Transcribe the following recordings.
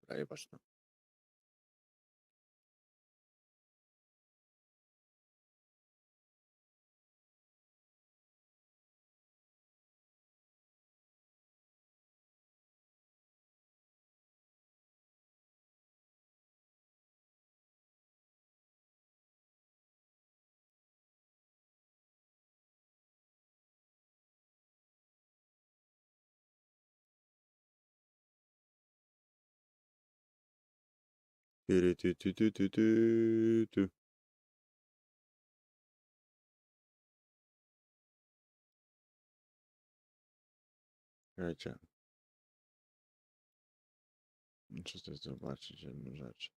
Daję ważne. Tu. Słuchajcie. Muszę tutaj zobaczyć jedną rzecz.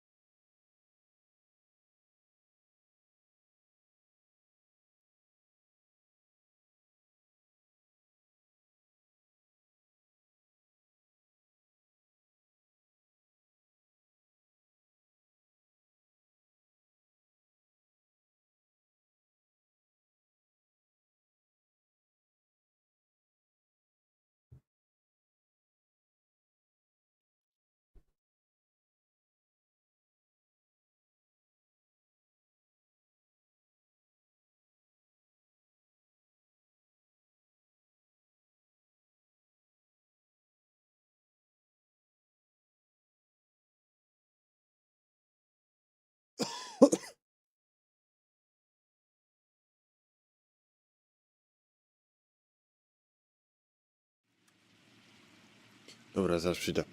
Dobra, zaraz przyjdę.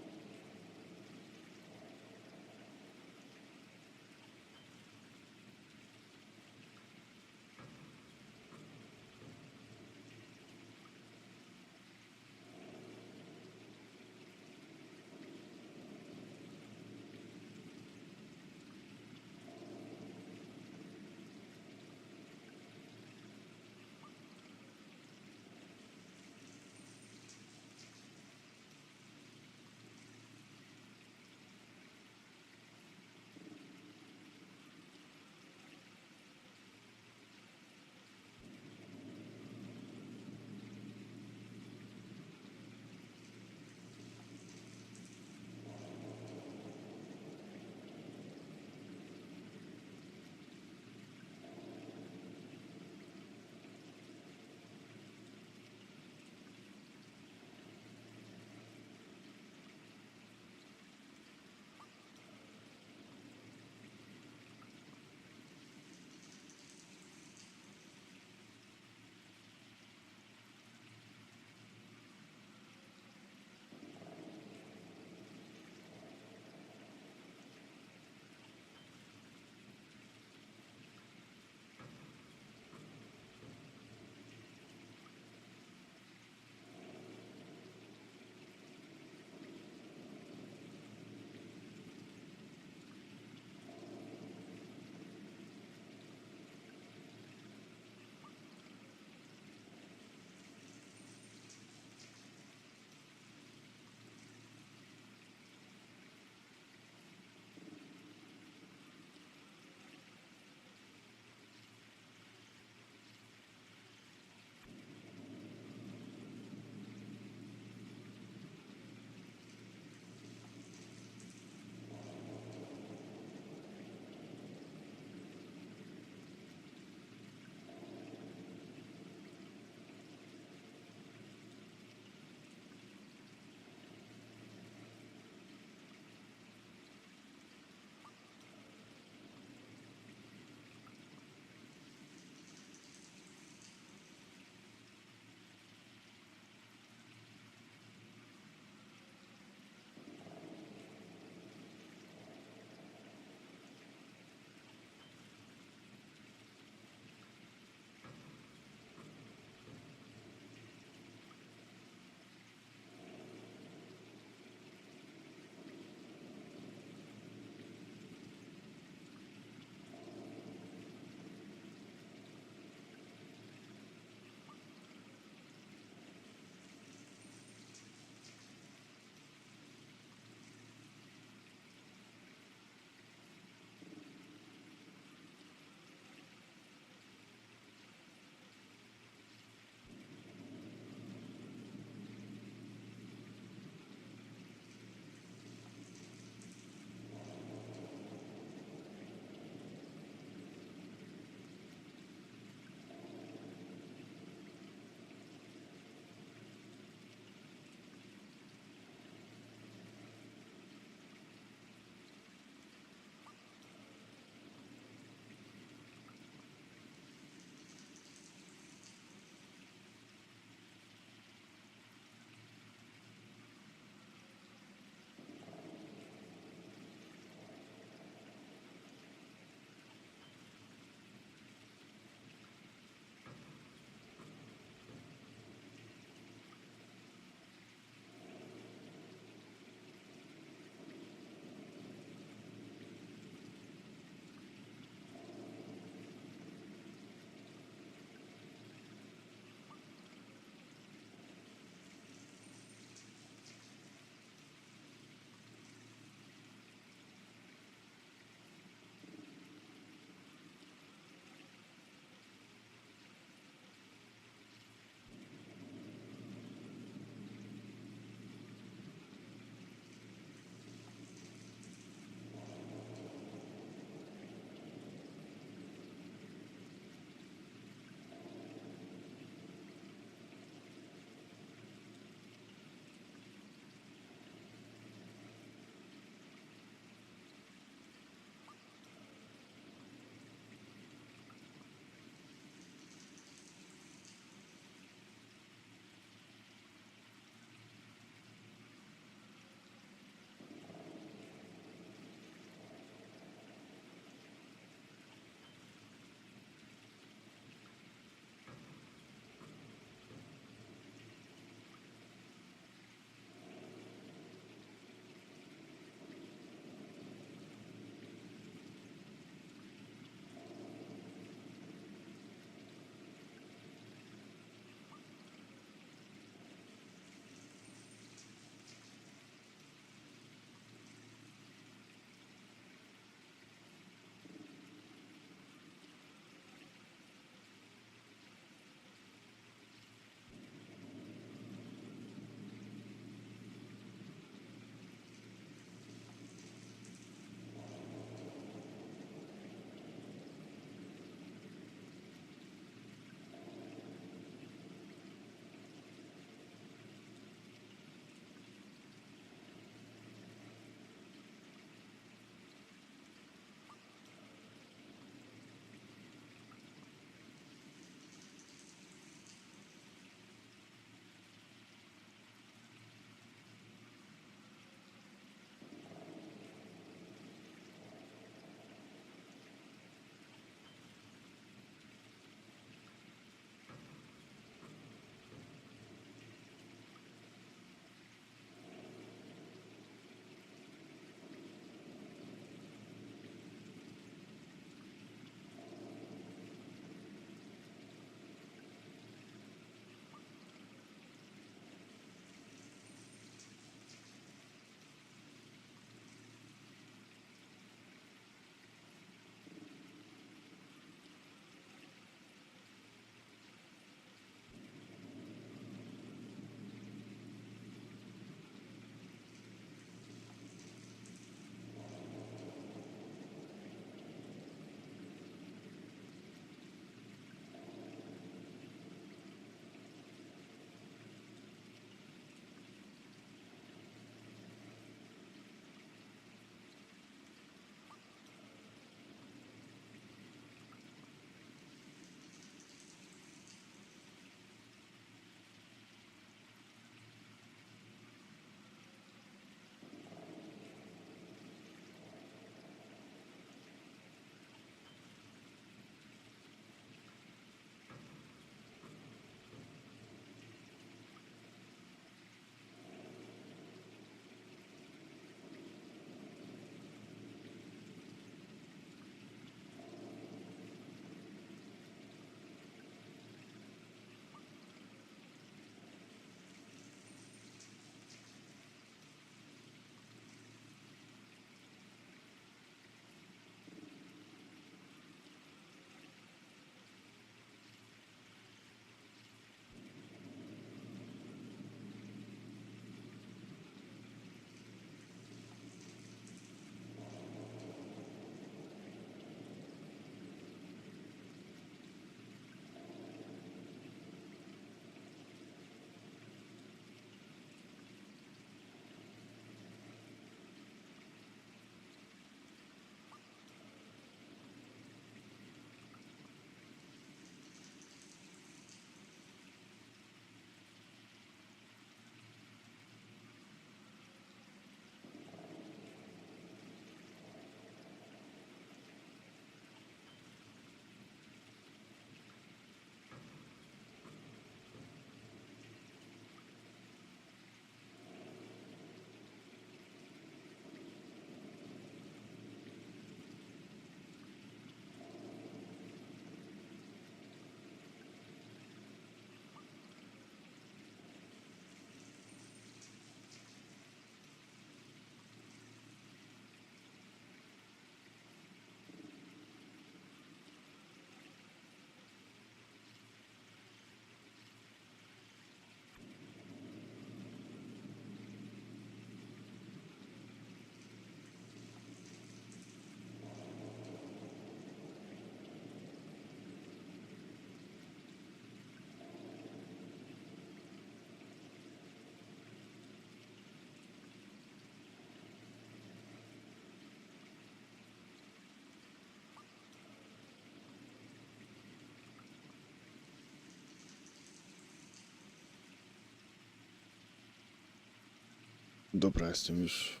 Dobra, jestem już.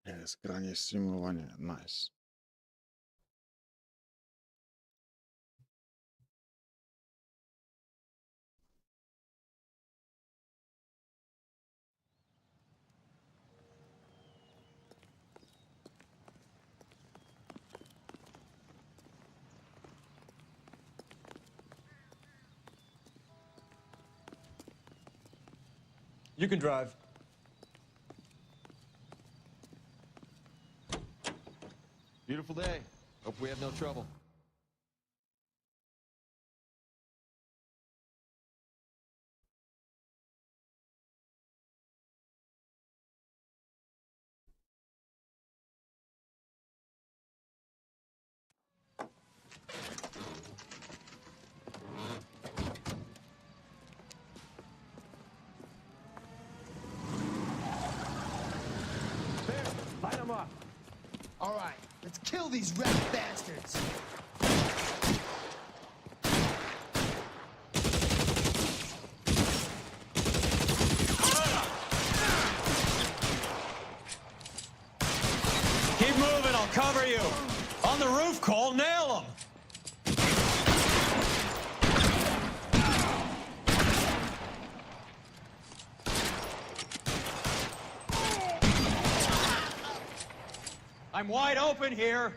Jest granie, streamowanie. Nice. You can drive. Beautiful day. Hope we have no trouble. Light them up. All right, let's kill these rat bastards. Keep moving, I'll cover you. On the roof, Cole, nail them. I'm wide open here.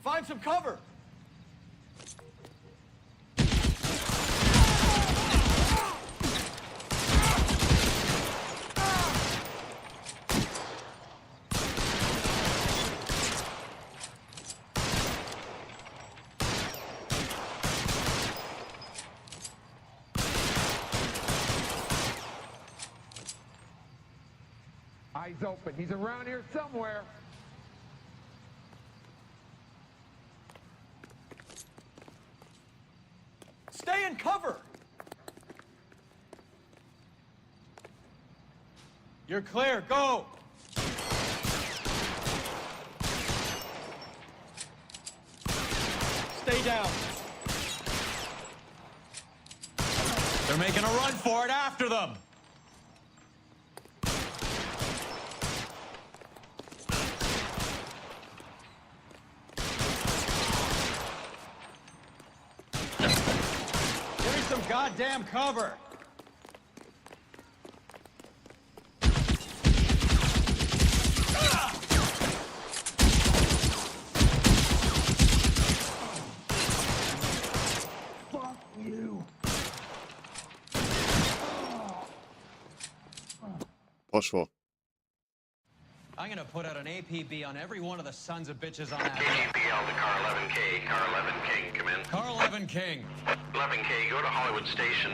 Find some cover. Eyes open. He's around here somewhere. Stay in cover. You're clear, go. Stay down. They're making a run for it, after them. Give me some goddamn cover. Fuck you. Poszło. I'm gonna put out an APB on every one of the sons of bitches on that. KPL to car 11K. Car 11 King, come in. Carl Evan King. 11K, go to Hollywood Station.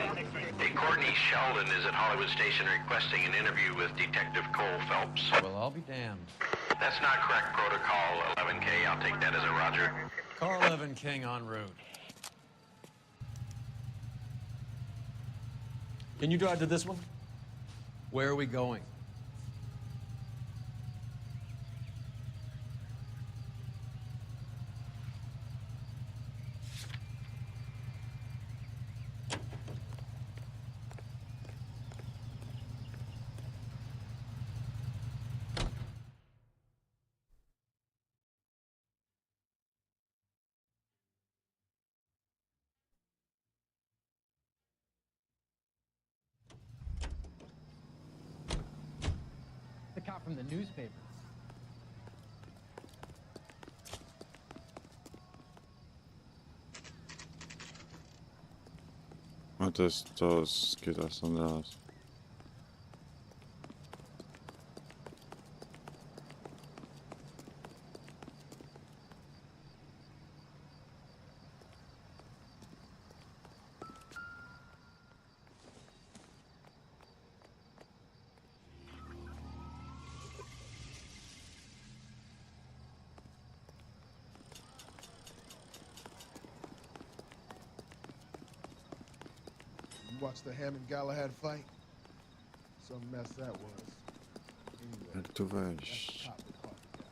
Hey, Courtney Sheldon is at Hollywood Station requesting an interview with Detective Cole Phelps. Well, I'll be damned. That's not correct protocol, 11K. I'll take that as a roger. Carl Evan King en route. Can you drive to this one? Where are we going? The cop from the newspaper. A to jest to z Kietas Andreas. You watched the Hammond Galahad fight? some mess that was. Anyway, Jak tu that's the wejść? cop that caught the guy.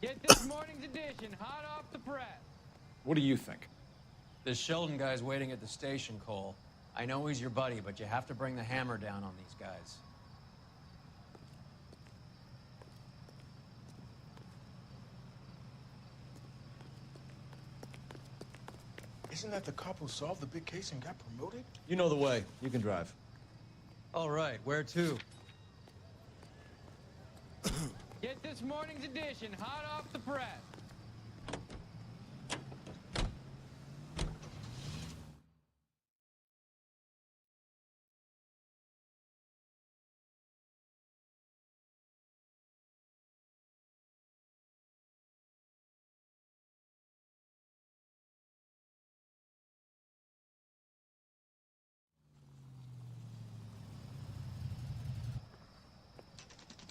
Get this morning's edition hot off the press. What do you think? This Sheldon guy's waiting at the station, Cole. I know he's your buddy, but you have to bring the hammer down on these guys. Isn't that the cop who solved the big case and got promoted? You know the way. You can drive. All right, where to? Get this morning's edition hot off the press.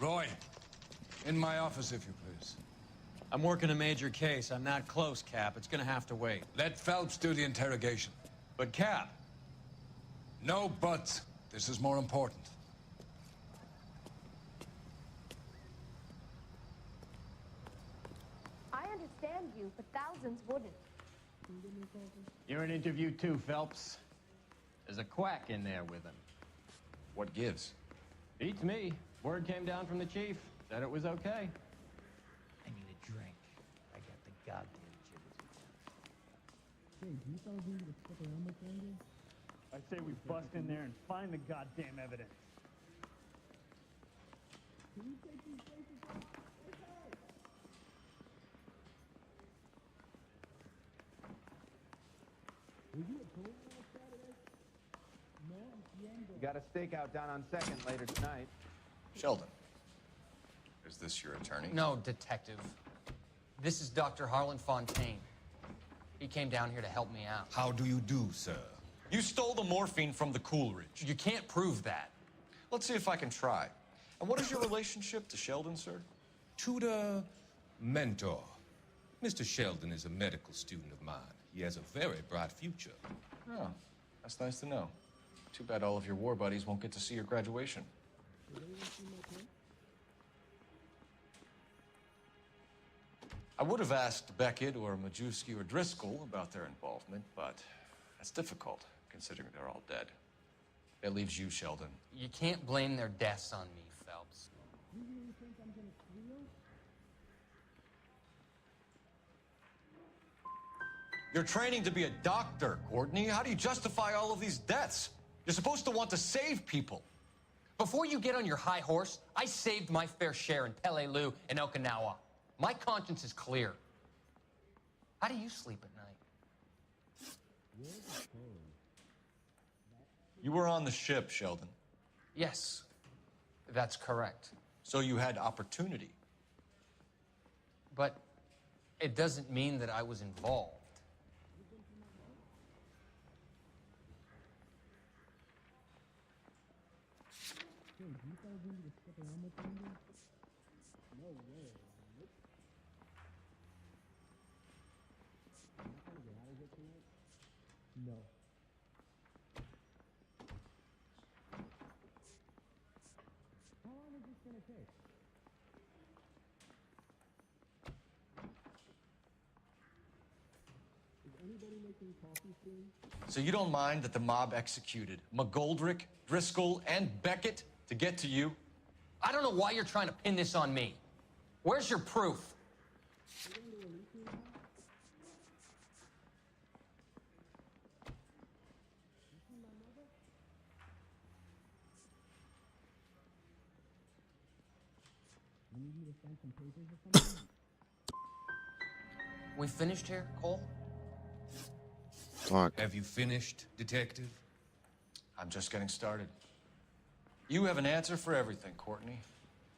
Roy, in my office, if you please. I'm working a major case. I'm not close, Cap. It's gonna have to wait. Let Phelps do the interrogation. But, Cap, No buts. This is more important. I understand you, but thousands wouldn't. You're in interview too, Phelps. There's a quack in there with him. What gives? Beats me. Word came down from the chief. Said it was okay. I need a drink. I got the goddamn jitters. I say we bust in there and find the goddamn evidence. You got a stakeout down on 2nd later tonight. Sheldon. Is this your attorney? No, detective. This is Dr. Harlan Fontaine. He came down here to help me out. How do you do, sir? You stole the morphine from the Coolidge. You can't prove that. Let's see if I can try. And what is your relationship to Sheldon, sir? Tutor, mentor. Mr. Sheldon is a medical student of mine. He has a very bright future. Oh, that's nice to know. Too bad all of your war buddies won't get to see your graduation. I would have asked Beckett or Majewski or Driscoll about their involvement, but that's difficult, considering they're all dead. That leaves you, Sheldon. You can't blame their deaths on me, Phelps. You're training to be a doctor, Courtney. How do you justify all of these deaths? You're supposed to want to save people. Before you get on your high horse, I saved my fair share in Peleliu and Okinawa. My conscience is clear. How do you sleep at night? You were on the ship, Sheldon. Yes, that's correct. So you had opportunity. But it doesn't mean that I was involved. So you don't mind that the mob executed McGoldrick, Driscoll, and Beckett to get to you? I don't know why you're trying to pin this on me. Where's your proof? We finished here, Cole? Tak. Have you finished, Detective? I'm just getting started. You have an answer for everything, Courtney.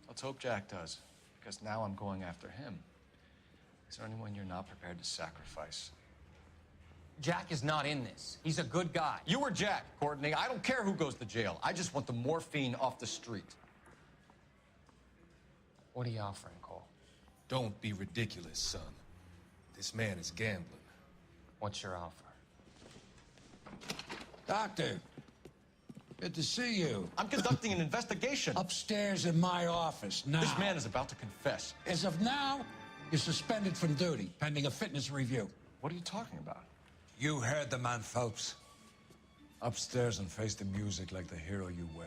Let's hope Jack does, because now I'm going after him. Is there anyone you're not prepared to sacrifice? Jack is not in this. He's a good guy. You or Jack, Courtney. I don't care who goes to jail. I just want the morphine off the street. What are you offering, Cole? Don't be ridiculous, son. This man is gambling. What's your offer? Doctor, good to see you. I'm conducting an investigation. Upstairs in my office, now. This man is about to confess. As of now, you're suspended from duty, pending a fitness review. What are you talking about? You heard the man, Phelps. Upstairs and face the music like the hero you were.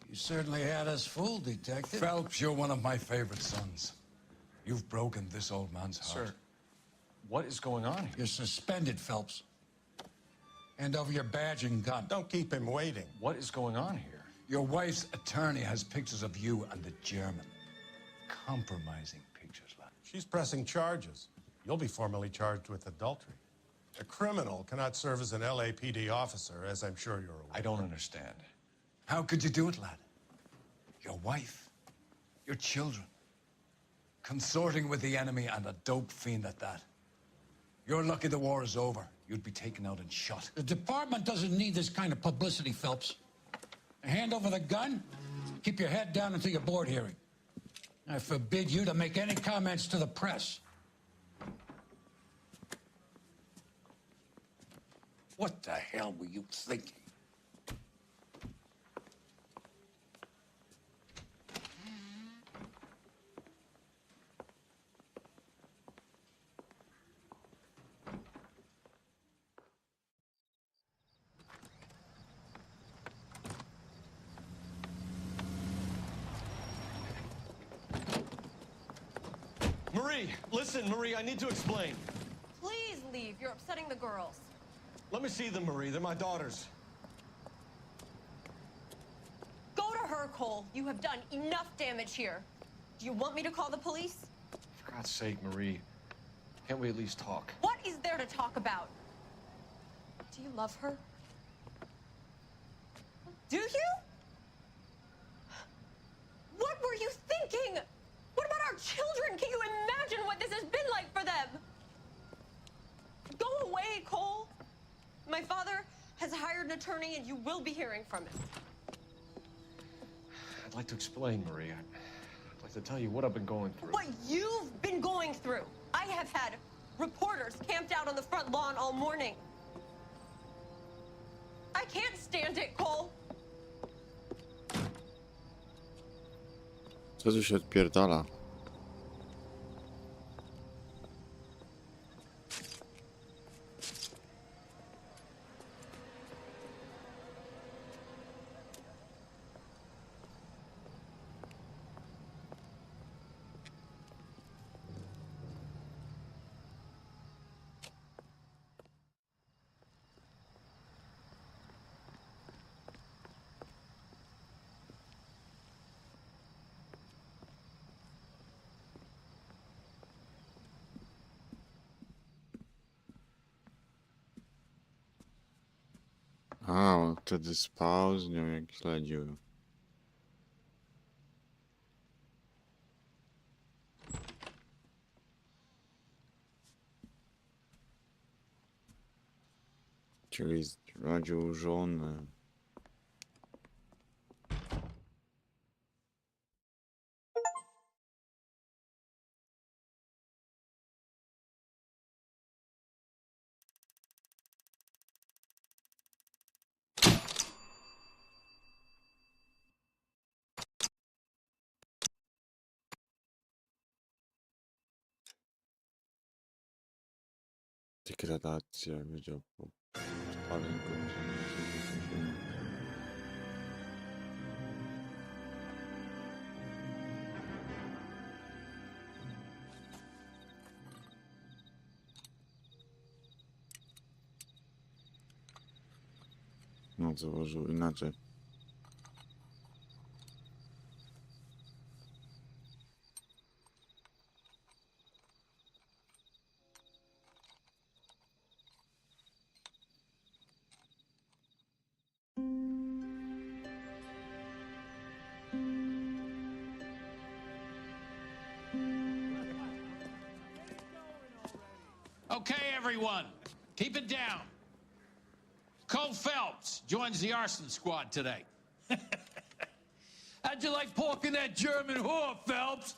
You certainly had us fooled, Detective. Phelps, you're one of my favorite sons. You've broken this old man's heart. Sir, what is going on here? You're suspended, Phelps. Hand over your badge and gun. Don't keep him waiting. What is going on here? Your wife's attorney has pictures of you and the German. Compromising pictures, lad. She's pressing charges. You'll be formally charged with adultery. A criminal cannot serve as an LAPD officer, as I'm sure you're aware. I don't understand. How could you do it, lad? Your wife, your children, consorting with the enemy and a dope fiend at that. You're lucky the war is over. You'd be taken out and shot. The department doesn't need this kind of publicity, Phelps. Hand over the gun, keep your head down until your board hearing. I forbid you to make any comments to the press. What the hell were you thinking? Marie, listen, Marie, I need to explain. Please leave. You're upsetting the girls. Let me see them, Marie. They're my daughters. Go to her, Cole. You have done enough damage here. Do you want me to call the police? For God's sake, Marie, can't we at least talk? What is there to talk about? Do you love her? Do you? What were you thinking? What about our children? Can you imagine what this has been like for them? Go away, Cole. My father has hired an attorney, and you will be hearing from him. I'd like to explain, Marie. I'd like to tell you what I've been going through. What you've been going through. I have had reporters camped out on the front lawn all morning. I can't stand it, Cole. Co tu się odpierdala? A, on wtedy spał z nią, jak śledził. Czyli zdradził żonę. Degradacja, wiedział po spaleniu. No, założył inaczej. Okay, everyone, keep it down. Cole Phelps joins the arson squad today. How'd you like pork in that German whore, Phelps?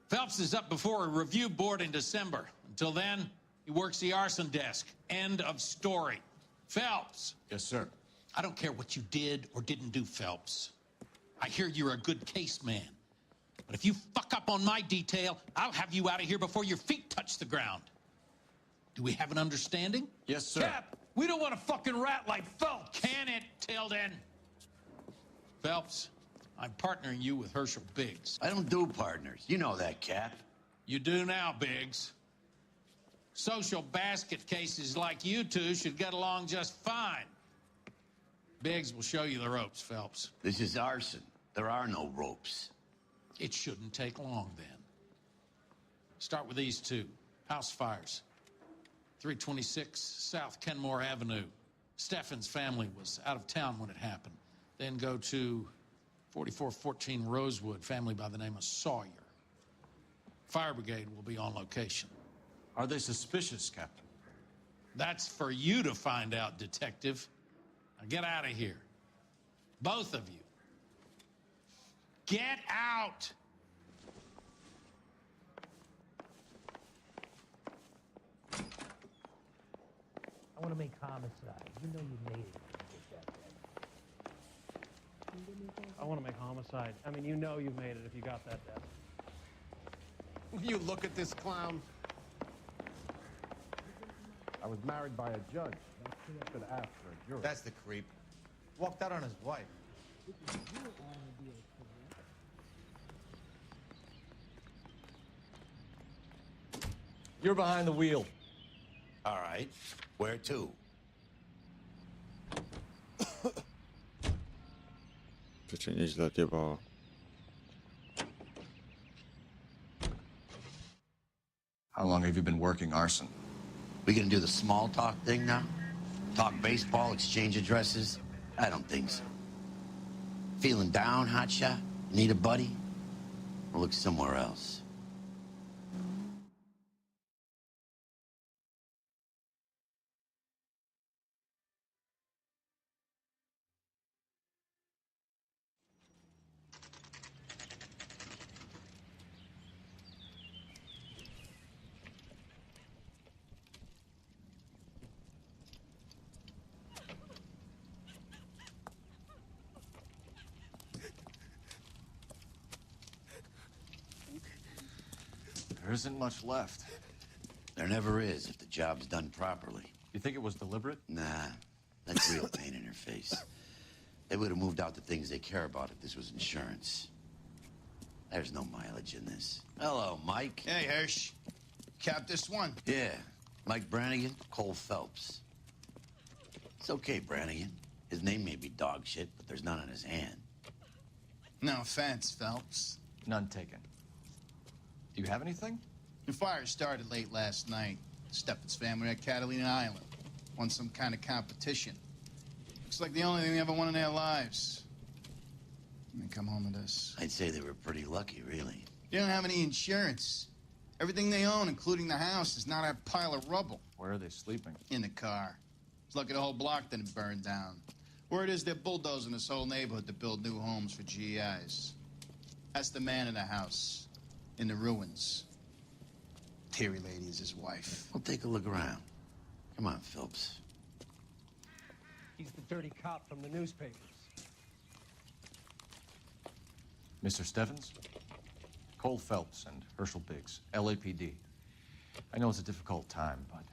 Phelps is up before a review board in December. Until then, he works the arson desk. End of story. Phelps. Yes, sir. I don't care what you did or didn't do, Phelps. I hear you're a good case man. But if you fuck up on my detail, I'll have you out of here before your feet touch the ground. Do we have an understanding? Yes, sir. Cap, we don't want a fucking rat like Phelps. Can it, Tilden? Phelps, I'm partnering you with Herschel Biggs. I don't do partners. You know that, Cap. You do now, Biggs. Social basket cases like you two should get along just fine. Biggs will show you the ropes, Phelps. This is arson. There are no ropes. It shouldn't take long, then. Start with these two. House fires. 326 South Kenmore Avenue. Steffen's family was out of town when it happened. Then go to 4414 Rosewood, family by the name of Sawyer. Fire brigade will be on location. Are they suspicious, Captain? That's for you to find out, Detective. Now get out of here. Both of you. Get out! I want to make homicide. You know you made it. I want to make homicide. I mean, you know you made it if you got that death. You look at this clown. I was married by a judge. Not too much to ask for a jury. That's the creep. Walked out on his wife. You're behind the wheel. All right. Where to? To cię nieźle odjebało. How long have you been working arson? We gonna do the small talk thing now? Talk baseball, exchange addresses? I don't think so. Feeling down, hotshot? Need a buddy? Or look somewhere else? There isn't much left. There never is if the job's done properly. You think it was deliberate? Nah, that's real pain in her face. They would have moved out the things they care about if this was insurance. There's no mileage in this. Hello, Mike. Hey, Hirsch. Cap this one. Yeah, Mike Brannigan, Cole Phelps. It's okay, Brannigan. His name may be dog shit, but there's none on his hand. No offense, Phelps. None taken. Do you have anything? The fire started late last night. Steffen's family at Catalina Island. Won some kind of competition. Looks like the only thing they ever won in their lives. And they come home to this. I'd say they were pretty lucky, really. They don't have any insurance. Everything they own, including the house, is now that pile of rubble. Where are they sleeping? In the car. It's lucky the whole block didn't burn down. Word is they're bulldozing this whole neighborhood to build new homes for GIs. That's the man in the house. In the ruins. Terry lady is his wife. Well, take a look around. Come on, Phelps. He's the dirty cop from the newspapers. Mr. Steffens? Cole Phelps and Herschel Biggs, LAPD. I know it's a difficult time, but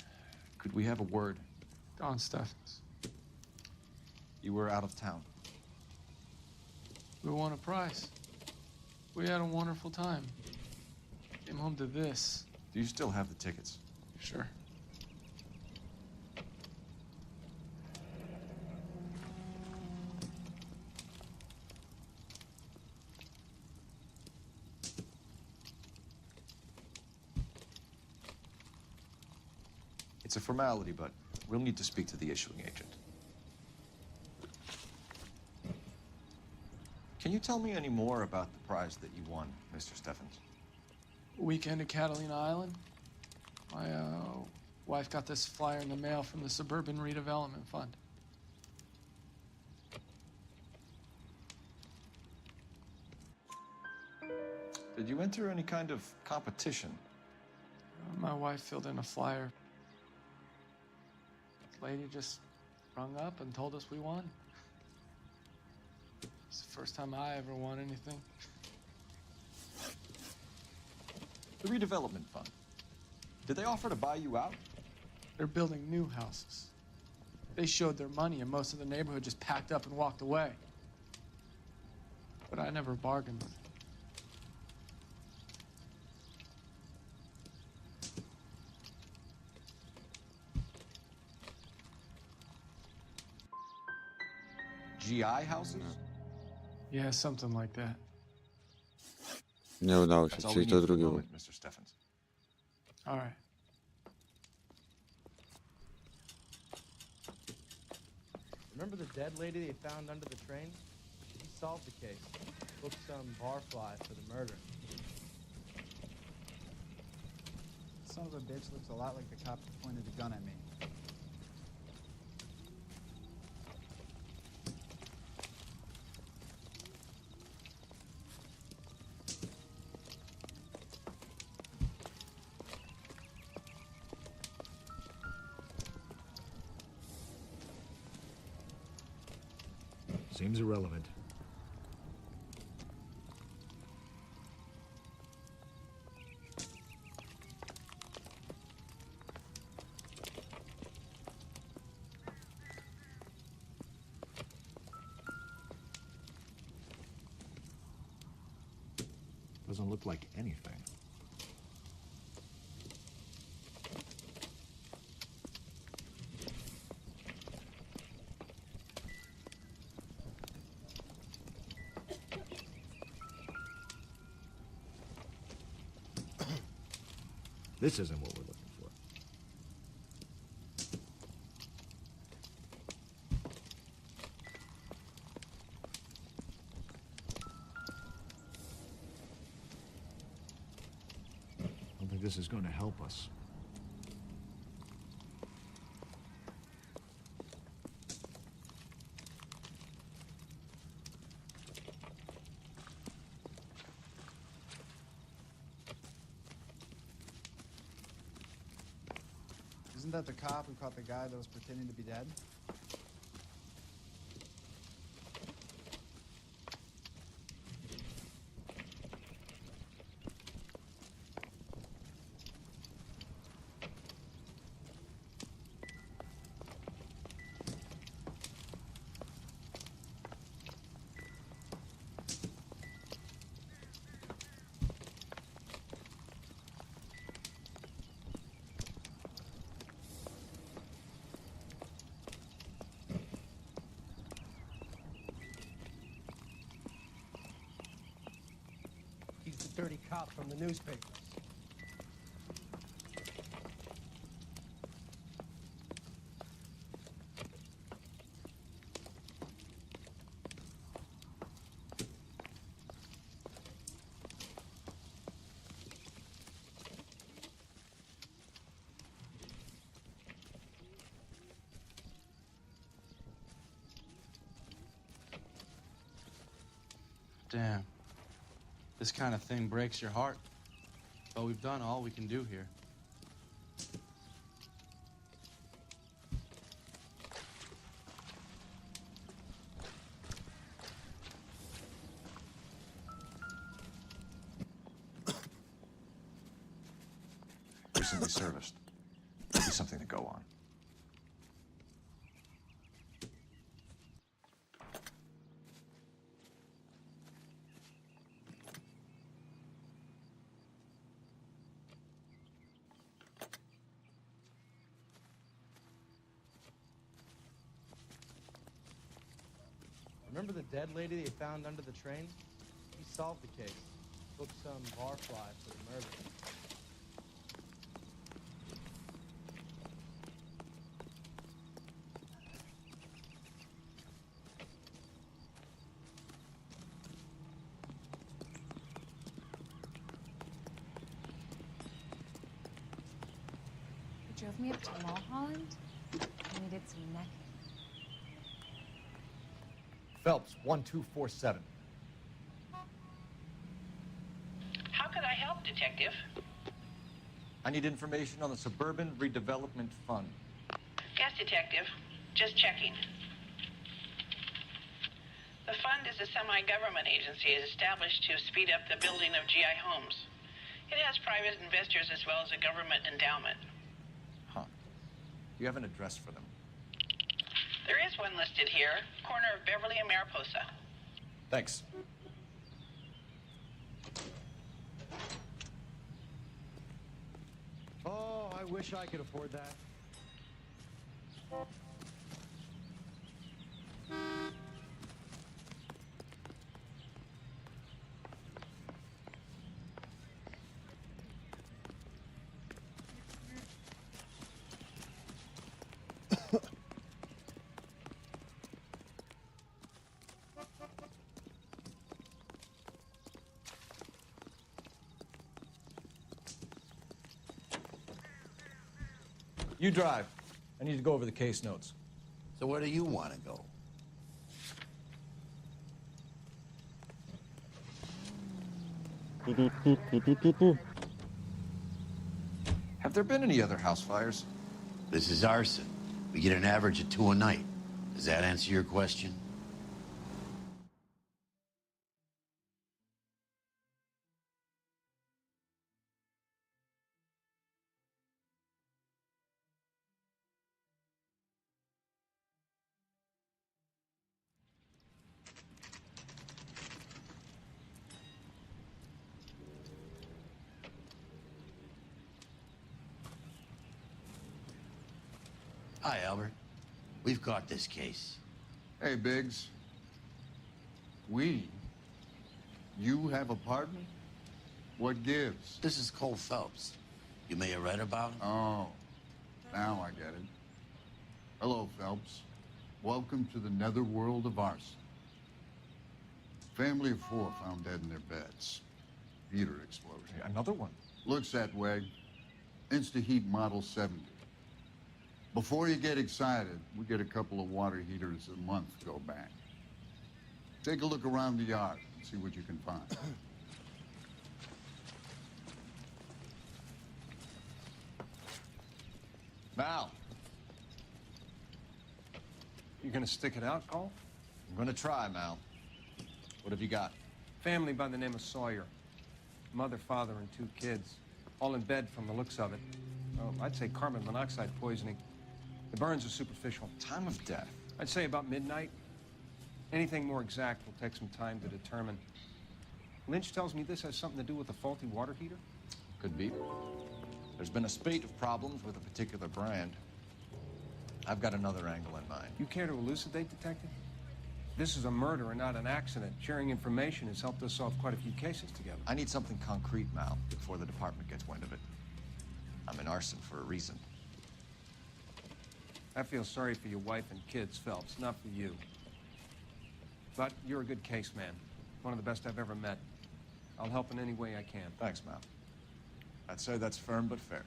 could we have a word? Don Steffens. You were out of town. We won a prize. We had a wonderful time. Came home to this. Do you still have the tickets? Sure. It's a formality, but we'll need to speak to the issuing agent. Can you tell me any more about the prize that you won, Mr. Steffens? Weekend at Catalina Island. My wife got this flyer in the mail from the Suburban Redevelopment Fund. Did you enter any kind of competition? My wife filled in a flyer. This lady just rung up and told us we won. It's the first time I ever won anything. The redevelopment fund. Did they offer to buy you out? They're building new houses. They showed their money and most of the neighborhood just packed up and walked away. But I never bargained with them. GI houses? Yeah, something like that. Nie udało się, That's all we czyli need to for the drugie. moment, Mr. Steffens. All right. Remember the dead lady they found under the train? She solved the case. Booked some barfly for the murder. Son of a bitch looks a lot like the cop that pointed the gun at me. Seems irrelevant. Doesn't look like anything. This isn't what we're looking for. I don't think this is going to help us. Isn't that the cop who caught the guy that was pretending to be dead? He's the dirty cop from the newspapers. Damn. This kind of thing breaks your heart. But we've done all we can do here. Recently serviced. Maybe something to go on. Remember the dead lady they found under the train? He solved the case. Booked some barfly for the murder. drove me up to Mulholland. I needed some necking. Phelps, 1247. How can I help, Detective? I need information on the Suburban Redevelopment Fund. Yes, Detective. Just checking. The fund is a semi-government agency established to speed up the building of GI homes. It has private investors as well as a government endowment. Huh. Do you have an address for them? There is one listed here, corner of Beverly and Mariposa. Thanks. Oh, I wish I could afford that. You drive. I need to go over the case notes. So where do you want to go? Have there been any other house fires? This is arson. We get an average of 2 a night. Does that answer your question? Hi, Albert. We've caught this case. Hey, Biggs. We? You have a partner? What gives? This is Cole Phelps. You may have read about him. Oh, now I get it. Hello, Phelps. Welcome to the netherworld of arson. Family of 4 found dead in their beds. Heater explosion. Another one? Looks that way. Insta-heat Model 70. Before you get excited, we get a couple of water heaters a month go back. Take a look around the yard and see what you can find. Mal. You gonna stick it out, Cole? I'm gonna try, Mal. What have you got? Family by the name of Sawyer. Mother, father, and 2 kids. All in bed from the looks of it. Oh, I'd say carbon monoxide poisoning. The burns are superficial. Time of death? I'd say about midnight. Anything more exact will take some time to determine. Lynch tells me this has something to do with a faulty water heater? Could be. There's been a spate of problems with a particular brand. I've got another angle in mind. You care to elucidate, Detective? This is a murder and not an accident. Sharing information has helped us solve quite a few cases together. I need something concrete, Mal, before the department gets wind of it. I'm in arson for a reason. I feel sorry for your wife and kids, Phelps, not for you. But you're a good case man. One of the best I've ever met. I'll help in any way I can. Thanks, Mal. I'd say that's firm but fair.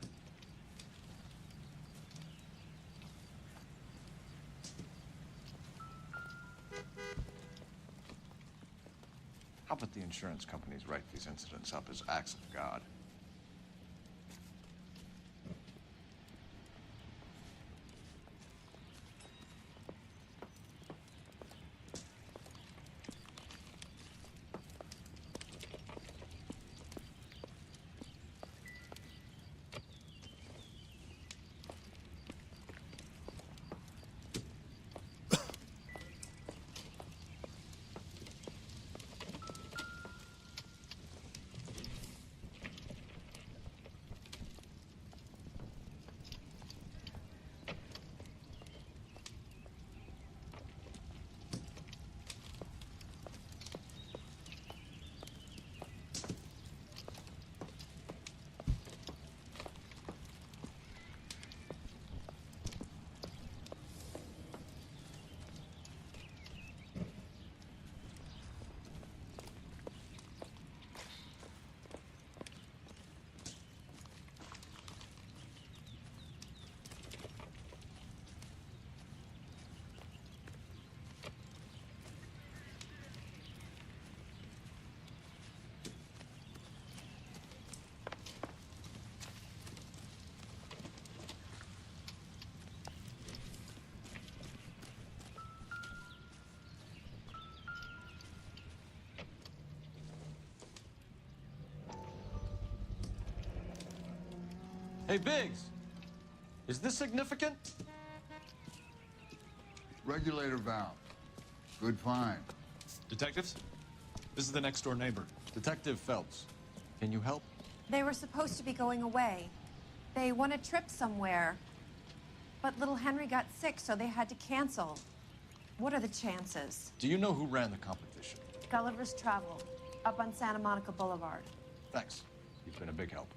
How about the insurance companies write these incidents up as acts of God? Hey, Biggs. Is this significant? Regulator valve. Good find. Detectives? This is the next door neighbor. Detective Phelps. Can you help? They were supposed to be going away. They won a trip somewhere. But little Henry got sick, so they had to cancel. What are the chances? Do you know who ran the competition? Gulliver's Travel, up on Santa Monica Boulevard. Thanks. You've been a big help.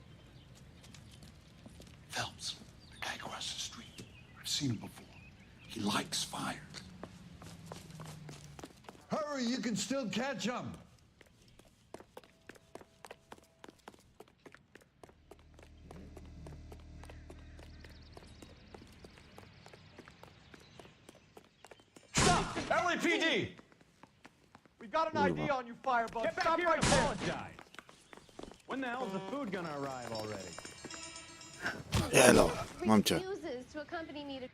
Phelps, the guy across the street. I've seen him before. He likes fire. Hurry, you can still catch him. Stop! LAPD! We got an ID on you, Firebug. Get back Stop here right and there. apologize. When the hell's the food gonna arrive already? Elo, mam cię. Refuses to accompany me to...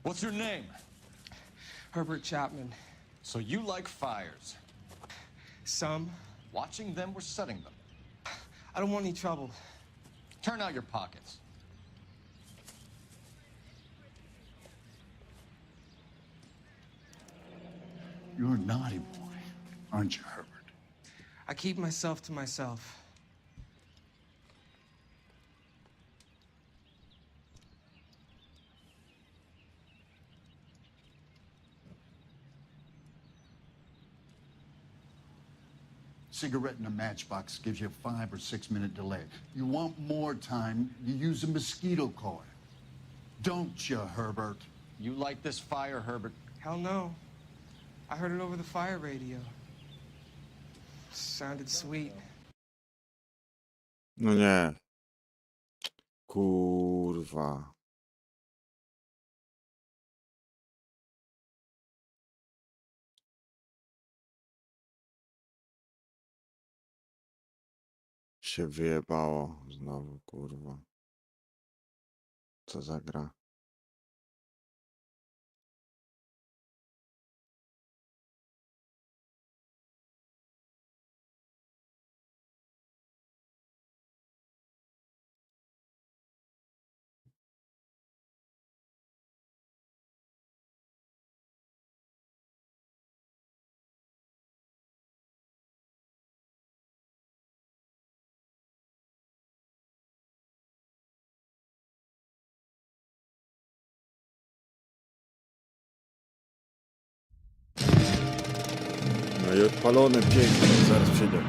What's your name? Herbert Chapman. So you like fires? Some. Watching them or setting them? I don't want any trouble. Turn out your pockets. You're a naughty boy, aren't you, Herbert? I keep myself to myself. Cigarette in a matchbox gives you a 5 or 6 minute delay. You want more time, you use a mosquito coil. Don't you, Herbert? You like this fire, Herbert? Hell no. I heard it over the fire radio. Sounded sweet. No nie. Kurwa. Się wyjebało znowu, kurwa. Co za gra? No i odpalone pięknie, zaraz przyjdę.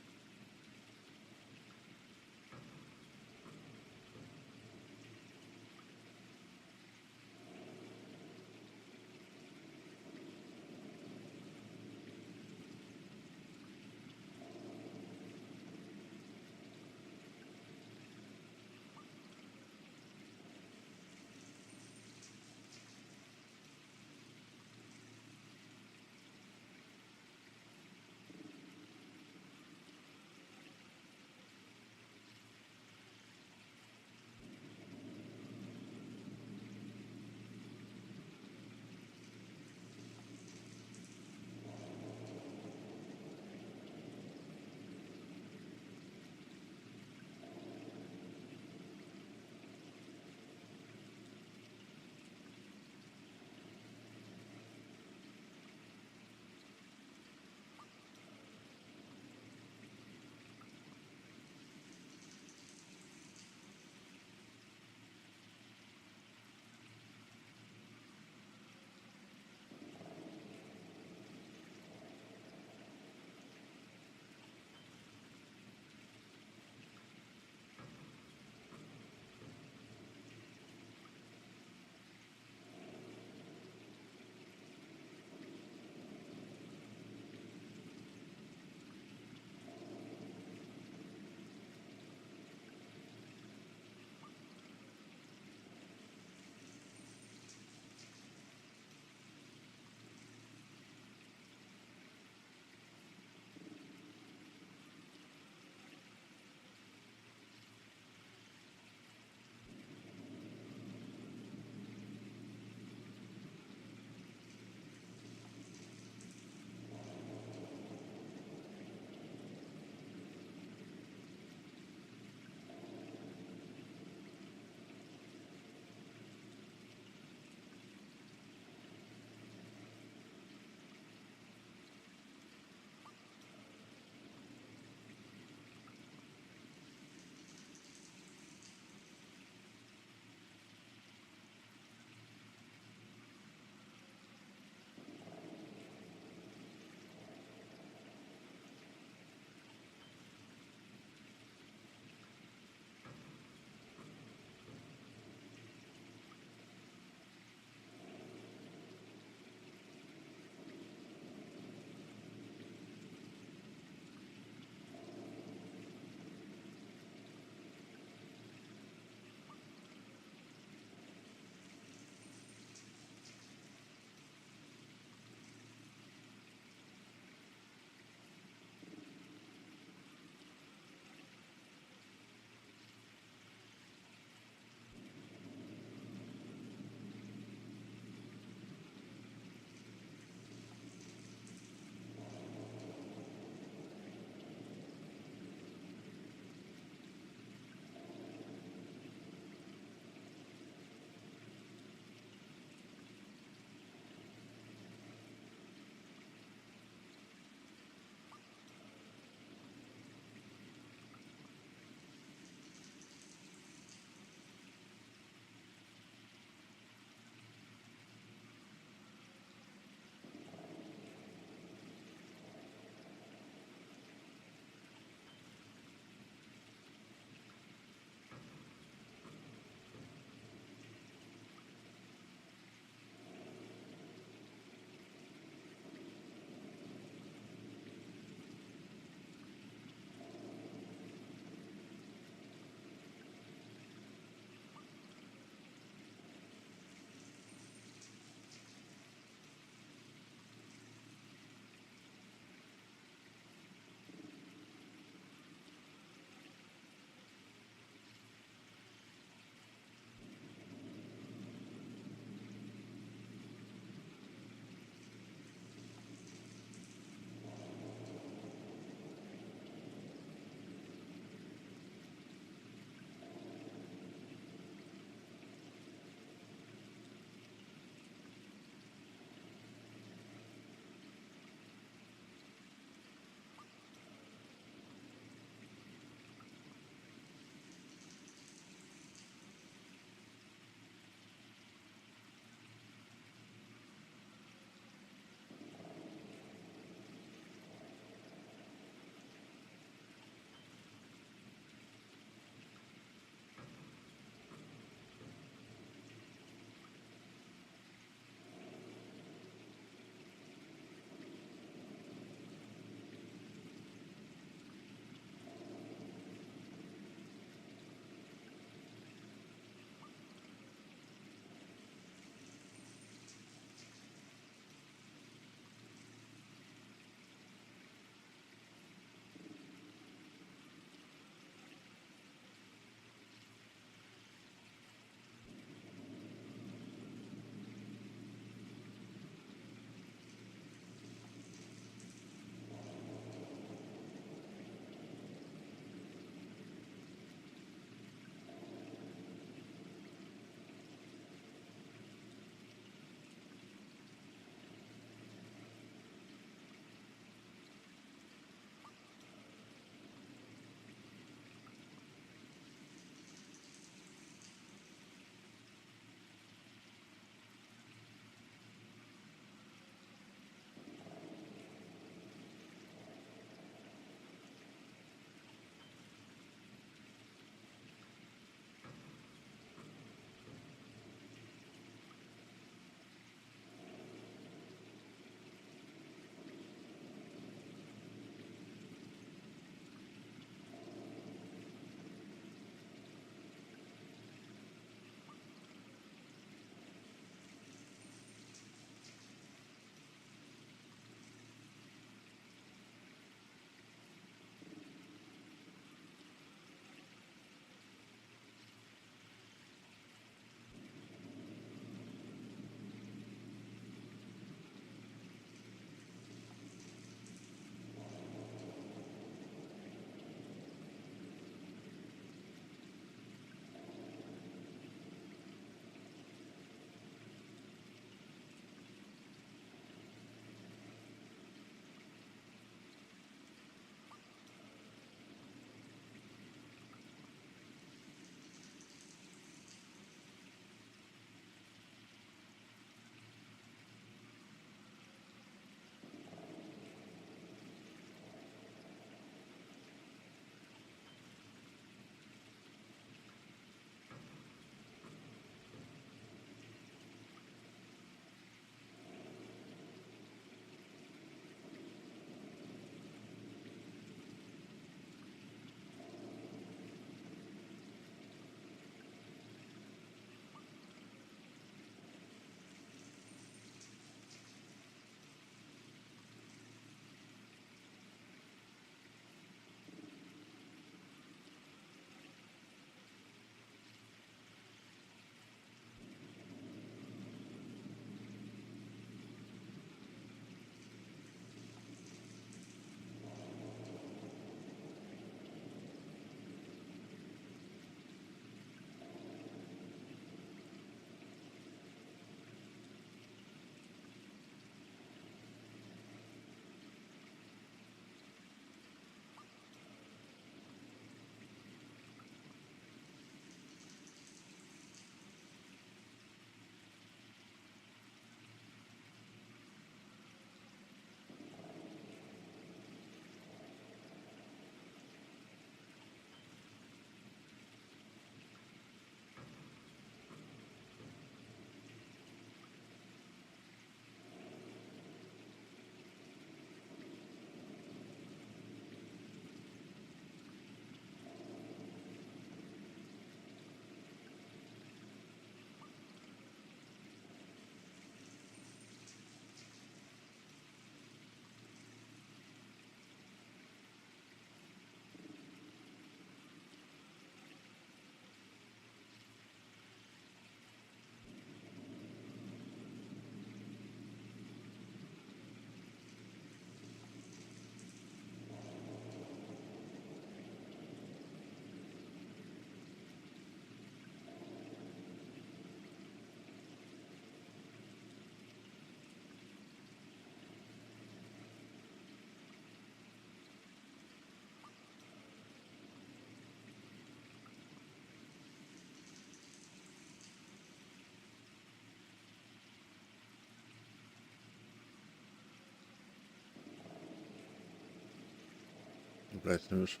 kompletny już.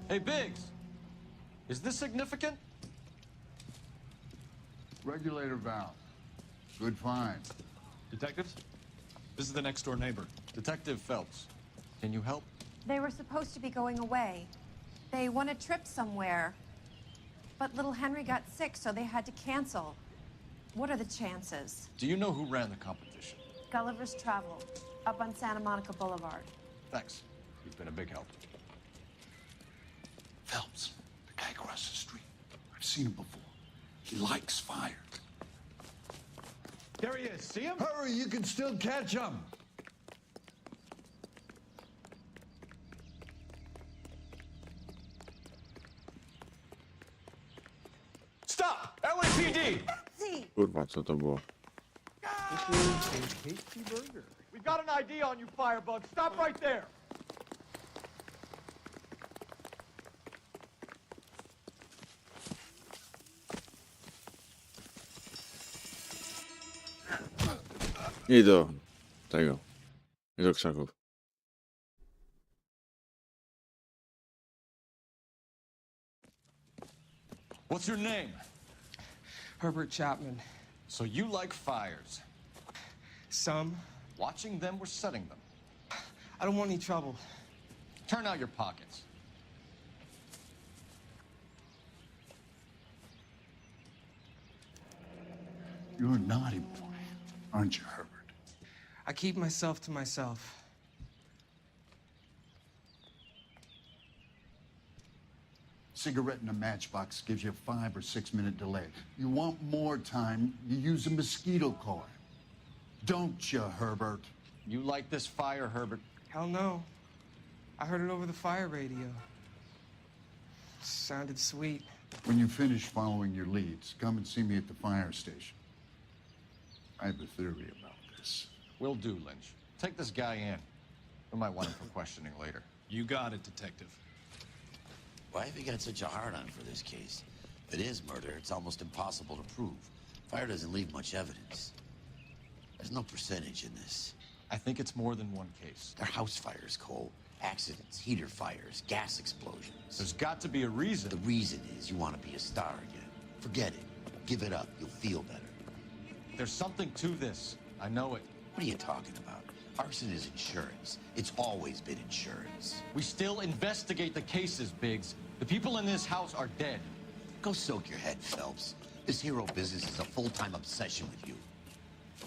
Hey, Biggs. Is this significant? Regulator valve. Good find. Detectives? This is the next door neighbor. Detektyw Phelps. Can you help? They were supposed to be going away. They won a trip somewhere. But little Henry got sick, so they had to cancel. What are the chances? Do you know who ran the competition? Gulliver's Travel, up on Santa Monica Boulevard. Thanks. You've been a big help. Phelps, the guy across the street. I've seen him before. He likes fire. There he is. See him? Hurry, you can still catch him. Stop! LAPD! Kurwa, co to było? This is a tasty burger. We've got an ID on you, firebug. Stop right there. Nie do tego. Nie do krzaków. What's your name? Herbert Chapman. So you like fires? Some. Watching them or setting them? I don't want any trouble. Turn out your pockets. You're a naughty boy, aren't you, Herbert? I keep myself to myself. Cigarette in a matchbox gives you a 5 or 6 minute delay. You want more time, you use a mosquito coil. Don't you, Herbert? You like this fire, Herbert? Hell no. I heard it over the fire radio. Sounded sweet. When you finish following your leads, come and see me at the fire station. I have a theory about this. Will do, Lynch. Take this guy in. We might want him for questioning later. You got it, Detective. Why have you got such a hard-on for this case? If it is murder, it's almost impossible to prove. Fire doesn't leave much evidence. There's no percentage in this. I think it's more than one case. They're house fires, Cole. Accidents, heater fires, gas explosions. There's got to be a reason. The reason is you want to be a star again. Forget it. Give it up. You'll feel better. There's something to this. I know it. What are you talking about? Arson is insurance. It's always been insurance. We still investigate the cases, Biggs. The people in this house are dead. Go soak your head, Phelps. This hero business is a full-time obsession with you.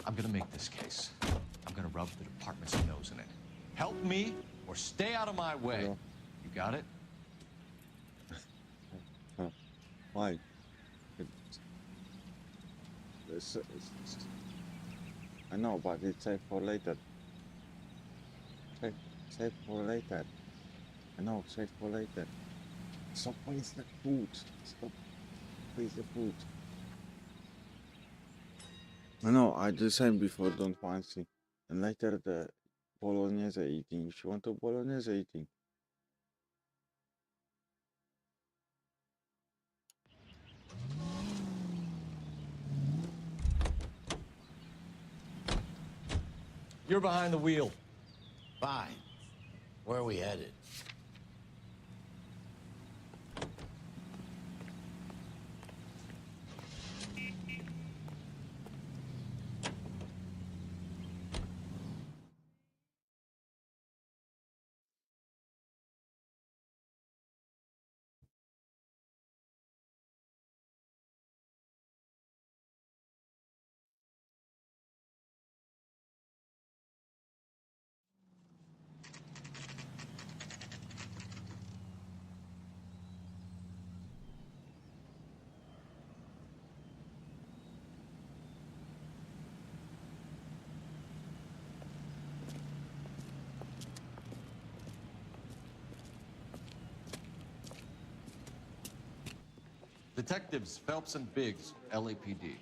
I'm gonna make this case. I'm gonna rub the department's nose in it. Help me or stay out of my way. You got it? Why? I know, but it's safe for later. Save for later. I know, save for later. Stop wasting the food. Stop wasting the food. I know, I did the same before, don't fancy. And later the bolognese eating. If you want to bolognese eating. You're behind the wheel. Fine. Where are we headed? Detectives Phelps and Biggs, LAPD.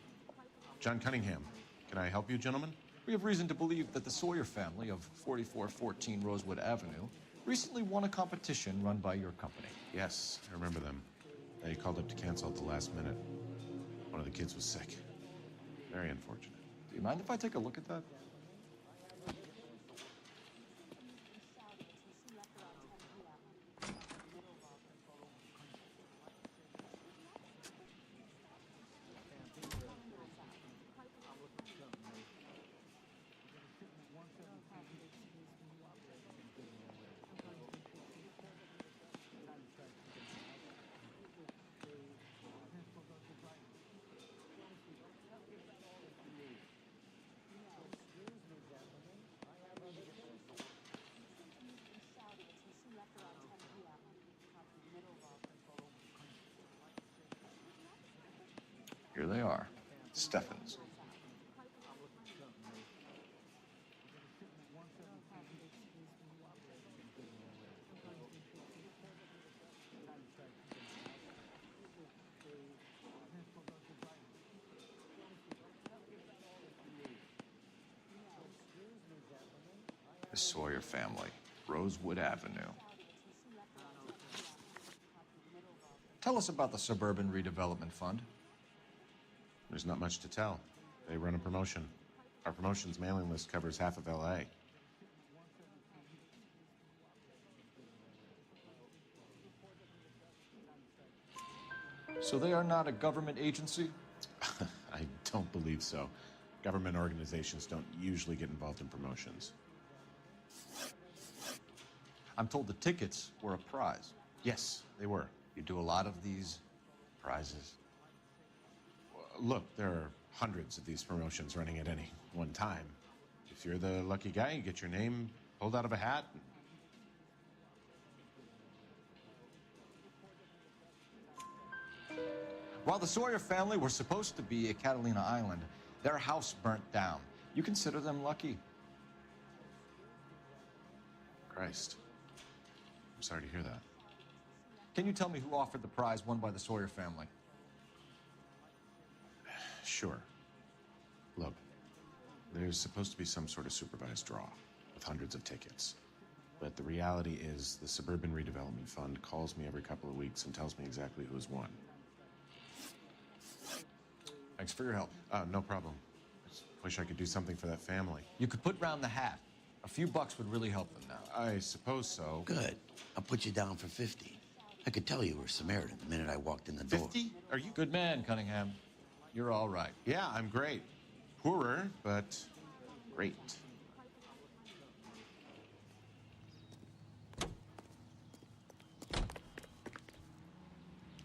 John Cunningham. Can I help you, gentlemen? We have reason to believe that the Sawyer family of 4414 Rosewood Avenue recently won a competition run by your company. Yes, I remember them. They called up to cancel at the last minute. One of the kids was sick. Very unfortunate. Do you mind if I take a look at that? Here they are, Steffens. The Sawyer family, Rosewood Avenue. Tell us about the Suburban Redevelopment Fund. There's not much to tell. They run a promotion. Our promotion's mailing list covers half of LA. So they are not a government agency? I don't believe so. Government organizations don't usually get involved in promotions. I'm told the tickets were a prize. Yes, they were. You do a lot of these prizes? Look, there are hundreds of these promotions running at any one time. If you're the lucky guy, you get your name pulled out of a hat. While the Sawyer family were supposed to be at Catalina Island, their house burnt down. You consider them lucky? Christ. I'm sorry to hear that. Can you tell me who offered the prize won by the Sawyer family? Sure. Look, there's supposed to be some sort of supervised draw with hundreds of tickets. But the reality is the Suburban Redevelopment Fund calls me every couple of weeks and tells me exactly who's won. Thanks for your help. No problem. I just wish I could do something for that family. You could put round the hat. A few bucks would really help them now. I suppose so. Good. I'll put you down for 50. I could tell you were Samaritan the minute I walked in the door. 50? Are you... Good man, Cunningham. You're all right. Yeah, I'm great. Poorer, but great.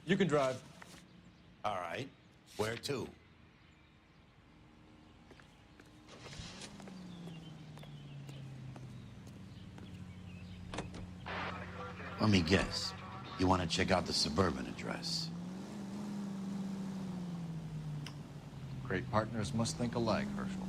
You can drive. All right. Where to? Let me guess. You want to check out the suburban address? Great partners must think alike, Herschel.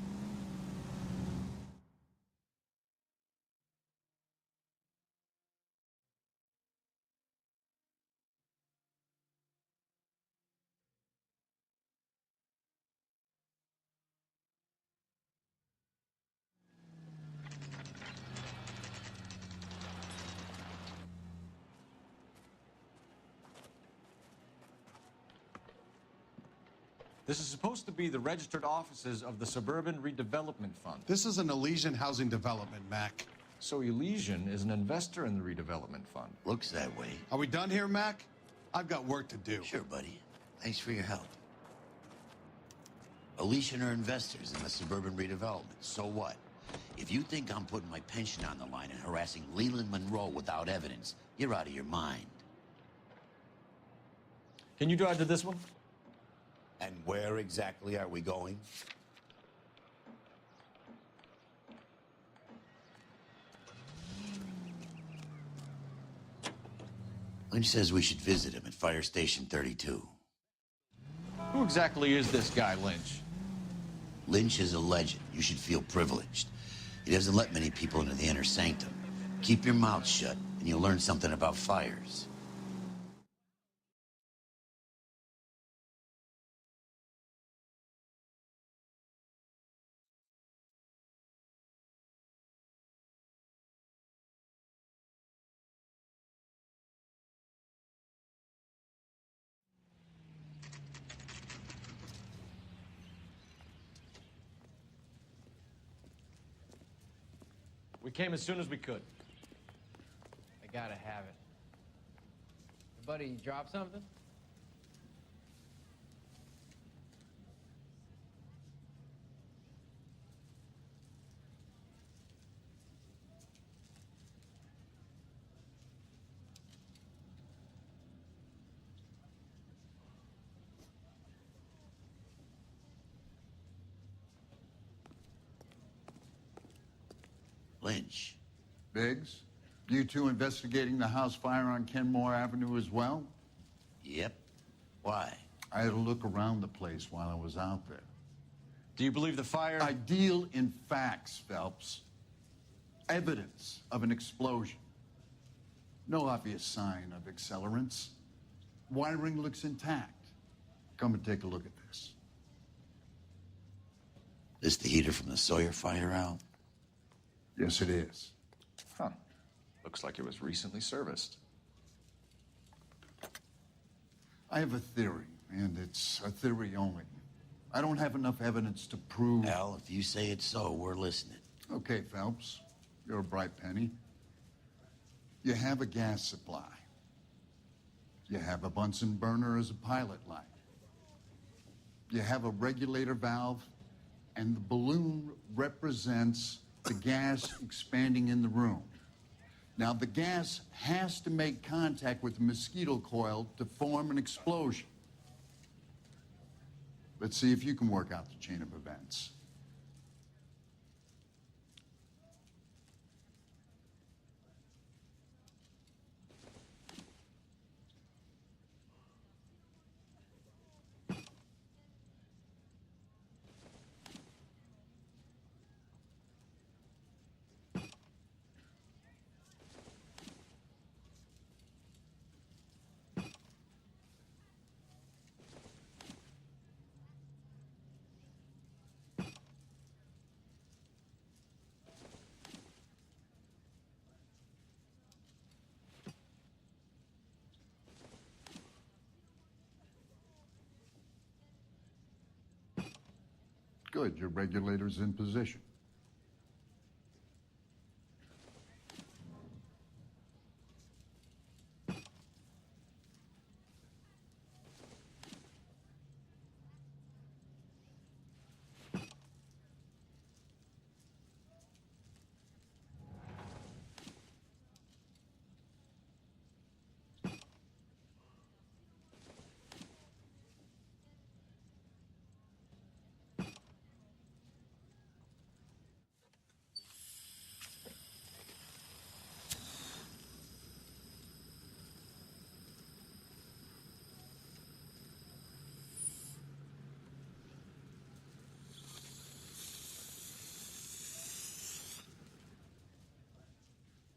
This is supposed to be the registered offices of the Suburban Redevelopment Fund. This is an Elysian housing development, Mac. So Elysian is an investor in the redevelopment fund. Looks that way. Are we done here, Mac? I've got work to do. Sure, buddy. Thanks for your help. Elysian are investors in the suburban redevelopment. So what? If you think I'm putting my pension on the line and harassing Leland Monroe without evidence, you're out of your mind. Can you drive to this one? And where exactly are we going? Lynch says we should visit him at Fire Station 32. Who exactly is this guy, Lynch? Lynch is a legend. You should feel privileged. He doesn't let many people into the inner sanctum. Keep your mouth shut, and you'll learn something about fires. We came as soon as we could. I gotta have it. Buddy, you drop something? Lynch. Biggs, you two investigating the house fire on Kenmore Avenue as well? Yep. Why? I had a look around the place while I was out there. Do you believe the fire? I deal in facts, Phelps. Evidence of an explosion. No obvious sign of accelerants. Wiring looks intact. Come and take a look at this. This the heater from the Sawyer fire, Al? Yes, it is. Huh. Looks like it was recently serviced. I have a theory, and it's a theory only. I don't have enough evidence to prove... Al, if you say it's so, we're listening. Okay, Phelps. You're a bright penny. You have a gas supply. You have a Bunsen burner as a pilot light. You have a regulator valve, and the balloon represents the gas expanding in the room. Now, the gas has to make contact with the mosquito coil to form an explosion. Let's see if you can work out the chain of events. Good, your regulator's in position.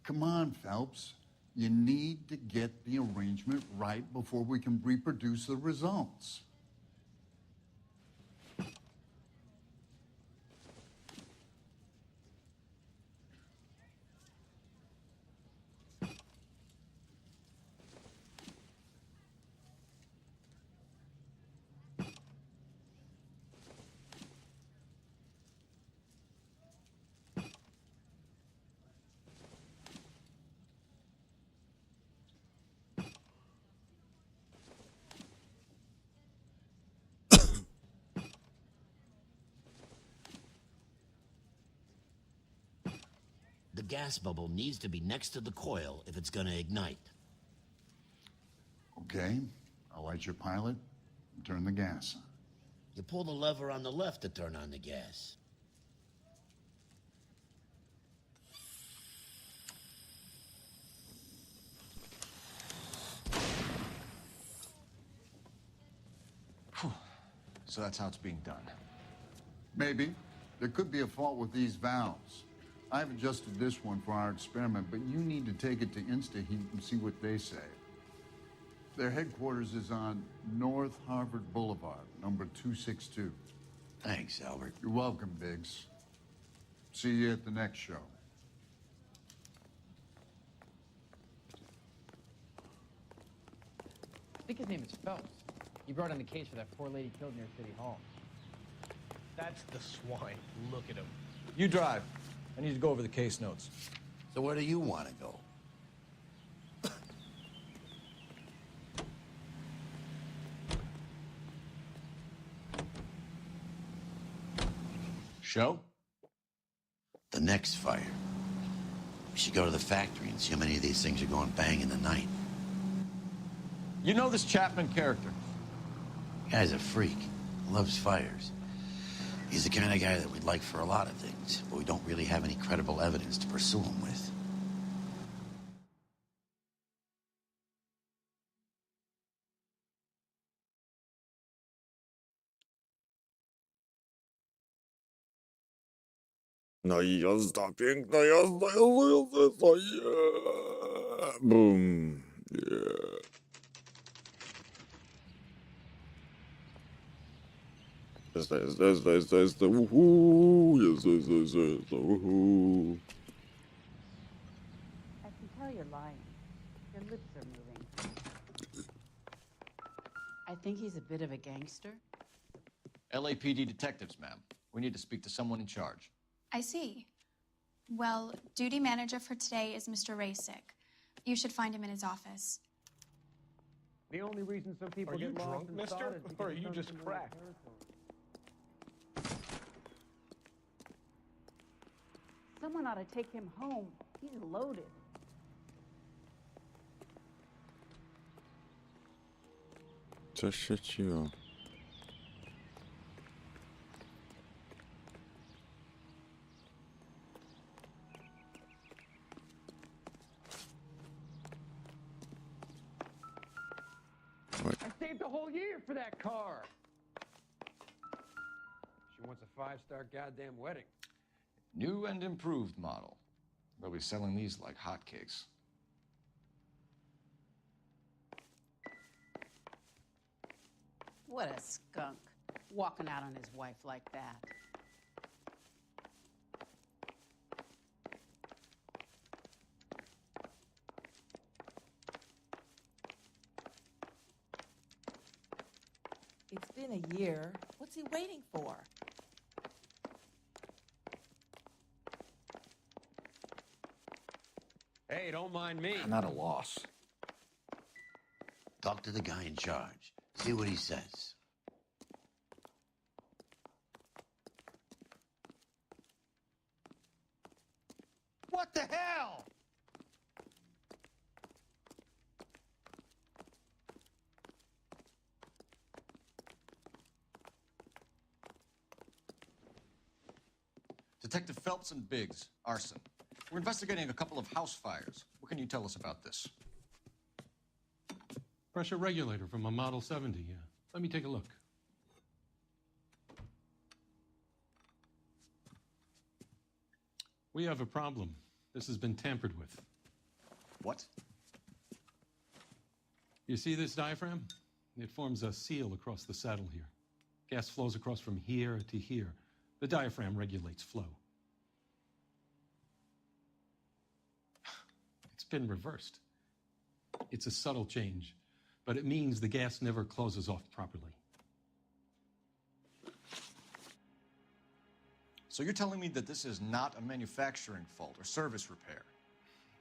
Come on, Phelps. You need to get the arrangement right before we can reproduce the results. The gas bubble needs to be next to the coil if it's gonna ignite. Okay, I'll light your pilot and turn the gas on. You pull the lever on the left to turn on the gas. So that's how it's being done. Maybe. There could be a fault with these valves. I've adjusted this one for our experiment, but you need to take it to InstaHeat and see what they say. Their headquarters is on North Harvard Boulevard, number 262. Thanks, Albert. You're welcome, Biggs. See you at the next show. I think his name is Phelps. He brought in the case for that poor lady killed near City Hall. That's the swine. Look at him. You drive. I need to go over the case notes. So where do you want to go? Show? The next fire. We should go to the factory and see how many of these things are going bang in the night. You know this Chapman character? Guy's a freak. Loves fires. He's the kind of guy that we'd like for a lot of things, but we don't really have any credible evidence to pursue him with. No i jazda, piękna jazda, jazda, yeah. Boom. Yeah. Jest, woohoo, jest, woohoo. I can tell you're lying. Your lips are moving. I think he's a bit of a gangster. LAPD detectives, ma'am. We need to speak to someone in charge. I see. Well, duty manager for today is Mr. Rasick. You should find him in his office. The only reason some people Are you get lost drunk, in mister? thought is because Or are it's you just unfamiliar cracked? territory. Someone ought to take him home. He's loaded. Co świeciło? I saved a whole year for that car. She wants a 5-star goddamn wedding. New and improved model. They'll be selling these like hotcakes. What a skunk. Walking out on his wife like that. It's been a year. What's he waiting for? Hey, don't mind me. I'm at a loss. Talk to the guy in charge. See what he says. What the hell? Detective Phelps and Biggs, arson. We're investigating a couple of house fires. What can you tell us about this? Pressure regulator from a Model 70, yeah. Let me take a look. We have a problem. This has been tampered with. What? You see this diaphragm? It forms a seal across the saddle here. Gas flows across from here to here. The diaphragm regulates flow. It's been reversed. It's a subtle change, but it means the gas never closes off properly. So you're telling me that this is not a manufacturing fault or service repair?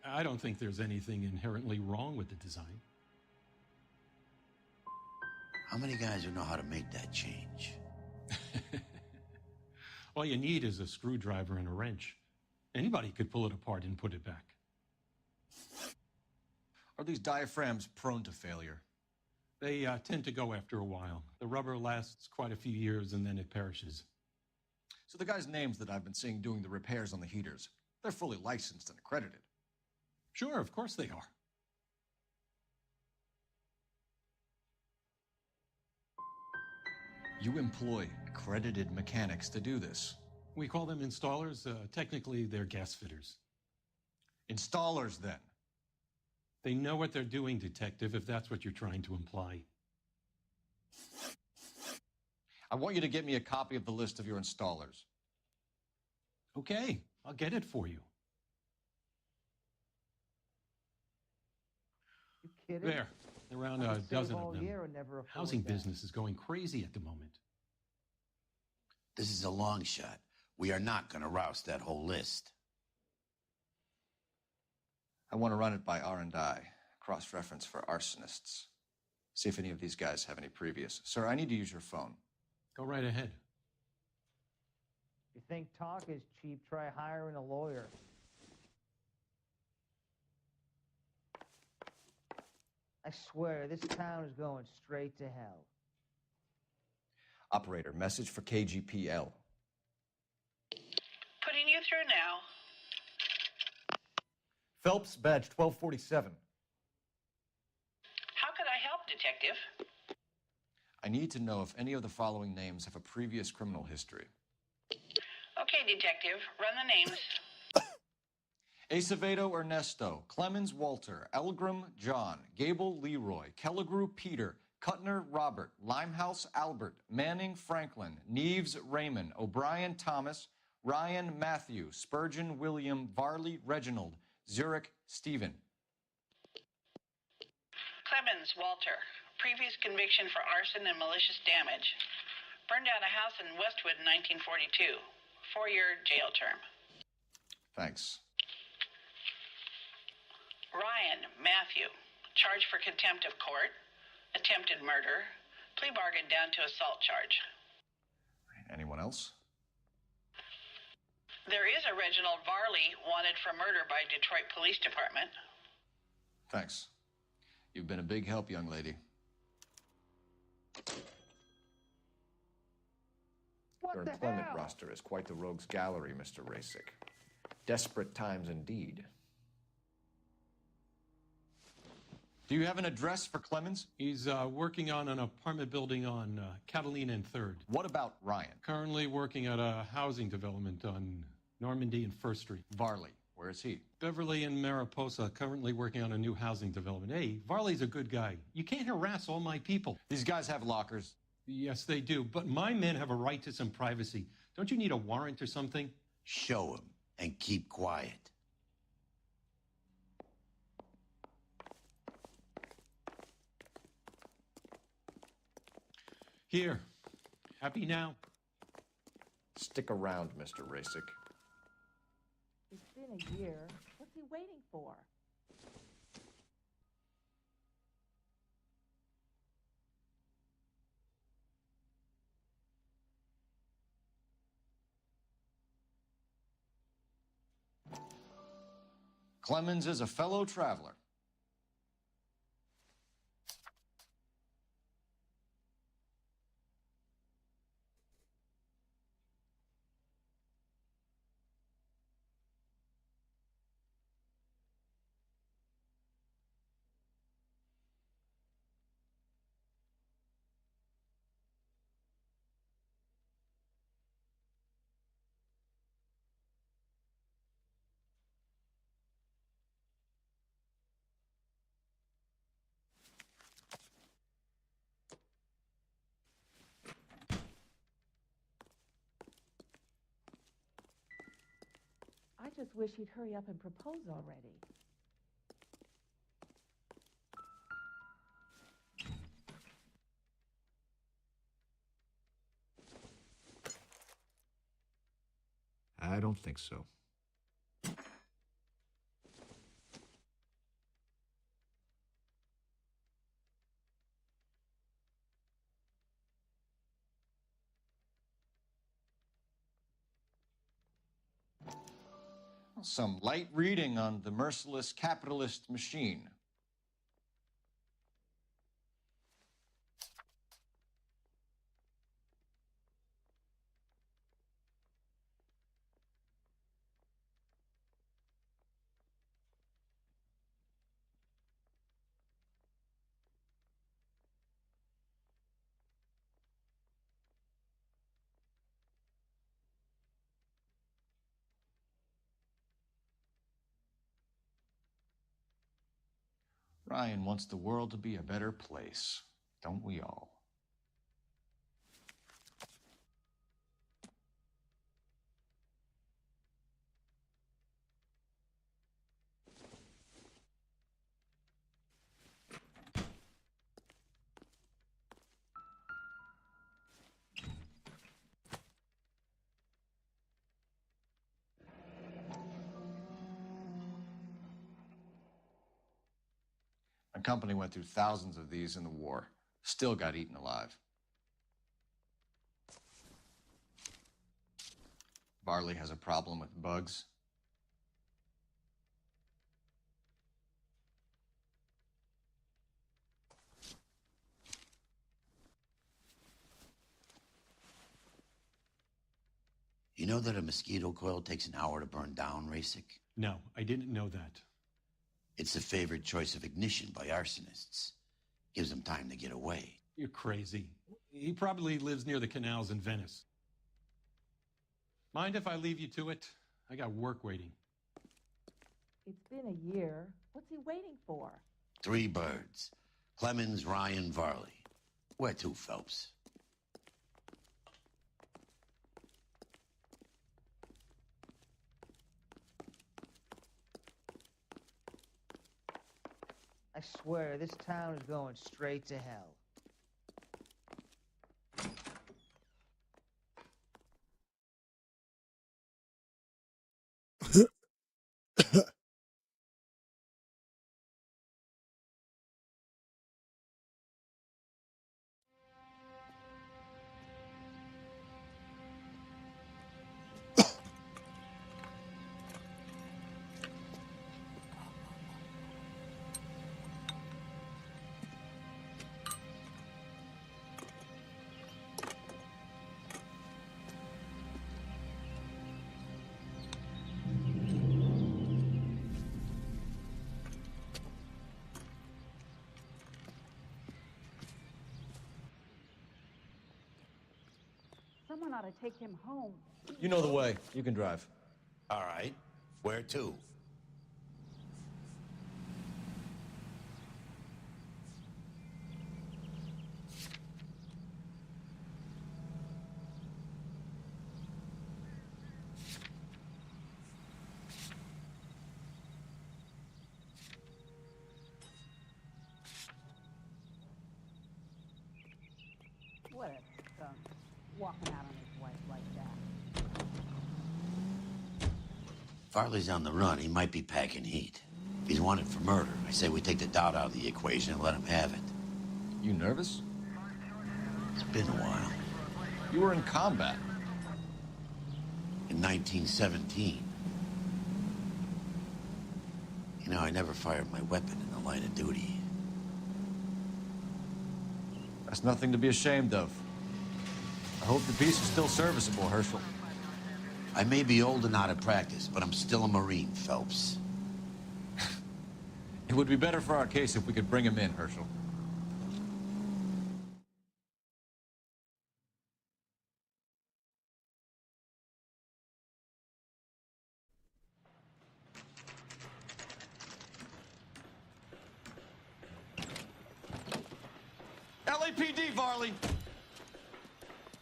I don't think there's anything inherently wrong with the design. How many guys would know how to make that change? All you need is a screwdriver and a wrench. Anybody could pull it apart and put it back. Are these diaphragms prone to failure? They tend to go after a while. The rubber lasts quite a few years and then it perishes. So the guys' names that I've been seeing doing the repairs on the heaters, they're fully licensed and accredited. Sure, of course they are. You employ accredited mechanics to do this. We call them installers. Technically, they're gas fitters. Installers, then? They know what they're doing, Detective, if that's what you're trying to imply. I want you to get me a copy of the list of your installers. Okay, I'll get it for you. You kidding? There, around a dozen of them. Housing that. business is going crazy at the moment. This is a long shot. We are not going to rouse that whole list. I want to run it by R&I, cross-reference for arsonists. See if any of these guys have any previous. Sir, I need to use your phone. Go right ahead. You think talk is cheap, try hiring a lawyer. I swear, this town is going straight to hell. Operator, message for KGPL. Putting you through now. Phelps, badge 1247. How could I help, Detective? I need to know if any of the following names have a previous criminal history. Okay, Detective, run the names. Acevedo Ernesto, Clemens Walter, Elgram John, Gable Leroy, Kelligrew Peter, Cutner Robert, Limehouse Albert, Manning Franklin, Neves Raymond, O'Brien Thomas, Ryan Matthew, Spurgeon William, Varley Reginald, Zurich Stephen. Clemens Walter, previous conviction for arson and malicious damage. Burned down a house in Westwood in 1942. 4-year jail term. Thanks. Ryan Matthew, charged for contempt of court, attempted murder, plea bargain down to assault charge. Anyone else? There is a Reginald Varley wanted for murder by Detroit Police Department. Thanks. You've been a big help, young lady. Your employment roster is quite the rogues gallery, Mr. Rasick. Desperate times indeed. Do you have an address for Clemens? He's working on an apartment building on Catalina and 3rd. What about Ryan? Currently working at a housing development on Normandy and 1st Street. Varley, where is he? Beverly and Mariposa, currently working on a new housing development. Hey, Varley's a good guy. You can't harass all my people. These guys have lockers. Yes, they do, but my men have a right to some privacy. Don't you need a warrant or something? Show him and keep quiet. Here. Happy now? Stick around, Mr. Rasick. It's been a year. What's he waiting for? Clemens is a fellow traveler. I just wish he'd hurry up and propose already. I don't think so. Some light reading on the merciless capitalist machine. Ryan wants the world to be a better place, don't we all? My company went through thousands of these in the war. Still got eaten alive. Varley has a problem with bugs. You know that a mosquito coil takes an hour to burn down, Rasic? No, I didn't know that. It's the favorite choice of ignition by arsonists. Gives them time to get away. You're crazy. He probably lives near the canals in Venice. Mind if I leave you to it? I got work waiting. It's been a year. What's he waiting for? 3 birds. Clemens, Ryan, Varley. Where to, Phelps? I swear, this town is going straight to hell. Someone ought to take him home. You know the way. You can drive. All right. Where to? What a skunk. Walking out on his wife like that. Farley's on the run. He might be packing heat. If he's wanted for murder, I say we take the doubt out of the equation and let him have it. You nervous? It's been a while. You were in combat. In 1917. You know, I never fired my weapon in the line of duty. That's nothing to be ashamed of. I hope the piece is still serviceable, Herschel. I may be old and out of practice, but I'm still a Marine, Phelps. It would be better for our case if we could bring him in, Herschel. LAPD, Varley!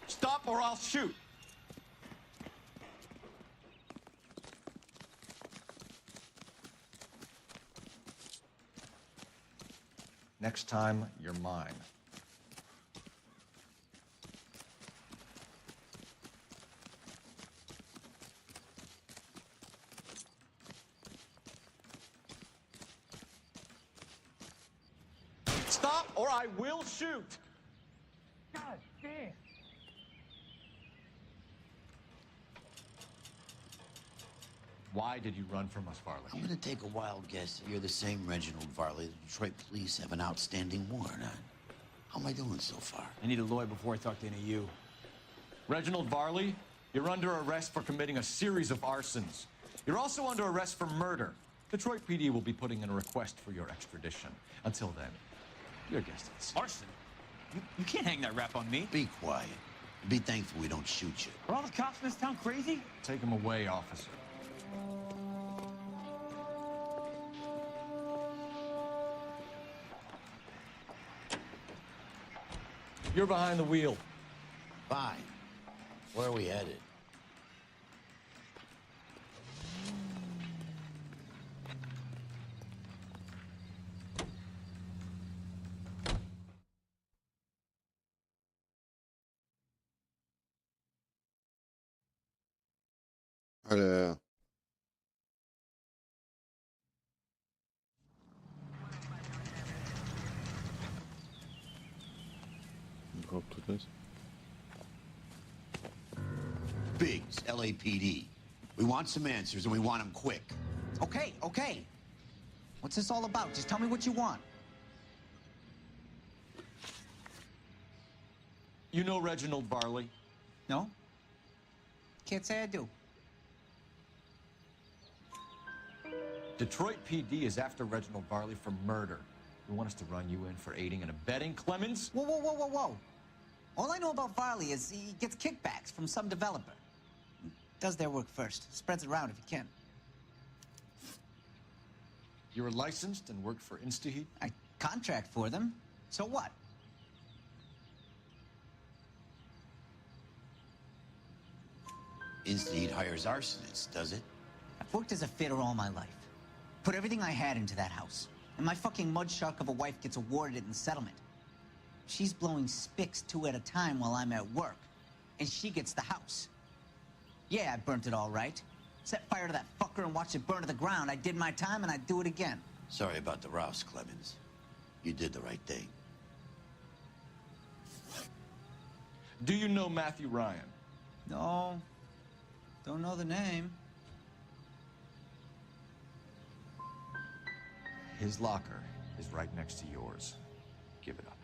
Stop or I'll shoot! Next time, you're mine. Stop or I will shoot! God damn. Why did you run from us, Varley? I'm gonna take a wild guess that you're the same Reginald Varley the Detroit police have an outstanding warrant on. How am I doing so far? I need a lawyer before I talk to any of you. Reginald Varley, you're under arrest for committing a series of arsons. You're also under arrest for murder. Detroit PD will be putting in a request for your extradition. Until then, your guest is. Arson? You can't hang that rap on me. Be quiet. Be thankful we don't shoot you. Are all the cops in this town crazy? Take him away, officer. You're behind the wheel. Fine. Where are we headed? Ale... Go up to this. Biggs, LAPD. We want some answers, and we want them quick. Okay. What's this all about? Just tell me what you want. You know Reginald Varley? No? Can't say I do. Detroit PD is after Reginald Varley for murder. You want us to run you in for aiding and abetting Clemens? Whoa. All I know about Varley is he gets kickbacks from some developer. Does their work first. Spreads it around if he can. You were licensed and worked for InstaHeat? I contract for them. So what? InstaHeat hires arsonists, does it? I've worked as a fitter all my life. Put everything I had into that house. And my fucking mud shark of a wife gets awarded it in settlement. She's blowing spics 2 at a time while I'm at work. And she gets the house. Yeah, I burnt it all right. Set fire to that fucker and watched it burn to the ground. I did my time and I'd do it again. Sorry about the rouse, Clemens. You did the right thing. Do you know Matthew Ryan? No. Don't know the name. His locker is right next to yours. Give it up.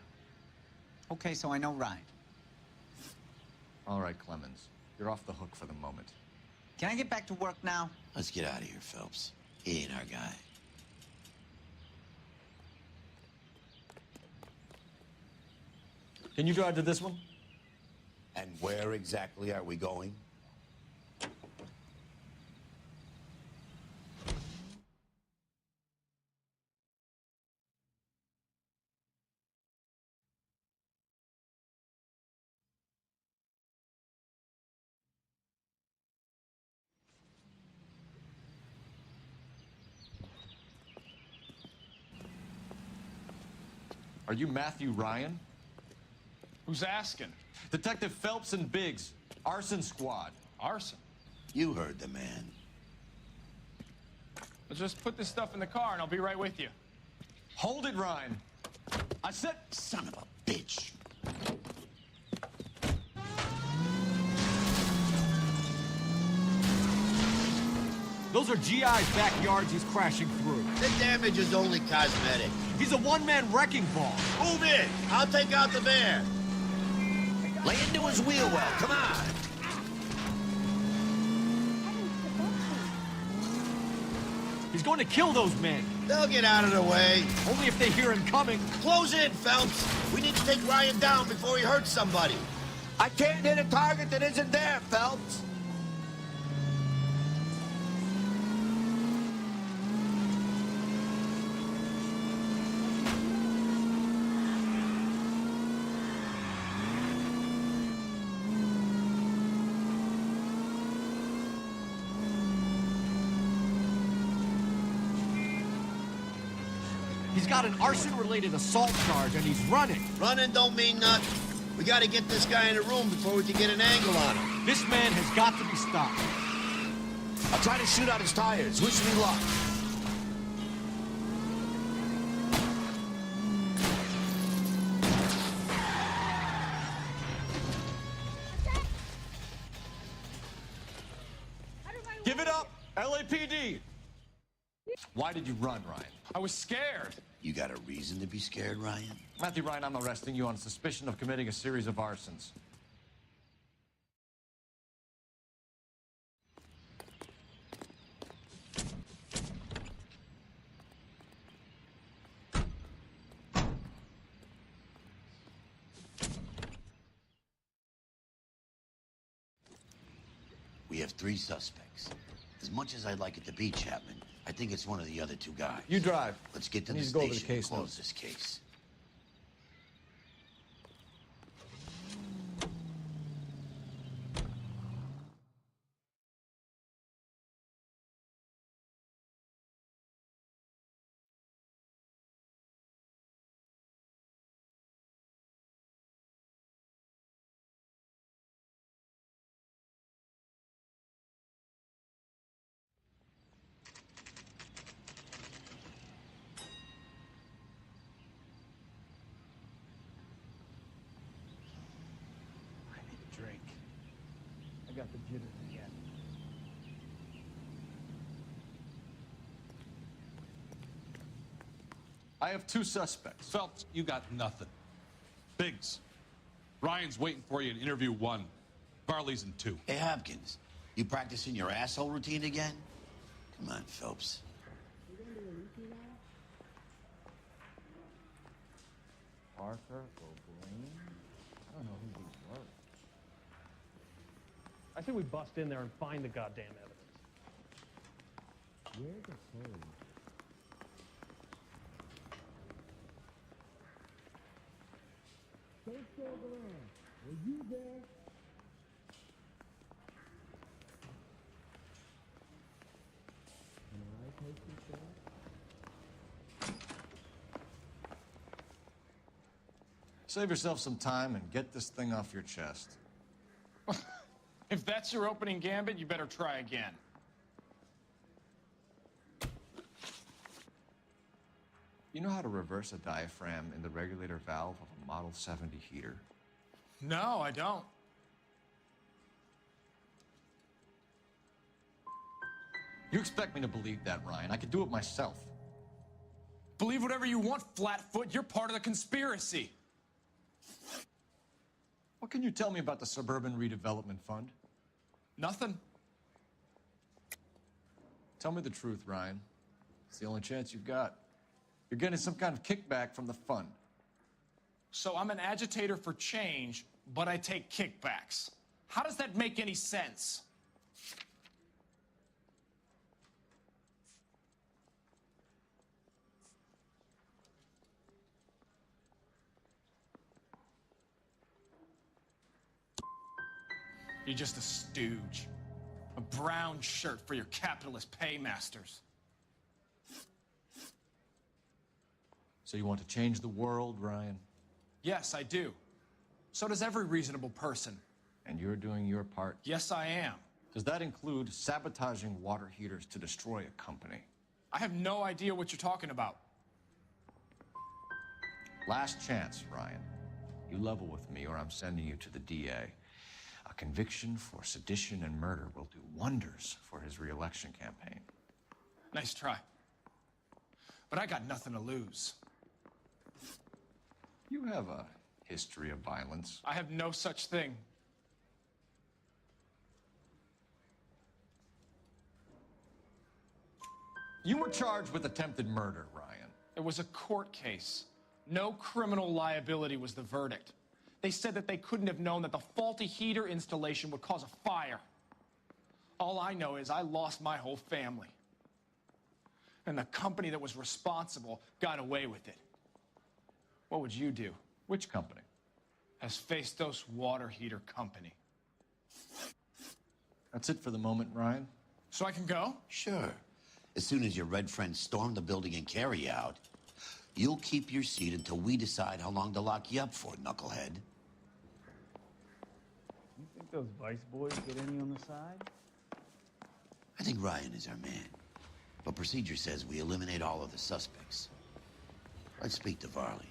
Okay, so I know Ryan. All right, Clemens. You're off the hook for the moment. Can I get back to work now? Let's get out of here, Phelps. He ain't our guy. Can you drive to this one? And where exactly are we going? Are you Matthew Ryan? Who's asking? Detective Phelps and Biggs, arson squad. Arson? You heard the man. Well, just put this stuff in the car and I'll be right with you. Hold it, Ryan. I said... Son of a bitch. Those are GI's backyards he's crashing through. The damage is only cosmetic. He's a one-man wrecking ball. Move in. I'll take out the van. Lay into his wheel well. Come on. He's going to kill those men. They'll get out of the way. Only if they hear him coming. Close in, Phelps. We need to take Ryan down before he hurts somebody. I can't hit a target that isn't there, Phelps. He's got an arson-related assault charge, and he's running. Running don't mean nothing. We gotta get this guy in a room before we can get an angle on him. This man has got to be stopped. I'll try to shoot out his tires. Wish me luck. Give it up, LAPD! Why did you run, Ryan? I was scared. You got a reason to be scared, Ryan? Matthew Ryan, I'm arresting you on suspicion of committing a series of arsons. We have 3 suspects. As much as I'd like it to be Chapman, I think it's one of the other 2 guys. You drive. Let's get to I the need to go over the station case and close notes. this case. Drink. I got the jitters again. I have 2 suspects. Phelps, you got nothing. Biggs, Ryan's waiting for you in interview 1. Varley's in 2. Hey, Hopkins, you practicing your asshole routine again? Come on, Phelps. Arthur O'Brien? I don't know who these were. I say we bust in there and find the goddamn evidence. Where's the phone? Don't stand around. Are you there? Can I take this back? Save yourself some time and get this thing off your chest. If that's your opening gambit, you better try again. You know how to reverse a diaphragm in the regulator valve of a Model 70 heater? No, I don't. You expect me to believe that, Ryan? I could do it myself. Believe whatever you want, Flatfoot. You're part of the conspiracy. What can you tell me about the Suburban Redevelopment Fund? Nothing. Tell me the truth, Ryan. It's the only chance you've got. You're getting some kind of kickback from the fund. So I'm an agitator for change, but I take kickbacks. How does that make any sense? You're just a stooge. A brown shirt for your capitalist paymasters. So you want to change the world, Ryan? Yes, I do. So does every reasonable person. And you're doing your part? Yes, I am. Does that include sabotaging water heaters to destroy a company? I have no idea what you're talking about. Last chance, Ryan. You level with me or I'm sending you to the DA. A conviction for sedition and murder will do wonders for his re-election campaign. Nice try. But I got nothing to lose. You have a history of violence. I have no such thing. You were charged with attempted murder, Ryan. It was a court case. No criminal liability was the verdict. They said that they couldn't have known that the faulty heater installation would cause a fire. All I know is I lost my whole family. And the company that was responsible got away with it. What would you do? Which company? Hephaestus Water Heater Company. That's it for the moment, Ryan. So I can go? Sure. As soon as your red friends storm the building and carry out, You'll keep your seat until we decide how long to lock you up for, knucklehead. You think those Vice boys get any on the side? I think Ryan is our man. But procedure says we eliminate all of the suspects. Let's speak to Varley.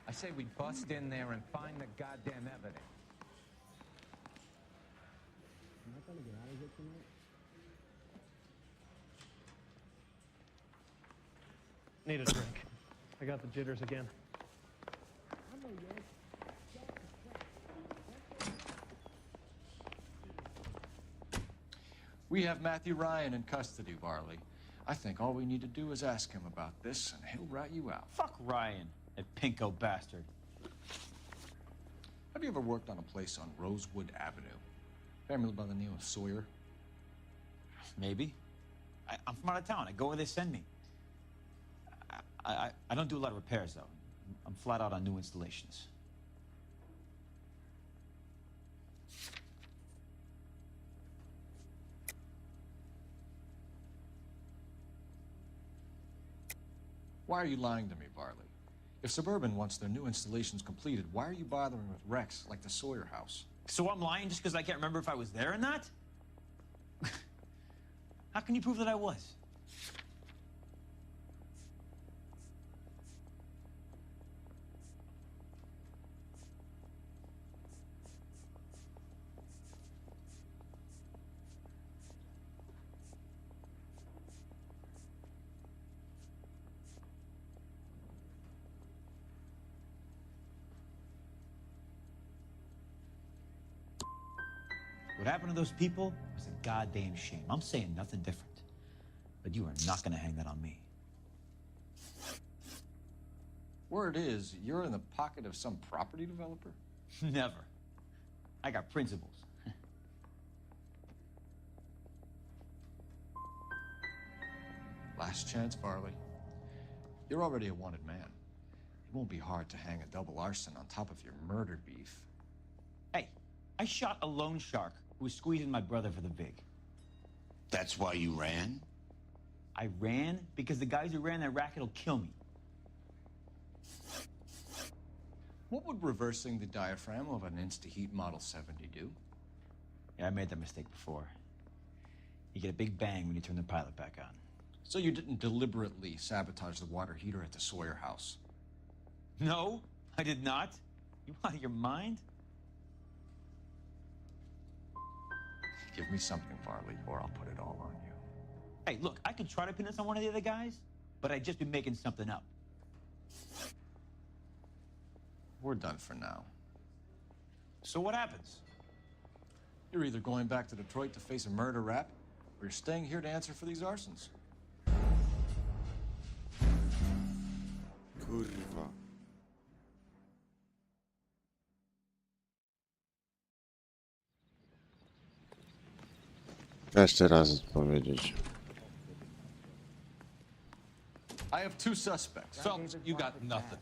I say we bust in there and find the goddamn evidence. Am I gonna get out of here tonight? Need a drink. I got the jitters again. We have Matthew Ryan in custody, Varley. I think all we need to do is ask him about this, and he'll rat you out. Fuck Ryan, that pinko bastard. Have you ever worked on a place on Rosewood Avenue? Family by the name of Sawyer? Maybe. I'm from out of town. I go where they send me. I don't do a lot of repairs, though. I'm flat out on new installations. Why are you lying to me, Varley? If Suburban wants their new installations completed, why are you bothering with wrecks like the Sawyer house? So I'm lying just because I can't remember if I was there or not? How can you prove that I was? What happened to those people was a goddamn shame. I'm saying nothing different. But you are not gonna hang that on me. Word is, you're in the pocket of some property developer? Never. I got principles. Last chance, Varley. You're already a wanted man. It won't be hard to hang a double arson on top of your murder beef. Hey, I shot a loan shark who was squeezing my brother for the vig. That's why you ran? I ran because the guys who ran that racket will kill me. What would reversing the diaphragm of an Insta-Heat Model 70 do? Yeah, I made that mistake before. You get a big bang when you turn the pilot back on. So you didn't deliberately sabotage the water heater at the Sawyer house? No, I did not. You out of your mind? Give me something, Varley, or I'll put it all on you. Hey, look, I could try to pin this on one of the other guys, but I'd just be making something up. We're done for now. So what happens? You're either going back to Detroit to face a murder rap, or you're staying here to answer for these arsons. Kurwa. Jeszcze raz odpowiedzieć. I have two suspects. Phelps, you got nothing.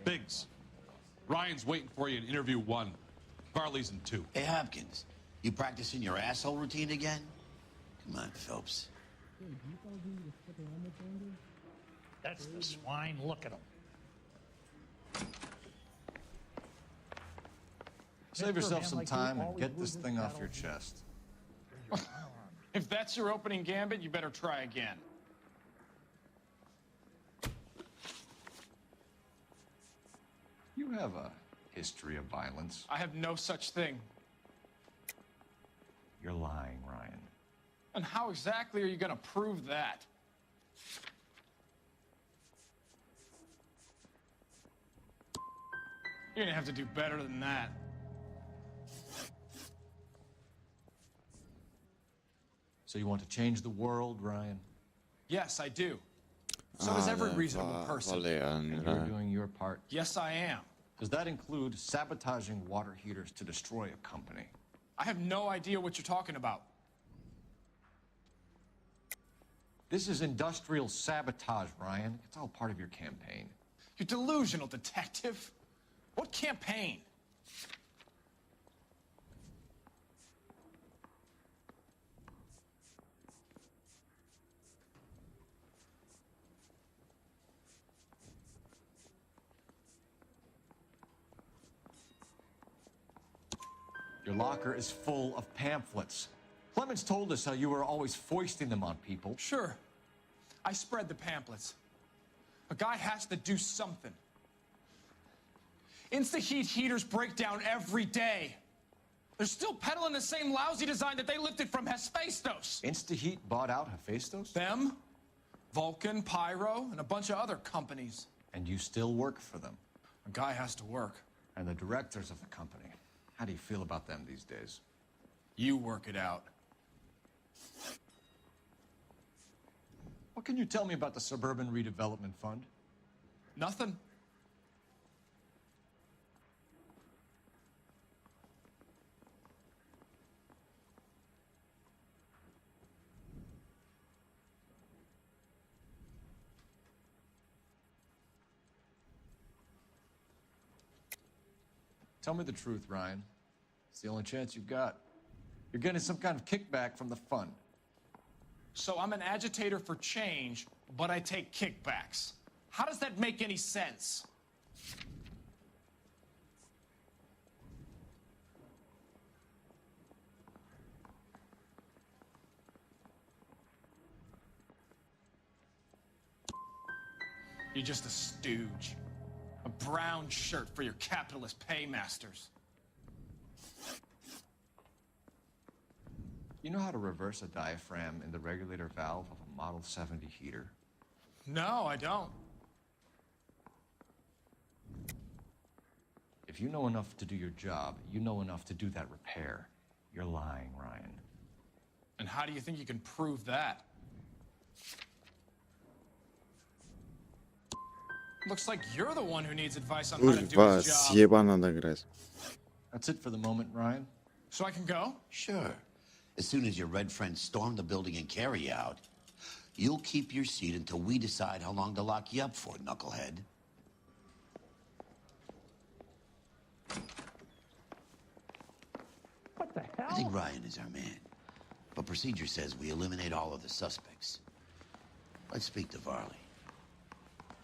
Biggs, Ryan's waiting for you in interview 1. Varley's in 2. Hey, Hopkins, you practicing your asshole routine again? Come on, Phelps. That's the swine. Look at him. Save yourself some time and get this thing off your chest. If that's your opening gambit, you better try again. You have a history of violence. I have no such thing. You're lying, Ryan. And how exactly are you going to prove that? You're going to have to do better than that. So you want to change the world, Ryan? Yes, I do. So does every reasonable person. And you're doing your part. Yes, I am. Does that include sabotaging water heaters to destroy a company? I have no idea what you're talking about. This is industrial sabotage, Ryan. It's all part of your campaign. You're delusional, detective. What campaign? Your locker is full of pamphlets. Clemens told us how you were always foisting them on people. Sure. I spread the pamphlets. A guy has to do something. Insta-heat heaters break down every day. They're still peddling the same lousy design that they lifted from Hephaestus. Insta-heat bought out Hephaestus? Them, Vulcan, Pyro, and a bunch of other companies. And you still work for them? A guy has to work. And the directors of the company, how do you feel about them these days? You work it out. What can you tell me about the Suburban Redevelopment Fund? Nothing. Tell me the truth, Ryan. It's the only chance you've got. You're getting some kind of kickback from the fund. So I'm an agitator for change, but I take kickbacks. How does that make any sense? You're just a stooge. A brown shirt for your capitalist paymasters. You know how to reverse a diaphragm in the regulator valve of a Model 70 heater? No, I don't. If you know enough to do your job, you know enough to do that repair. You're lying, Ryan. And how do you think you can prove that? Looks like you're the one who needs advice on how to do Kurwa, his job. zjebana ta gra jest. That's it for the moment, Ryan. So I can go? Sure. As soon as your red friends storm the building and carry you out, you'll keep your seat until we decide how long to lock you up for, knucklehead. What the hell? I think Ryan is our man. But procedure says we eliminate all of the suspects. Let's speak to Varley.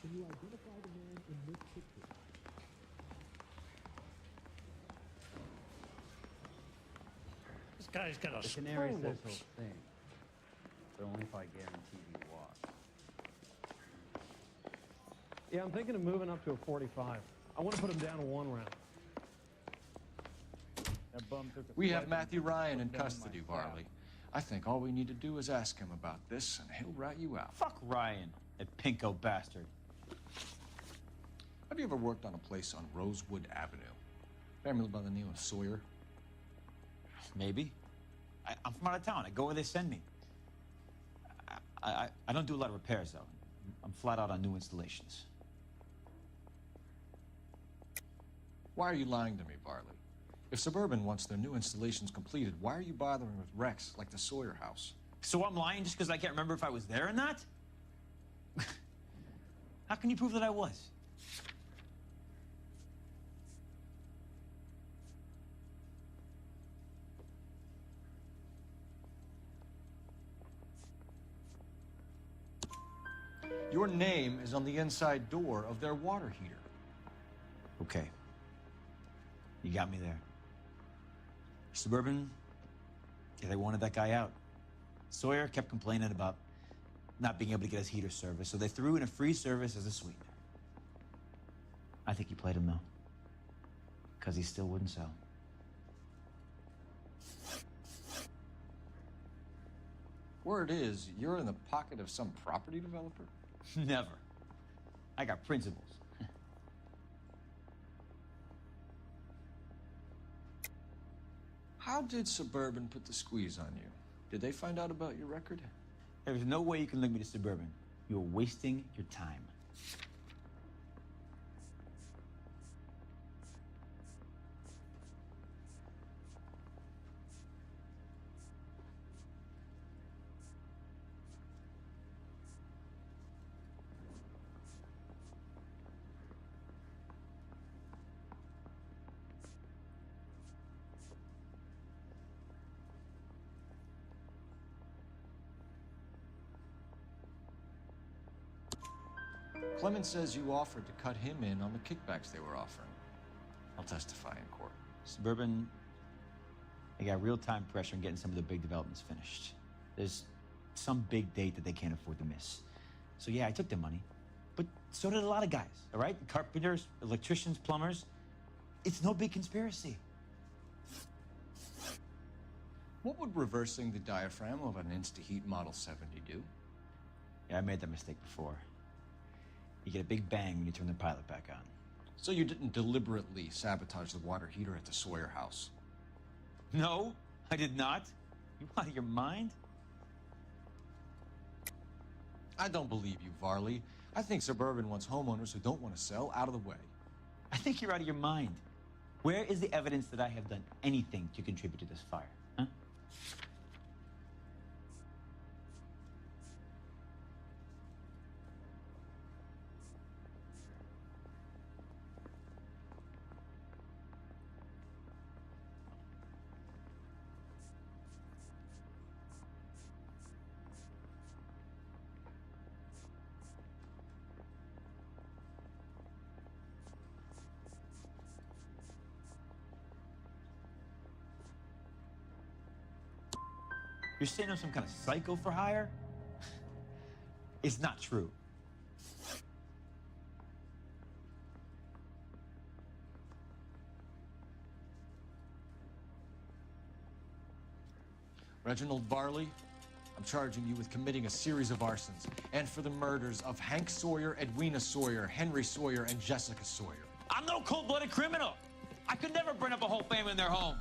Can you identify the man in this picture? This guy's got a The canary phone says looks- he'll sing, but only if I guarantee you watch. Yeah, I'm thinking of moving up to a 45. I want to put him down to one round. That bum took a We flight have Matthew and Ryan in put down my custody, strap. Varley. I think all we need to do is ask him about this, and he'll rat you out. Fuck Ryan, that pinko bastard. Have you ever worked on a place on Rosewood Avenue? Family by the name of Sawyer? Maybe. I'm from out of town. I go where they send me. I don't do a lot of repairs, though. I'm flat out on new installations. Why are you lying to me, Varley? If Suburban wants their new installations completed, why are you bothering with wrecks like the Sawyer house? So I'm lying just because I can't remember if I was there or not? How can you prove that I was? Your name is on the inside door of their water heater. Okay. You got me there. Suburban, yeah, they wanted that guy out. Sawyer kept complaining about not being able to get his heater service, so they threw in a free service as a sweetener. I think he played him, though. Because he still wouldn't sell. Word is, you're in the pocket of some property developer? Never. I got principles. How did Suburban put the squeeze on you? Did they find out about your record? There's no way you can link me to Suburban. You're wasting your time. Clemens says you offered to cut him in on the kickbacks they were offering. I'll testify in court. Suburban They got real-time pressure on getting some of the big developments finished. There's some big date that they can't afford to miss. So yeah, I took their money, but so did a lot of guys, all right? Carpenters, electricians, plumbers. It's no big conspiracy. What would reversing the diaphragm of an Instaheat Model 70 do? Yeah, I made that mistake before. You get a big bang when you turn the pilot back on. So you didn't deliberately sabotage the water heater at the Sawyer house? No, I did not. You out of your mind? I don't believe you, Varley. I think Suburban wants homeowners who don't want to sell out of the way. I think you're out of your mind. Where is the evidence that I have done anything to contribute to this fire, huh? You're saying I'm some kind of psycho for hire? It's not true. Reginald Varley, I'm charging you with committing a series of arsons and for the murders of Hank Sawyer, Edwina Sawyer, Henry Sawyer, and Jessica Sawyer. I'm no cold-blooded criminal. I could never burn up a whole family in their home.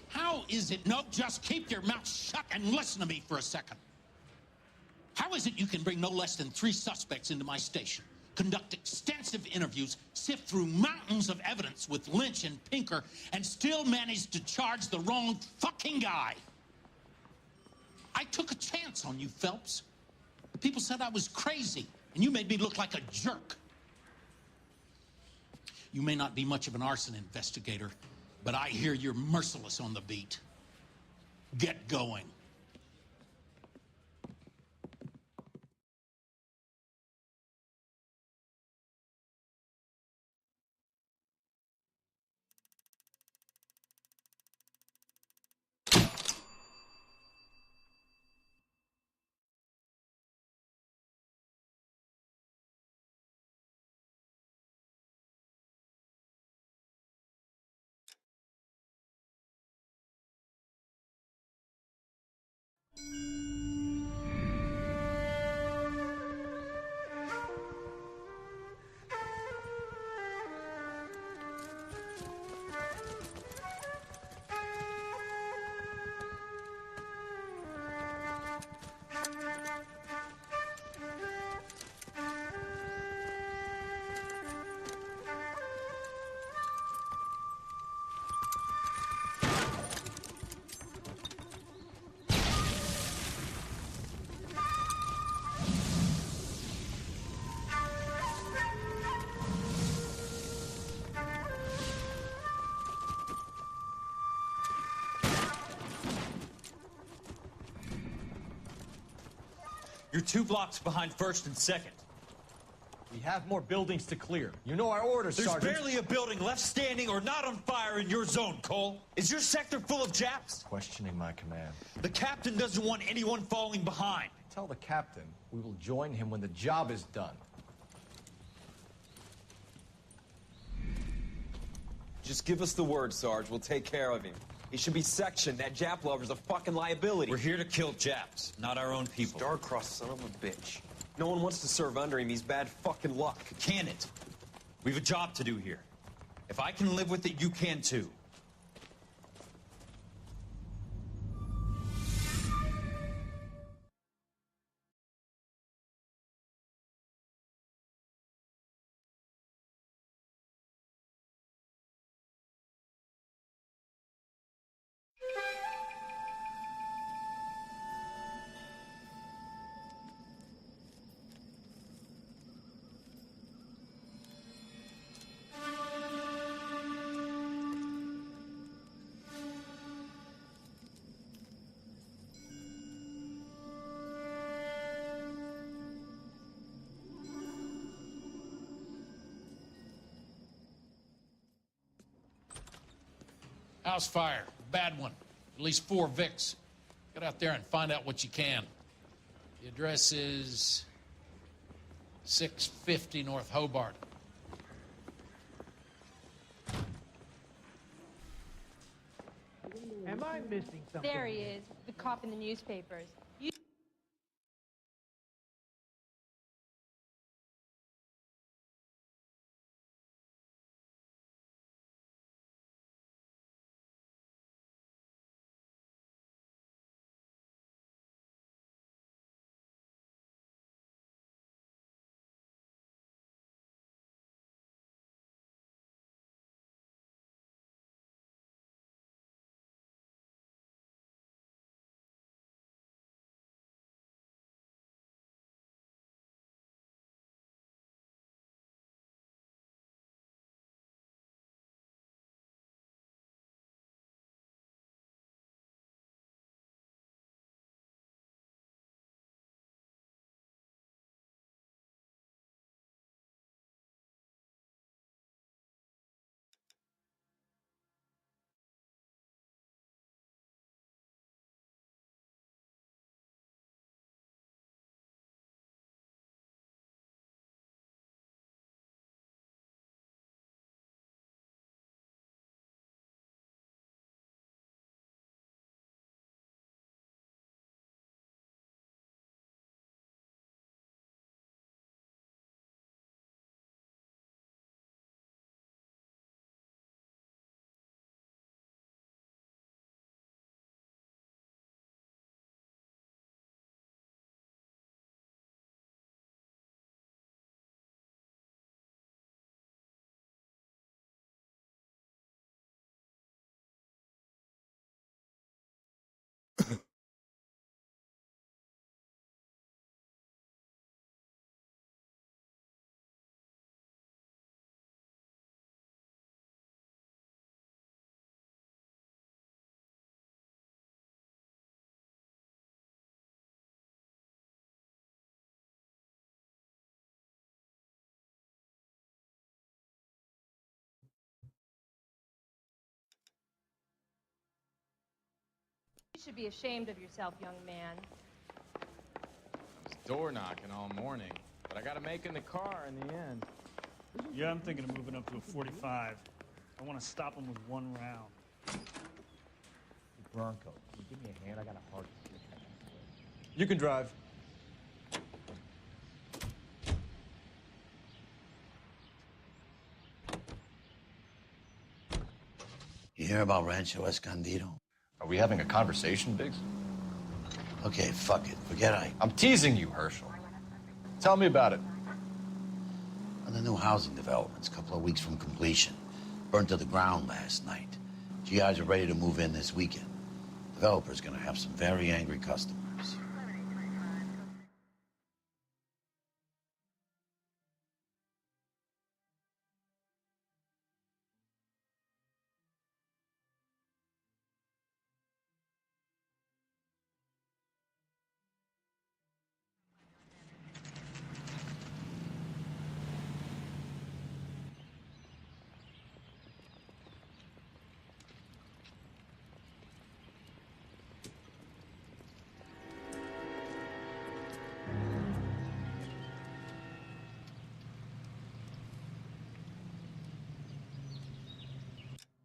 How is it? No, just keep your mouth shut and listen to me for a second. How is it you can bring no less than 3 suspects into my station, conduct extensive interviews, sift through mountains of evidence with Lynch and Pinker, and still manage to charge the wrong fucking guy? I took a chance on you, Phelps. The people said I was crazy, and you made me look like a jerk. You may not be much of an arson investigator, but I hear you're merciless on the beat. Get going. You're 2 blocks behind 1st and 2nd. We have more buildings to clear. You know our orders, There's Sergeant. barely a building left standing or not on fire in your zone, Cole. Is your sector full of Japs? Questioning my command. The captain doesn't want anyone falling behind. Tell the captain we will join him when the job is done. Just give us the word, Sarge. We'll take care of him. He should be sectioned. That Jap lover's a fucking liability. We're here to kill Japs, not our own people. Star-crossed son of a bitch. No one wants to serve under him. He's bad fucking luck. Can it? We have a job to do here. If I can live with it, you can too. House fire, bad one. At least 4 Vicks. Get out there and find out what you can. The address is 650 North Hobart. Am I missing something? There he is, the cop in the newspapers. You should be ashamed of yourself, young man. I was door knocking all morning, but I got to make in the car in the end. Yeah, I'm thinking of moving up to a 45. I want to stop him with 1 round. Hey, Bronco, can you give me a hand? I got a heart. You can drive. You hear about Rancho Escondido? Are we having a conversation, Biggs? Okay, fuck it. Forget I... I'm teasing you, Herschel. Tell me about it. On the new housing developments, a couple of weeks from completion. Burned to the ground last night. GIs are ready to move in this weekend. Developer's gonna have some very angry customers.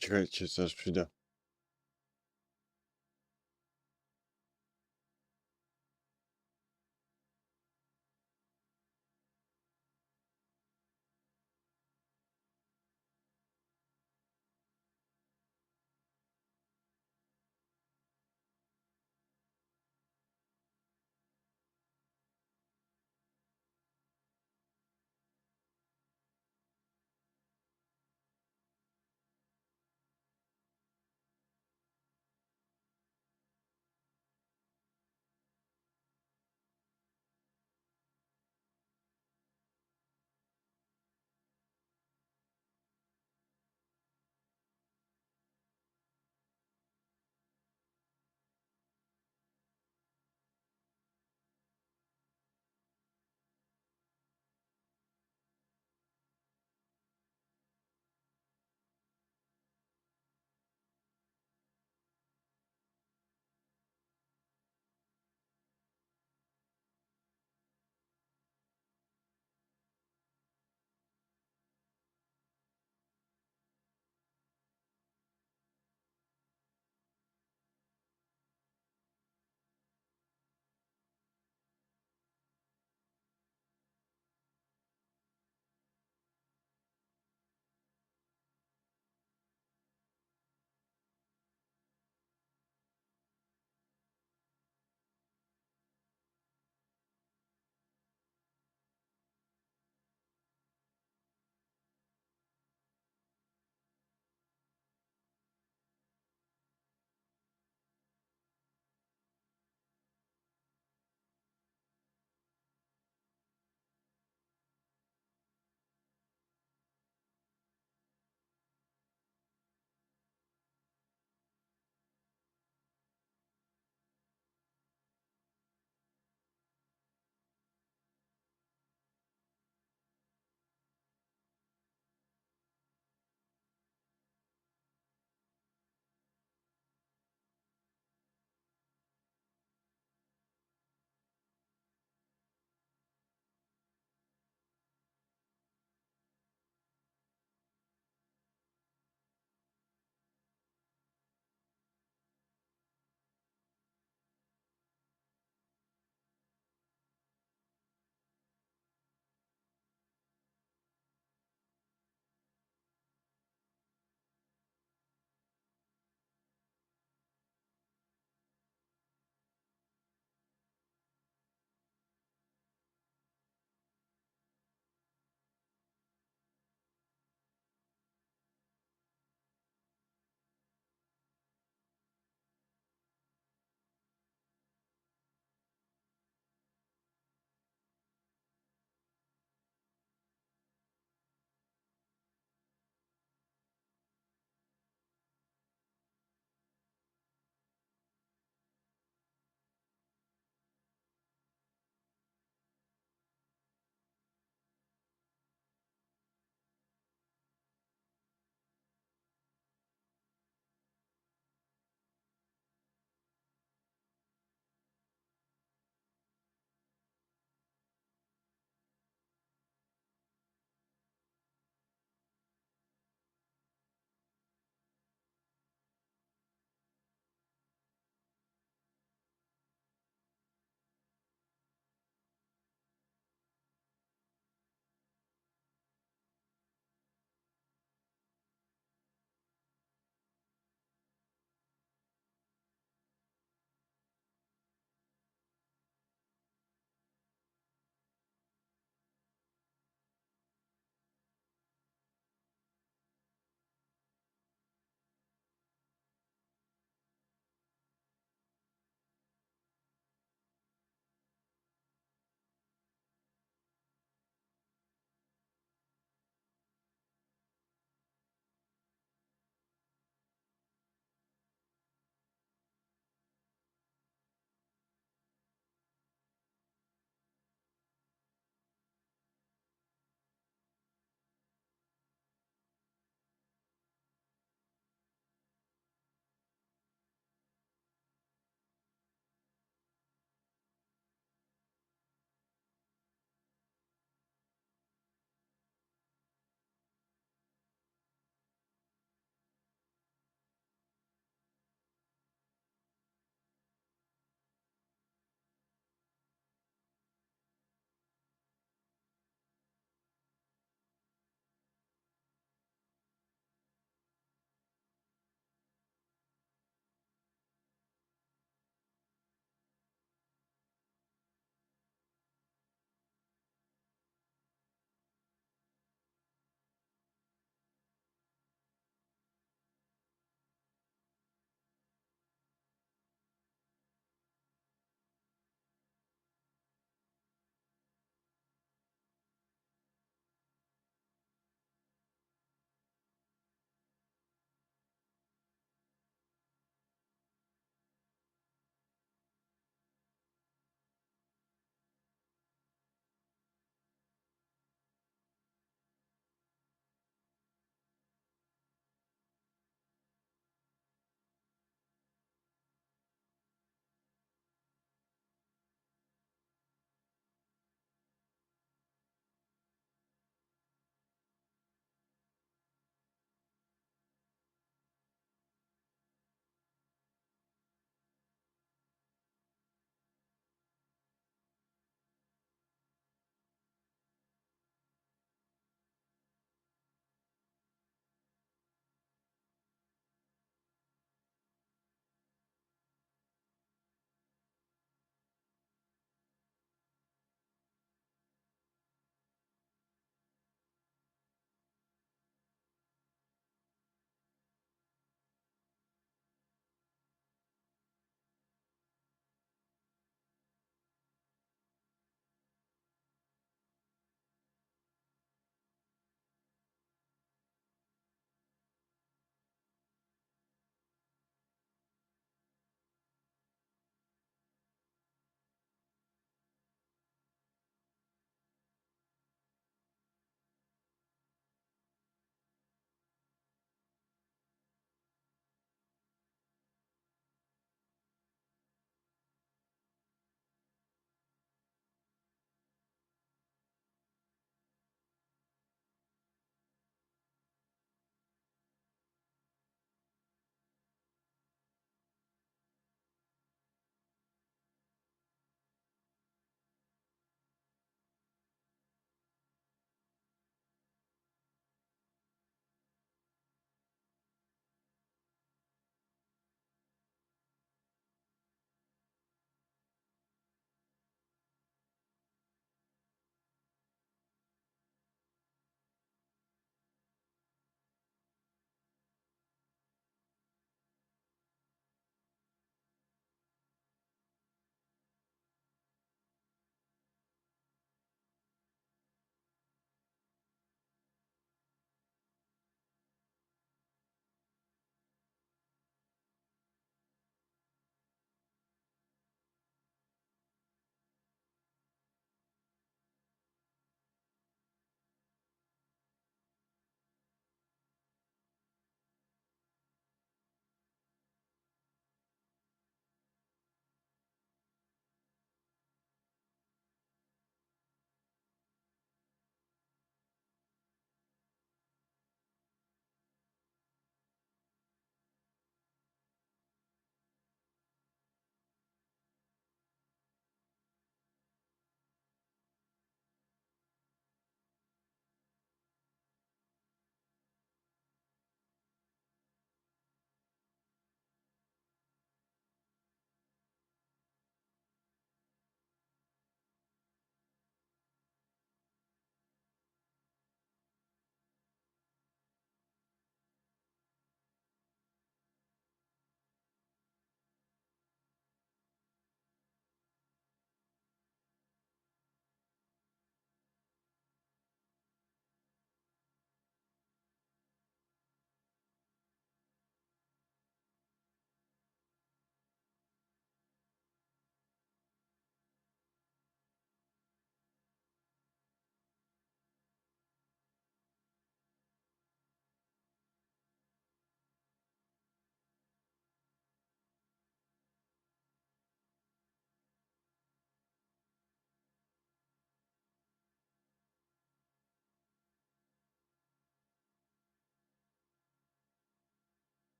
Czekajcie, co aż przyjdę.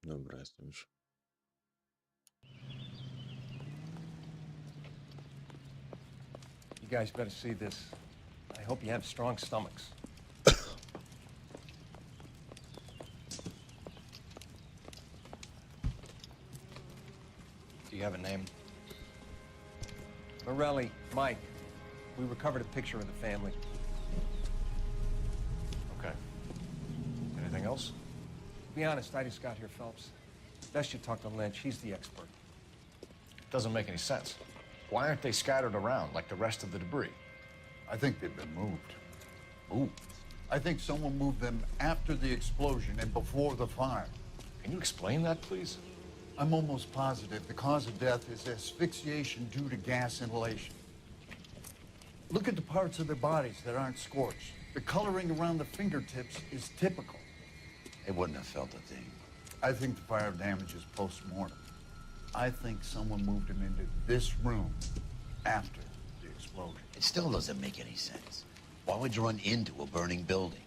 Dobra, jestem już. You guys better see this. I hope you have strong stomachs. Do you have a name? Morelli, Mike. We recovered a picture of the family. Okay. Anything else? To be honest, I just got here, Phelps. Best you talk to Lynch. He's the expert. Doesn't make any sense. Why aren't they scattered around like the rest of the debris? I think they've been moved. Moved? I think someone moved them after the explosion and before the fire. Can you explain that, please? I'm almost positive the cause of death is asphyxiation due to gas inhalation. Look at the parts of their bodies that aren't scorched. The coloring around the fingertips is typical. They wouldn't have felt a thing. I think the fire damage is post-mortem. I think someone moved him into this room after the explosion. It still doesn't make any sense. Why would you run into a burning building?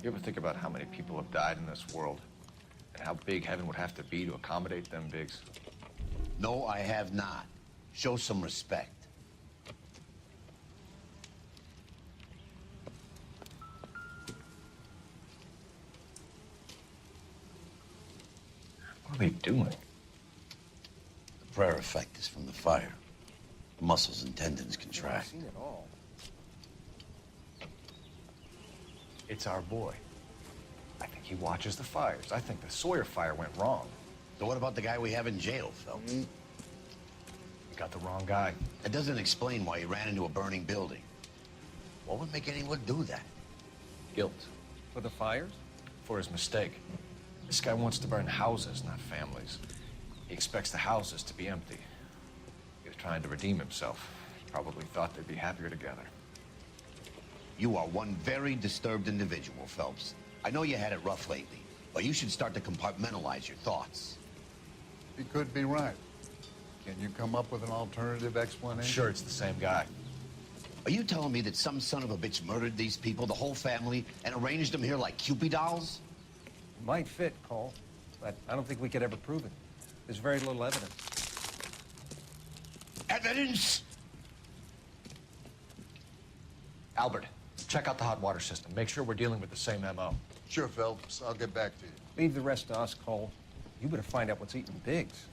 You ever think about how many people have died in this world? And how big heaven would have to be to accommodate them bigs? No, I have not. Show some respect. What are they doing? The prayer effect is from the fire. The muscles and tendons contract. I've seen it all. It's our boy. I think he watches the fires. I think the Sawyer fire went wrong. So what about the guy we have in jail, Phelps? You got the wrong guy. That doesn't explain why he ran into a burning building. What would make anyone do that? Guilt. For the fires? For his mistake. This guy wants to burn houses, not families. He expects the houses to be empty. He was trying to redeem himself. Probably thought they'd be happier together. You are one very disturbed individual, Phelps. I know you had it rough lately, but you should start to compartmentalize your thoughts. He could be right. Can you come up with an alternative explanation? I'm sure it's the same guy. Are you telling me that some son of a bitch murdered these people, the whole family, and arranged them here like Cupid dolls? It might fit, Cole, but I don't think we could ever prove it. There's very little evidence. Evidence? Albert, check out the hot water system. Make sure we're dealing with the same MO. Sure, Phelps. I'll get back to you. Leave the rest to us, Cole. You better find out what's eating Biggs.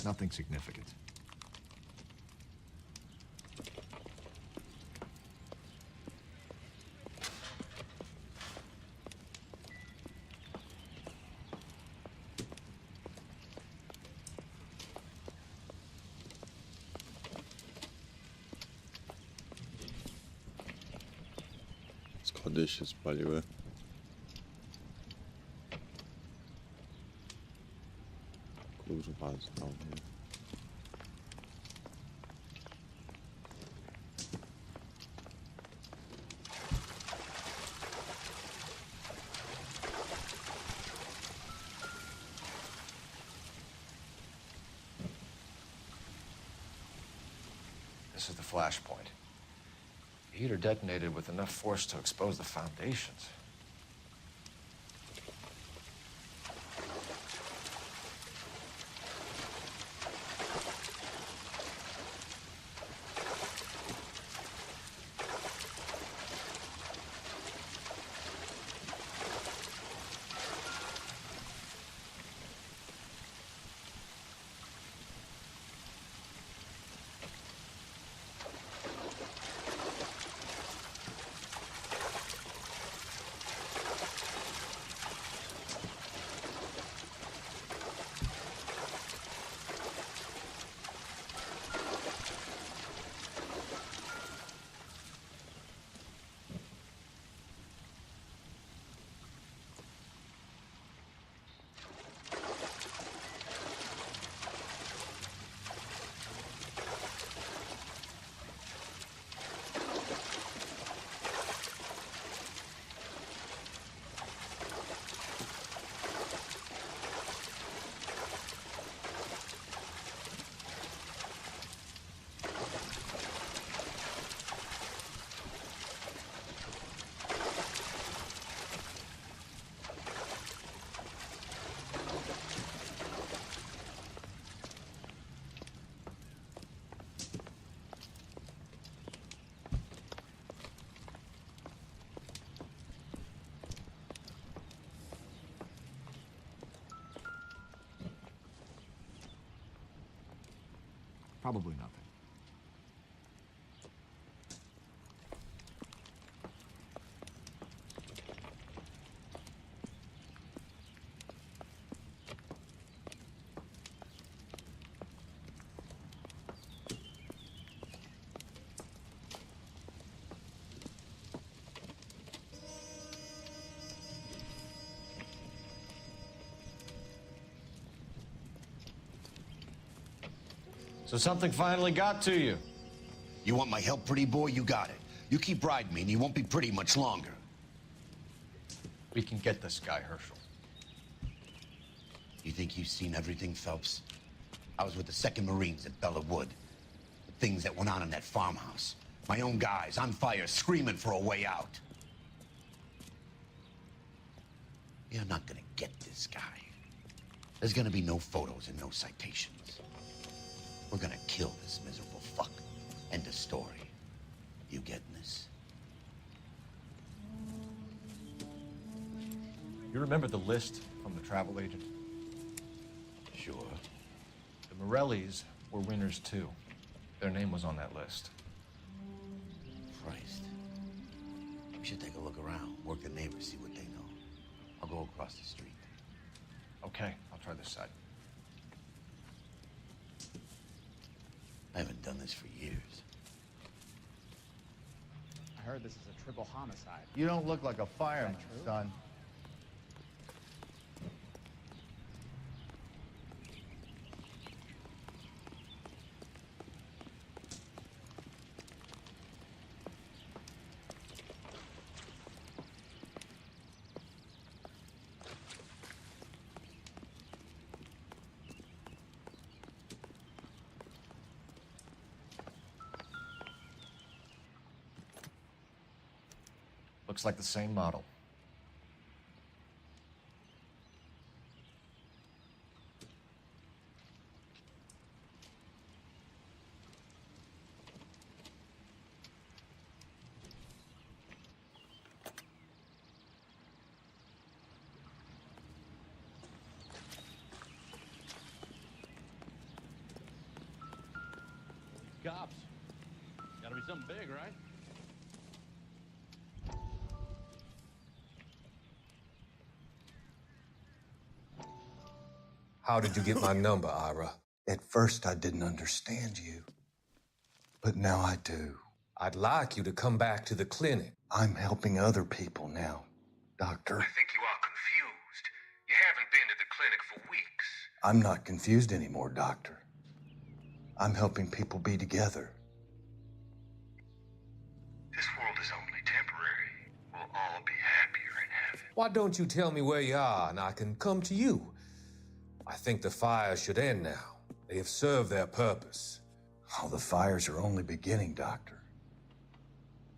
Nothing significant. Schody się spaliły. Kurwa, znowu. This is the flashpoint. The heater detonated with enough force to expose the foundations. Probably nothing. So something finally got to you. You want my help, pretty boy? You got it. You keep riding me and you won't be pretty much longer. We can get this guy, Herschel. You think you've seen everything, Phelps? I was with the 2nd Marines at Bella Wood. The things that went on in that farmhouse. My own guys on fire, screaming for a way out. You're not gonna get this guy. There's gonna be no photos and no citations. We're gonna kill this miserable fuck. End of story. You getting this? You remember the list from the travel agent? Sure. The Morellis were winners too. Their name was on that list. Christ. We should take a look around, work the neighbors, see what they know. I'll go across the street. Okay, I'll try this side. I haven't done this for years. I heard this is a triple homicide. You don't look like a fireman, son. Looks like the same model. cops. Gotta be something big, right? How did you get my number, Ira? At first, I didn't understand you. But now I do. I'd like you to come back to the clinic. I'm helping other people now, Doctor. I think you are confused. You haven't been to the clinic for weeks. I'm not confused anymore, Doctor. I'm helping people be together. This world is only temporary. We'll all be happier in heaven. Why don't you tell me where you are and I can come to you? I think the fires should end now. They have served their purpose. Oh, the fires are only beginning, Doctor.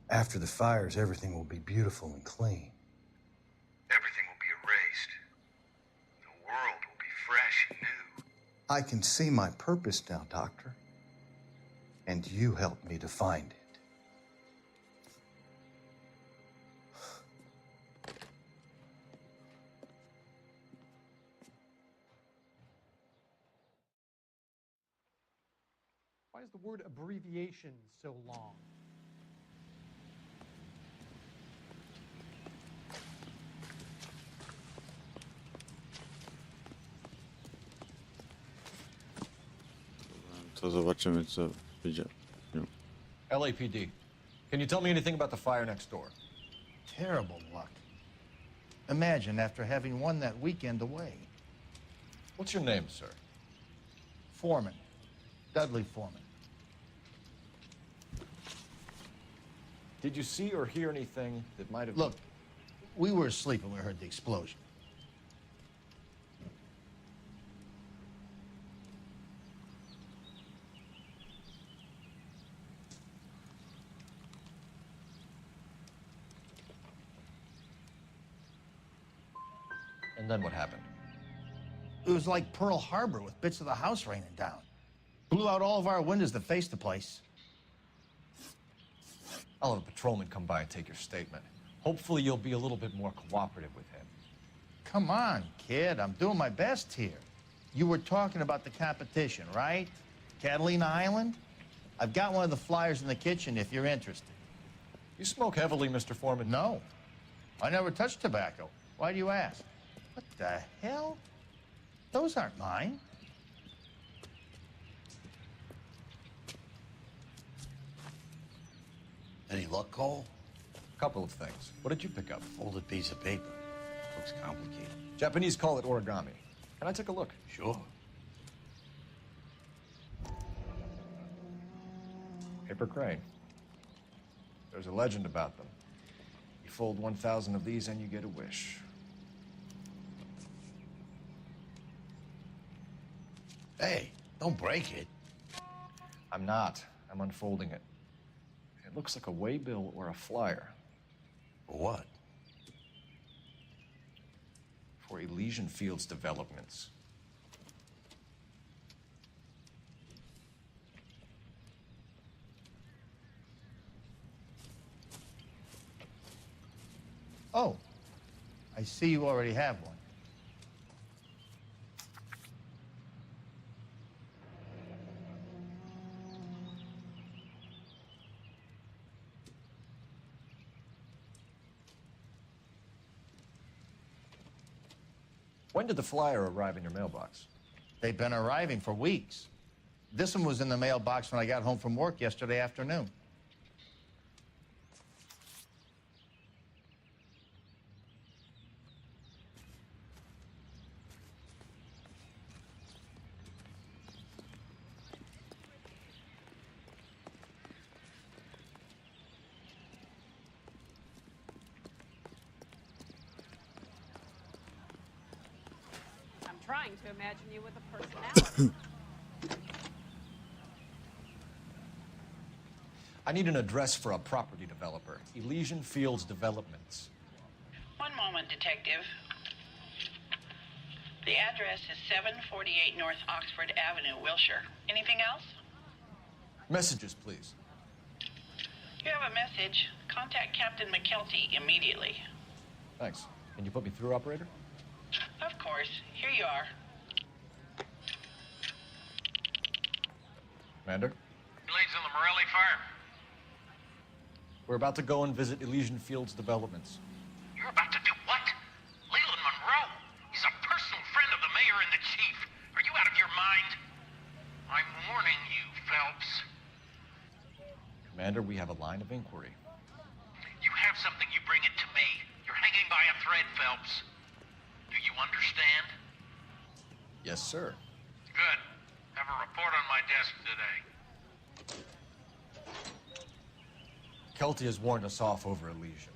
After the fires, everything will be beautiful and clean. Everything will be erased. The world will be fresh and new. I can see my purpose now, Doctor. And you helped me to find it. Why is the word abbreviation so long? To zobaczymy, co wyjdzie. LAPD. Can you tell me anything about the fire next door? Terrible luck. Imagine after having won that weekend away. What's your name, sir? Foreman. Dudley Foreman. Did you see or hear anything that might have... Look, we were asleep when we heard the explosion. And then what happened? It was like Pearl Harbor with bits of the house raining down. Blew out all of our windows that faced the place. I'll have a patrolman come by and take your statement. Hopefully you'll be a little bit more cooperative with him. Come on, kid. I'm doing my best here. You were talking about the competition, right? Catalina Island? I've got one of the flyers in the kitchen if you're interested. You smoke heavily, Mr. Foreman? No. I never touched tobacco. Why do you ask? What the hell? Those aren't mine. Any luck, Cole? Couple of things. What did you pick up? Folded piece of paper. Looks complicated. Japanese call it origami. Can I take a look? Sure. Paper crane. There's a legend about them. You fold 1,000 of these and you get a wish. Hey, don't break it. I'm not. I'm unfolding it. It looks like a waybill or a flyer. For what? For Elysian Fields developments. Oh, I see you already have one. When did the flyer arrive in your mailbox? They've been arriving for weeks. This one was in the mailbox when I got home from work yesterday afternoon. Trying to imagine you with a personality. I need an address for a property developer. Elysian Fields Developments. One moment, Detective. The address is 748 North Oxford Avenue, Wilshire. Anything else? Messages, please. You have a message. Contact Captain McKelty immediately. Thanks. Can you put me through, operator? Of course. Here you are. Commander? Ladies and fire? We're about to go and visit Elysian Fields Developments. You're about to do what? Leland Monroe? He's a personal friend of the mayor and the chief. Are you out of your mind? I'm warning you, Phelps. Commander, we have a line of inquiry. You have something, you bring it to me. You're hanging by a thread, Phelps. Do you understand? Yes, sir. Good. Have a report on my desk today. Kelty has warned us off over Elysian.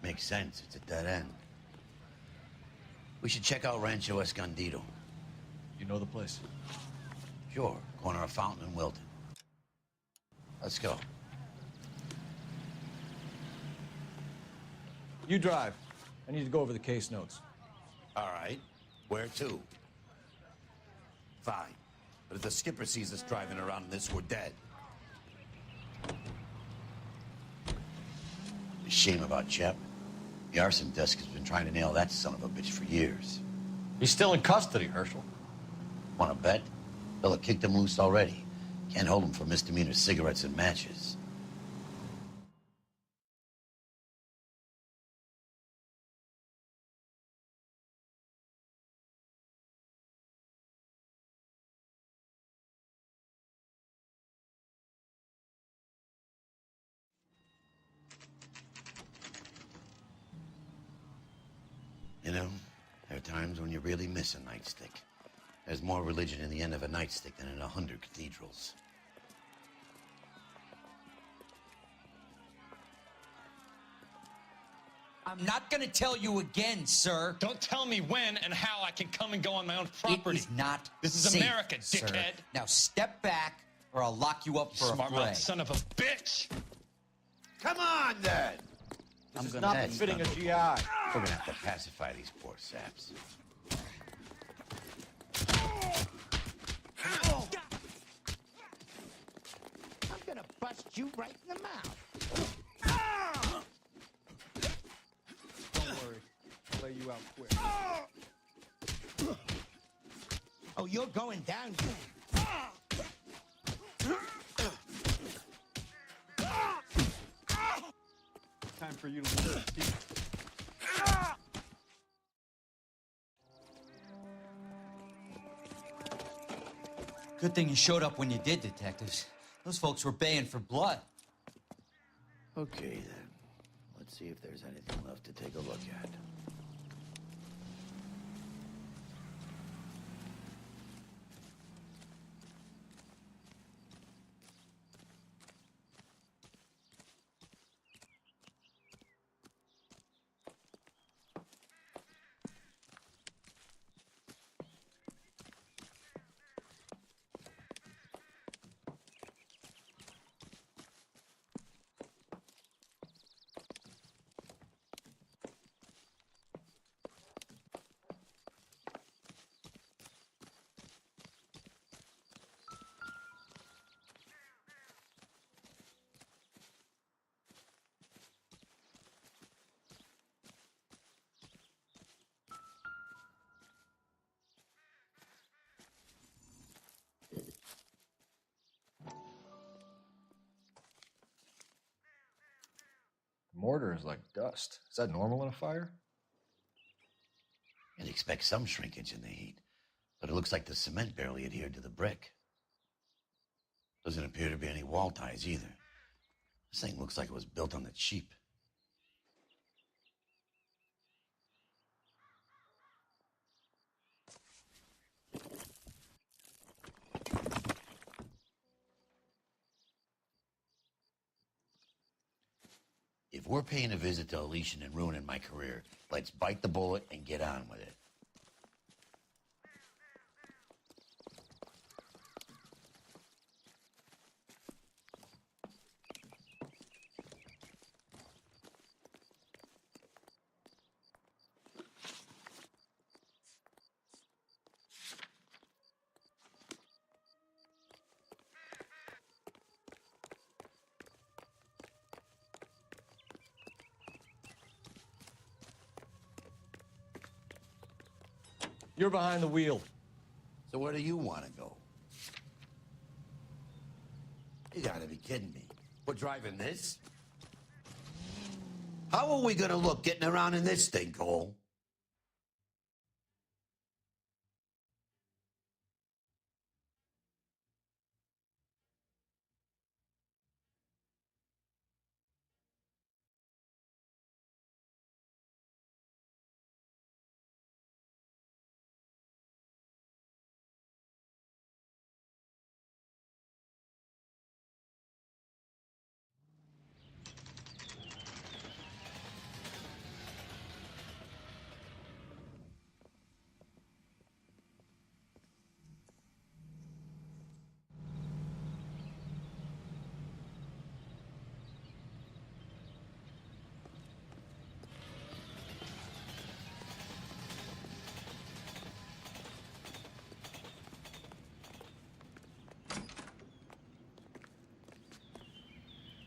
Makes sense. It's a dead end. We should check out Rancho Escondido. You know the place? Sure. Corner of Fountain and Wilton. Let's go. You drive. I need to go over the case notes. All right. Where to? Fine. But if the skipper sees us driving around in this, we're dead. A shame about Shep. The arson desk has been trying to nail that son of a bitch for years. He's still in custody, Herschel. Want to bet? They'll have kicked him loose already. Can't hold him for misdemeanor cigarettes and matches. You know, there are times when you really miss a nightstick. There's more religion in the end of a nightstick than in 100 cathedrals. I'm not gonna tell you again, sir. Don't tell me when and how I can come and go on my own property. It is not This is safe, America, sir. dickhead. Now step back, or I'll lock you up for a Smart fray. mouth son of a bitch. Come on, then! This is not befitting a GI. We're gonna have to pacify these poor saps. I'm gonna bust you right in the mouth. Don't worry. I'll lay you out quick. Oh, you're going down. Time for you to leave the seat. Good thing you showed up when you did, detectives. Those folks were baying for blood. Okay, then. Let's see if there's anything left to take a look at. Mortar is like dust. Is that normal in a fire? You'd expect some shrinkage in the heat, but it looks like the cement barely adhered to the brick. Doesn't appear to be any wall ties either. This thing looks like it was built on the cheap. If we're paying a visit to Elysian and ruining my career, let's bite the bullet and get on with it. You're behind the wheel. So where do you want to go? You gotta be kidding me. We're driving this? How are we gonna look getting around in this thing, Cole?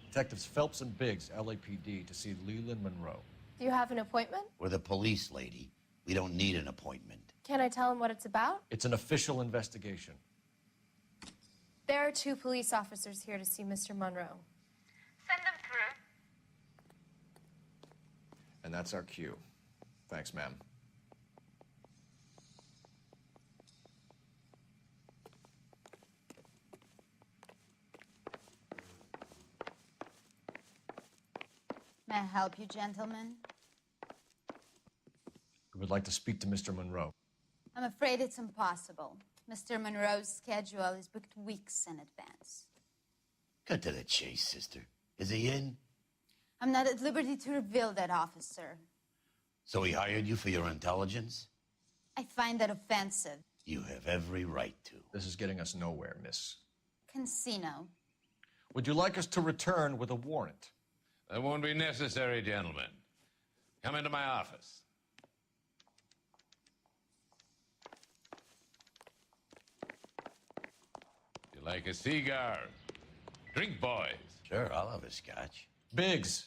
Detectives Phelps and Biggs, LAPD, to see Leland Monroe. Do you have an appointment? We're the police, lady. We don't need an appointment. Can I tell him what it's about? It's an official investigation. There are 2 police officers here to see Mr. Monroe. Send them through. And that's our cue. Thanks, ma'am. May I help you, gentlemen? We would like to speak to Mr. Monroe. I'm afraid it's impossible. Mr. Monroe's schedule is booked weeks in advance. Cut to the chase, sister. Is he in? I'm not at liberty to reveal that, officer. So he hired you for your intelligence? I find that offensive. You have every right to. This is getting us nowhere, miss. Casino. Would you like us to return with a warrant? That won't be necessary, gentlemen. Come into my office. You like a cigar? Drink, boys. Sure, I'll have a scotch. Biggs.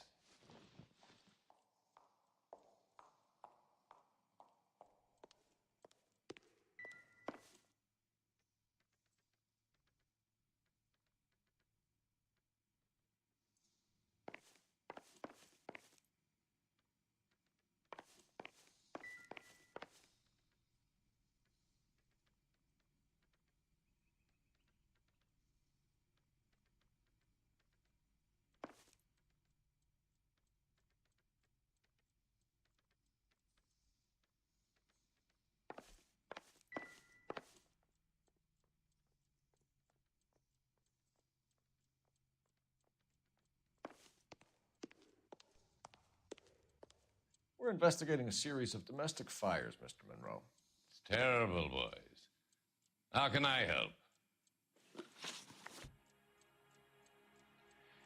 We're investigating a series of domestic fires, Mr. Monroe. It's terrible, boys. How can I help?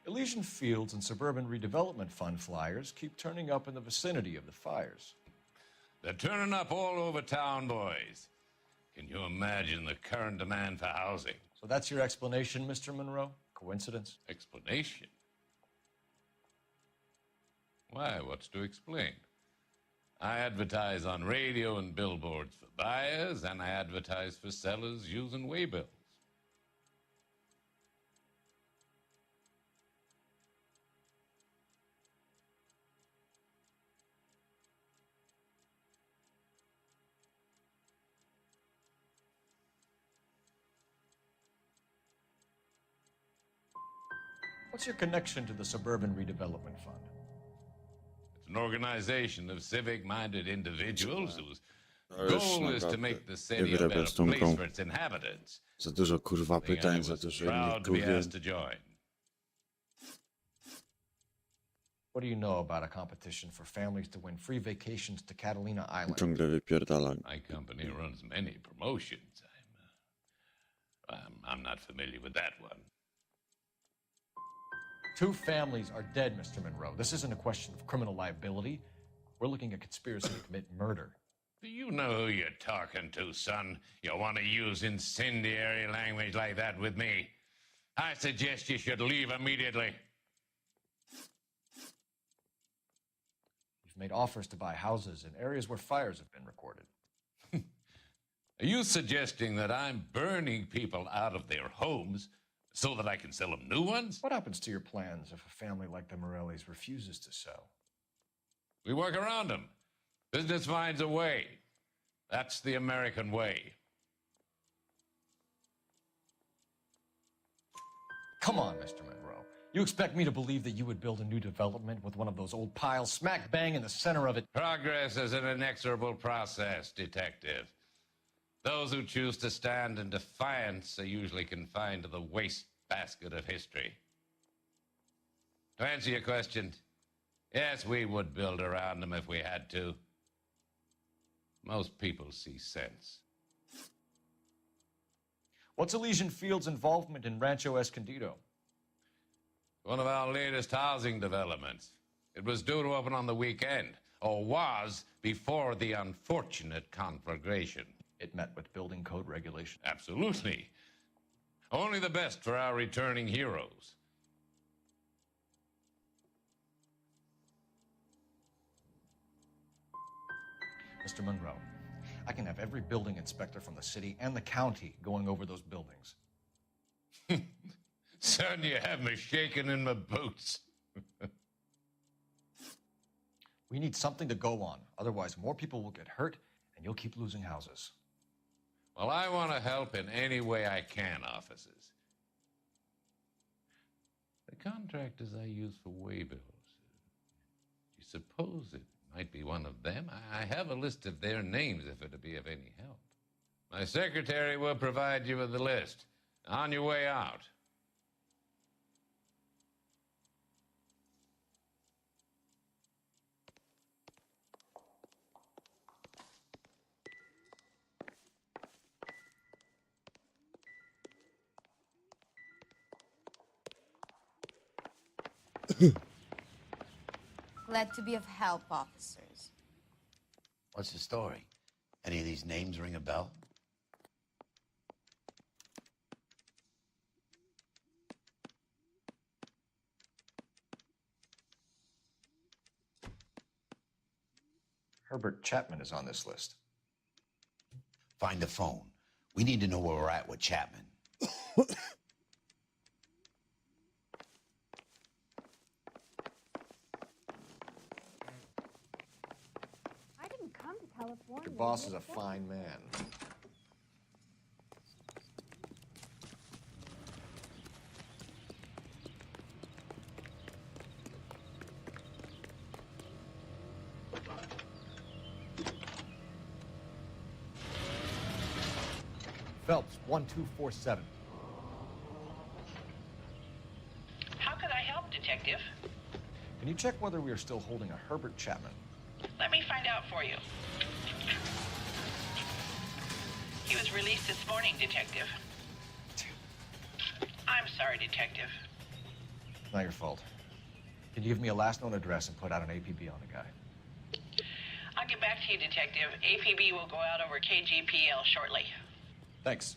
Elysian Fields and Suburban Redevelopment Fund flyers keep turning up in the vicinity of the fires. They're turning up all over town, boys. Can you imagine the current demand for housing? So that's your explanation, Mr. Monroe? Coincidence? Explanation? Why, what's to explain? I advertise on radio and billboards for buyers, and I advertise for sellers using waybills. What's your connection to the Suburban Redevelopment Fund? It's an organization of civic-minded individuals whose goal is to make the city a better place for its inhabitants. Za dużo kurwa pytań, za dużo innych Proud to be gówien. asked to join. What do you know about a competition for families to win free vacations to Catalina Island? Ciągle wypierdala. My company runs many promotions. I'm not familiar with that one. 2 families are dead, Mr. Monroe. This isn't a question of criminal liability. We're looking at conspiracy to commit murder. Do you know who you're talking to, son? You want to use incendiary language like that with me? I suggest you should leave immediately. We've made offers to buy houses in areas where fires have been recorded. Are you suggesting that I'm burning people out of their homes so that I can sell them new ones? What happens to your plans if a family like the Morellis refuses to sell? We work around them. Business finds a way. That's the American way. Come on, Mr. Monroe. You expect me to believe that you would build a new development with one of those old piles smack bang in the center of it? Progress is an inexorable process, Detective. Those who choose to stand in defiance are usually confined to the wastebasket of history. To answer your question, yes, we would build around them if we had to. Most people see sense. What's Elysian Field's involvement in Rancho Escondido? One of our latest housing developments. It was due to open on the weekend, or was before the unfortunate conflagration. It met with building code regulation. Absolutely. Only the best for our returning heroes. Mr. Monroe, I can have every building inspector from the city and the county going over those buildings. Son, you have me shaking in my boots. We need something to go on. Otherwise, more people will get hurt, and you'll keep losing houses. Well, I want to help in any way I can, officers. The contractors I use for waybills, do you suppose it might be one of them? I have a list of their names if it'll be of any help. My secretary will provide you with the list. On your way out. Glad to be of help, officers. What's the story? Any of these names ring a bell? Herbert Chapman is on this list. Find the phone. We need to know where we're at with Chapman. I didn't come to California. Your boss is a fine man. Phelps, 1247. How can I help, Detective? Can you check whether we are still holding a Herbert Chapman? Let me find out for you. He was released this morning, Detective. I'm sorry, Detective. Not your fault. Can you give me a last known address and put out an APB on the guy? I'll get back to you, Detective. APB will go out over KGPL shortly. Thanks.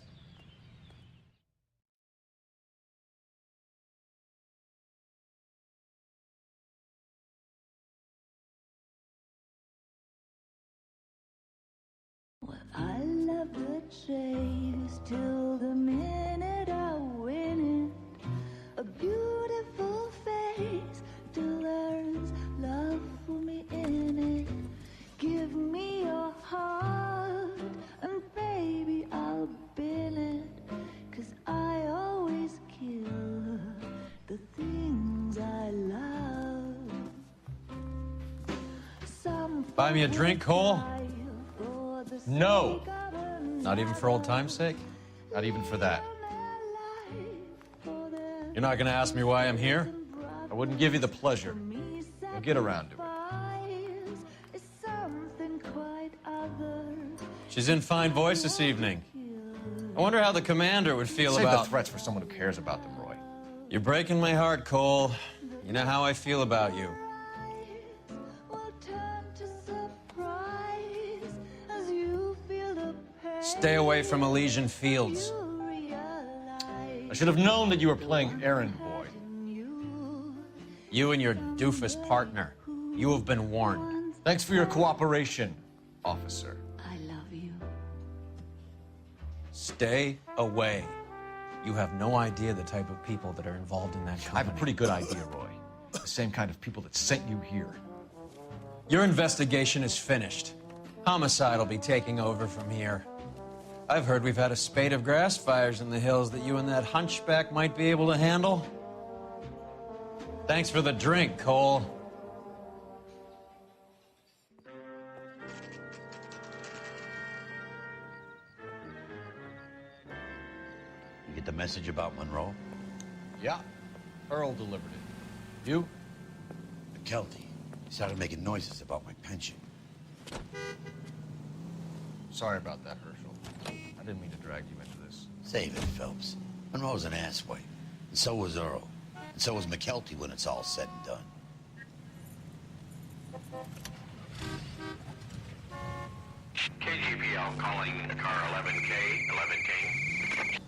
Well, I love the chase till the minute I win it. A beautiful face delivers love for me in it. Give me your heart and baby I'll bill it. 'Cause I always kill the things I love. Buy me a drink, Cole? No. Not even for old time's sake? Not even for that. You're not gonna ask me why I'm here? I wouldn't give you the pleasure. You'll get around to it. She's in fine voice this evening. I wonder how the commander would feel Save about... the threats for someone who cares about them, Roy. You're breaking my heart, Cole. You know how I feel about you. Stay away from Elysian Fields. I should have known that you were playing errand boy. You and your doofus partner. You have been warned. Thanks for your cooperation, officer. I love you. Stay away. You have no idea the type of people that are involved in that company. I have a pretty good idea, Roy. The same kind of people that sent you here. Your investigation is finished. Homicide will be taking over from here. I've heard we've had a spate of grass fires in the hills that you and that hunchback might be able to handle. Thanks for the drink, Cole. You get the message about Monroe? Yeah. Earl delivered it. You? McKelty. He started making noises about my pension. Sorry about that, Herschel. I didn't mean to drag you into this. Save it, Phelps. Monroe's an asswipe. And so was Earl. And so was McKelty when it's all said and done. KGPL calling car 11K, 11K.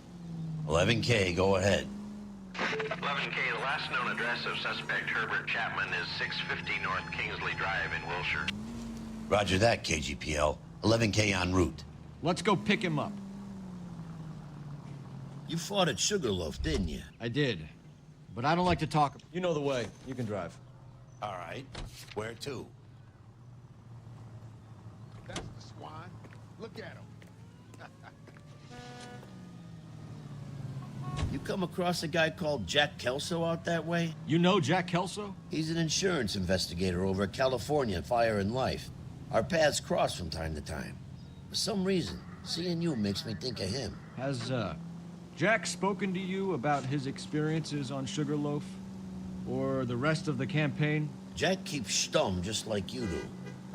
11K, go ahead. 11K, the last known address of suspect Herbert Chapman is 650 North Kingsley Drive in Wilshire. Roger that, KGPL. 11K en route. Let's go pick him up. You fought at Sugarloaf, didn't you? I did. But I don't like to talk. You know the way. You can drive. All right. Where to? That's the swine. Look at him. You come across a guy called Jack Kelso out that way? You know Jack Kelso? He's an insurance investigator over at California Fire and Life. Our paths cross from time to time. For some reason, seeing you makes me think of him. Has, Jack spoken to you about his experiences on Sugarloaf? Or the rest of the campaign? Jack keeps stum just like you do.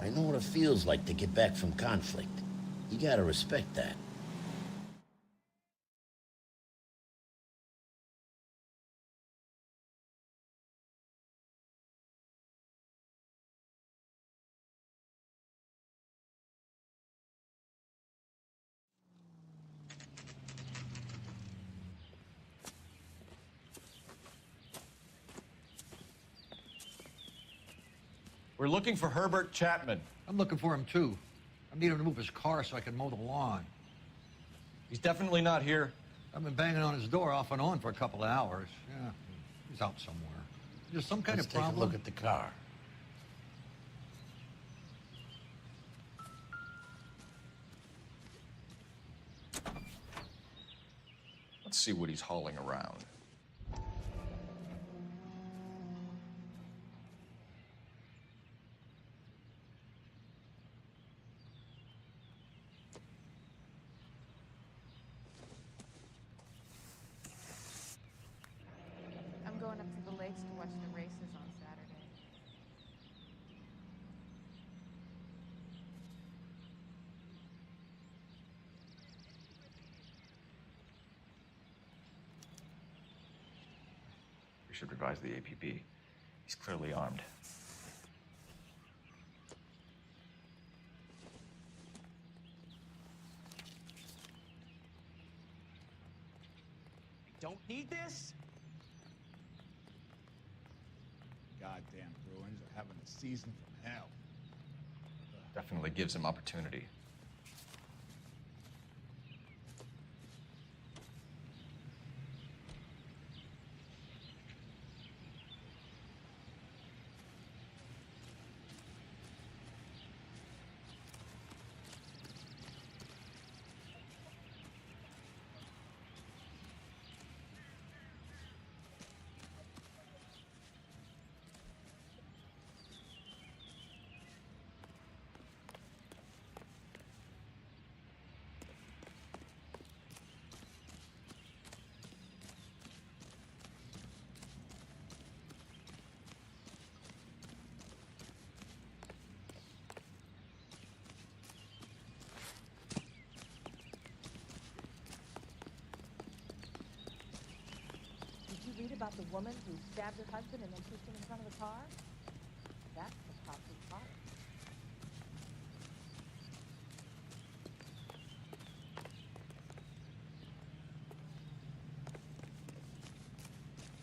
I know what it feels like to get back from conflict. You gotta respect that. We're looking for Herbert Chapman. I'm looking for him, too. I need him to move his car so I can mow the lawn. He's definitely not here. I've been banging on his door off and on for a couple of hours. Yeah, he's out somewhere. There's some kind Let's of problem. take a look at the car. Let's see what he's hauling around. I'm going up to the lakes to watch the races on Saturday. We should revise the APB. He's clearly armed. Don't need this? Goddamn Bruins are having a season from hell. Definitely gives him opportunity. Did you read about the woman who stabbed her husband and then pushed him in front of the car? That's the cop who caught her.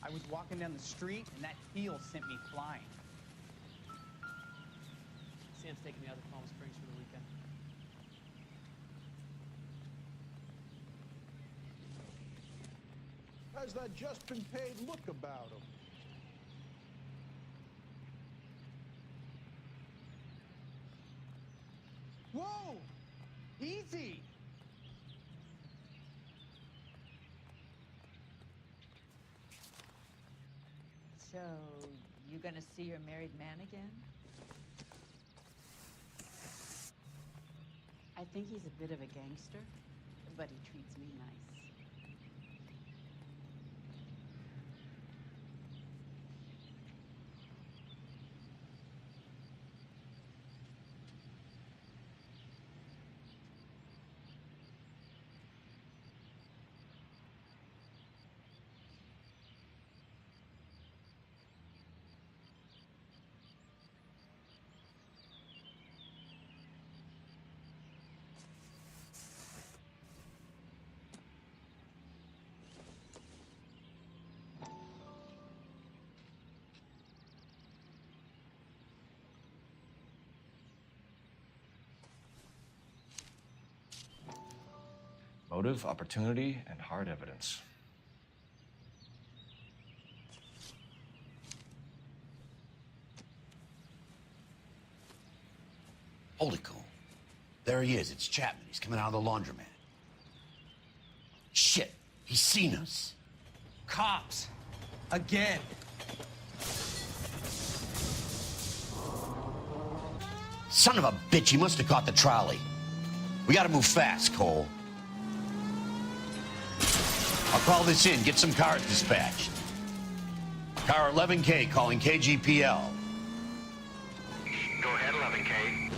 I was walking down the street, and that heel sent me flying. Sam's taking me out to Palm Springs for the weekend. has that just-been-paid look about him. Whoa! Easy! So, you gonna see your married man again? I think he's a bit of a gangster, but he treats me nice. Motive, opportunity, and hard evidence. Holy Cole. There he is. It's Chapman. He's coming out of the laundromat. Shit. He's seen us. Cops. Again. Son of a bitch. He must have caught the trolley. We gotta move fast, Cole. I'll call this in. Get some cars dispatched. Car 11K calling KGPL. Go ahead, 11K.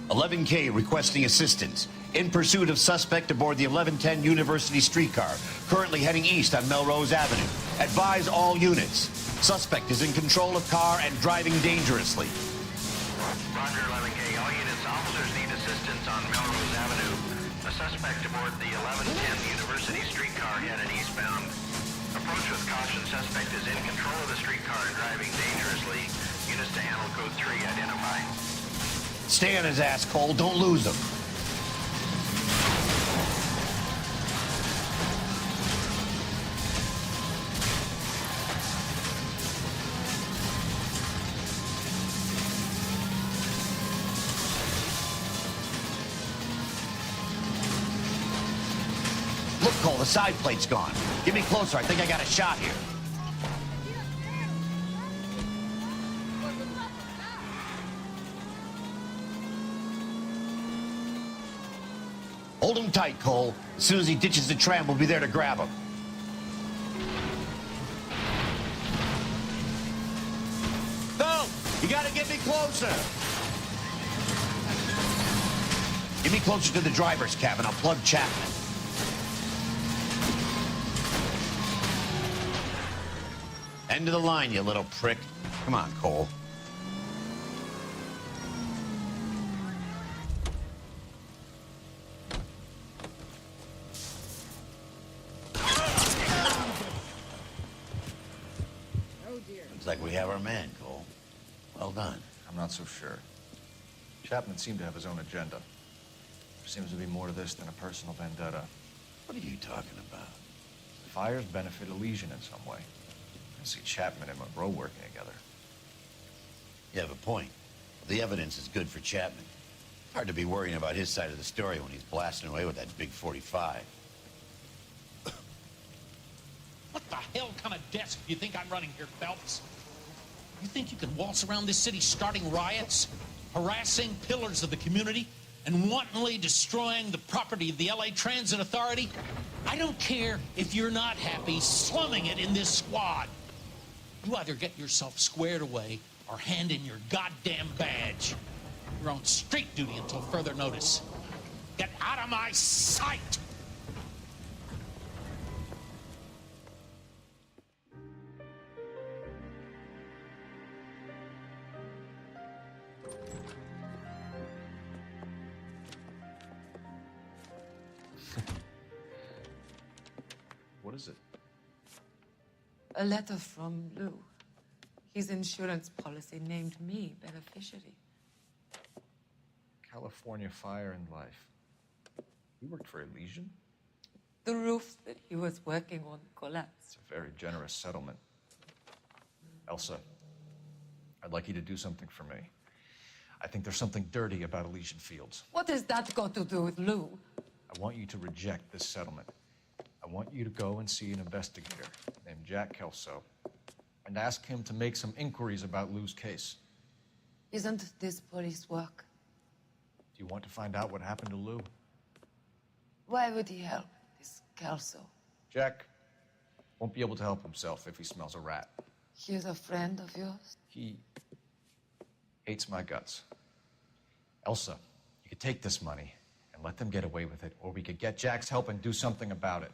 11K requesting assistance. In pursuit of suspect aboard the 1110 University streetcar, currently heading east on Melrose Avenue. Advise all units. Suspect is in control of car and driving dangerously. Roger, 11K. All units, officers need assistance on Melrose Avenue. A suspect aboard the 1110 University streetcar headed eastbound. Approach with caution. Suspect is in control of the streetcar and driving dangerously. Units to handle code 3 identified. Stay on his ass, Cole. Don't lose him. Look, Cole, the side plate's gone. Get me closer. I think I got a shot here. Hold him tight, Cole. As soon as he ditches the tram, we'll be there to grab him. No! You gotta get me closer! Get me closer to the driver's cabin. I'll plug Chapman. End of the line, you little prick. Come on, Cole. Looks like we have our man, Cole. Well done. I'm not so sure. Chapman seemed to have his own agenda. There seems to be more to this than a personal vendetta. What are you talking about? The fires benefit Elysian in some way. I see Chapman and Monroe working together. You have a point. The evidence is good for Chapman. Hard to be worrying about his side of the story when he's blasting away with that big 45. What the hell kind of desk do you think I'm running here, Phelps? You think you can waltz around this city starting riots, harassing pillars of the community, and wantonly destroying the property of the LA Transit Authority? I don't care if you're not happy slumming it in this squad. You either get yourself squared away or hand in your goddamn badge. You're on street duty until further notice. Get out of my sight! What is it? A letter from Lou. His insurance policy named me beneficiary. California Fire and Life. You worked for Elysian? The roof that he was working on collapsed. It's a very generous settlement. Elsa, I'd like you to do something for me. I think there's something dirty about Elysian Fields. What has that got to do with Lou? I want you to reject this settlement. I want you to go and see an investigator named Jack Kelso and ask him to make some inquiries about Lou's case. Isn't this police work? Do you want to find out what happened to Lou? Why would he help this Kelso? Jack won't be able to help himself if he smells a rat. He's a friend of yours? He hates my guts. Elsa, you could take this money and let them get away with it, or we could get Jack's help and do something about it.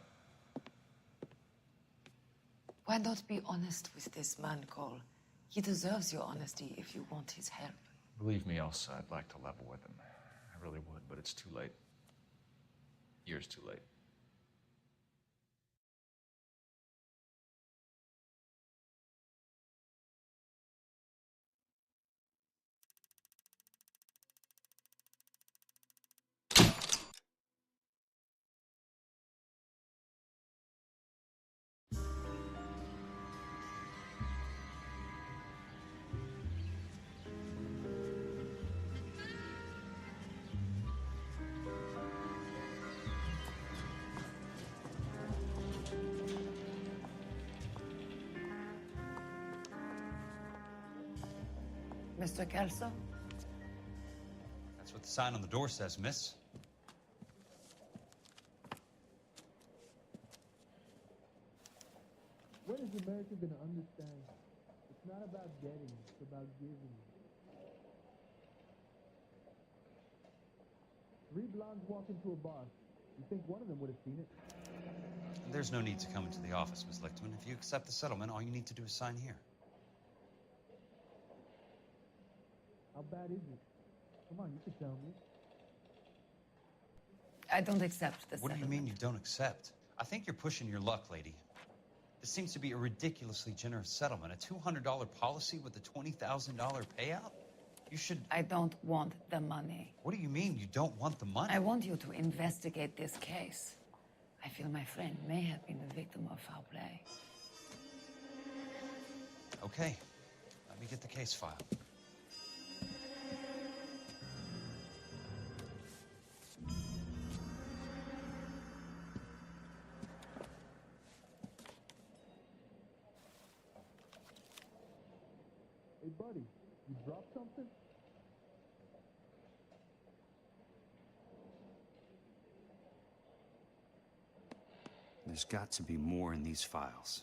Why not be honest with this man, Cole? He deserves your honesty if you want his help. Believe me, Elsa, I'd like to level with him. I really would, but it's too late. Years too late. Mr. Kelso? That's what the sign on the door says, miss. When is America going to understand? It's not about getting, it's about giving. 3 blondes walk into a bar. You think one of them would have seen it? There's no need to come into the office, Miss Lichtman. If you accept the settlement, all you need to do is sign here. How bad is it? Come on, you can tell me. I don't accept the What do you mean you don't accept? I think you're pushing your luck, lady. This seems to be a ridiculously generous settlement. A $200 policy with a $20,000 payout? You should... I don't want the money. What do you mean you don't want the money? I want you to investigate this case. I feel my friend may have been the victim of foul play. Okay. Let me get the case file. Hey, buddy, you dropped something? There's got to be more in these files.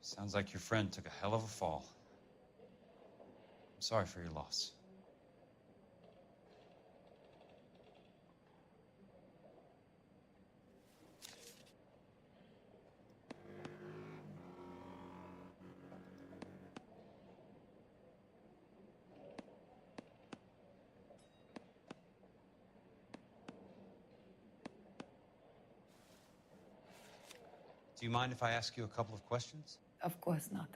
Sounds like your friend took a hell of a fall. I'm sorry for your loss. Do you mind if I ask you a couple of questions? Of course not.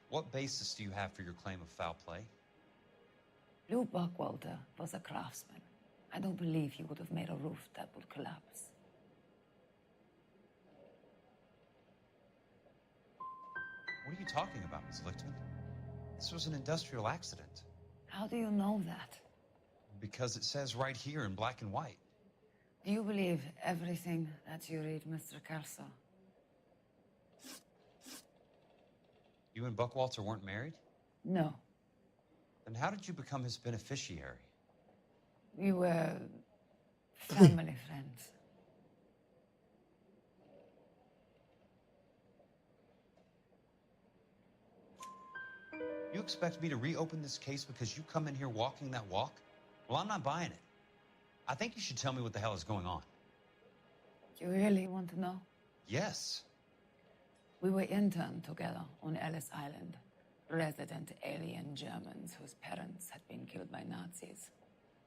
What basis do you have for your claim of foul play? Lou Buckwalter was a craftsman. I don't believe he would have made a roof that would collapse. What are you talking about, Ms. Lichtman? This was an industrial accident. How do you know that? Because it says right here in black and white. Do you believe everything that you read, Mr. Kelso? You and Buckwalter weren't married? No. Then how did you become his beneficiary? We were family friends. You expect me to reopen this case because you come in here walking that walk? Well, I'm not buying it. I think you should tell me what the hell is going on. You really want to know? Yes. We were interned together on Ellis Island. Resident alien Germans whose parents had been killed by Nazis.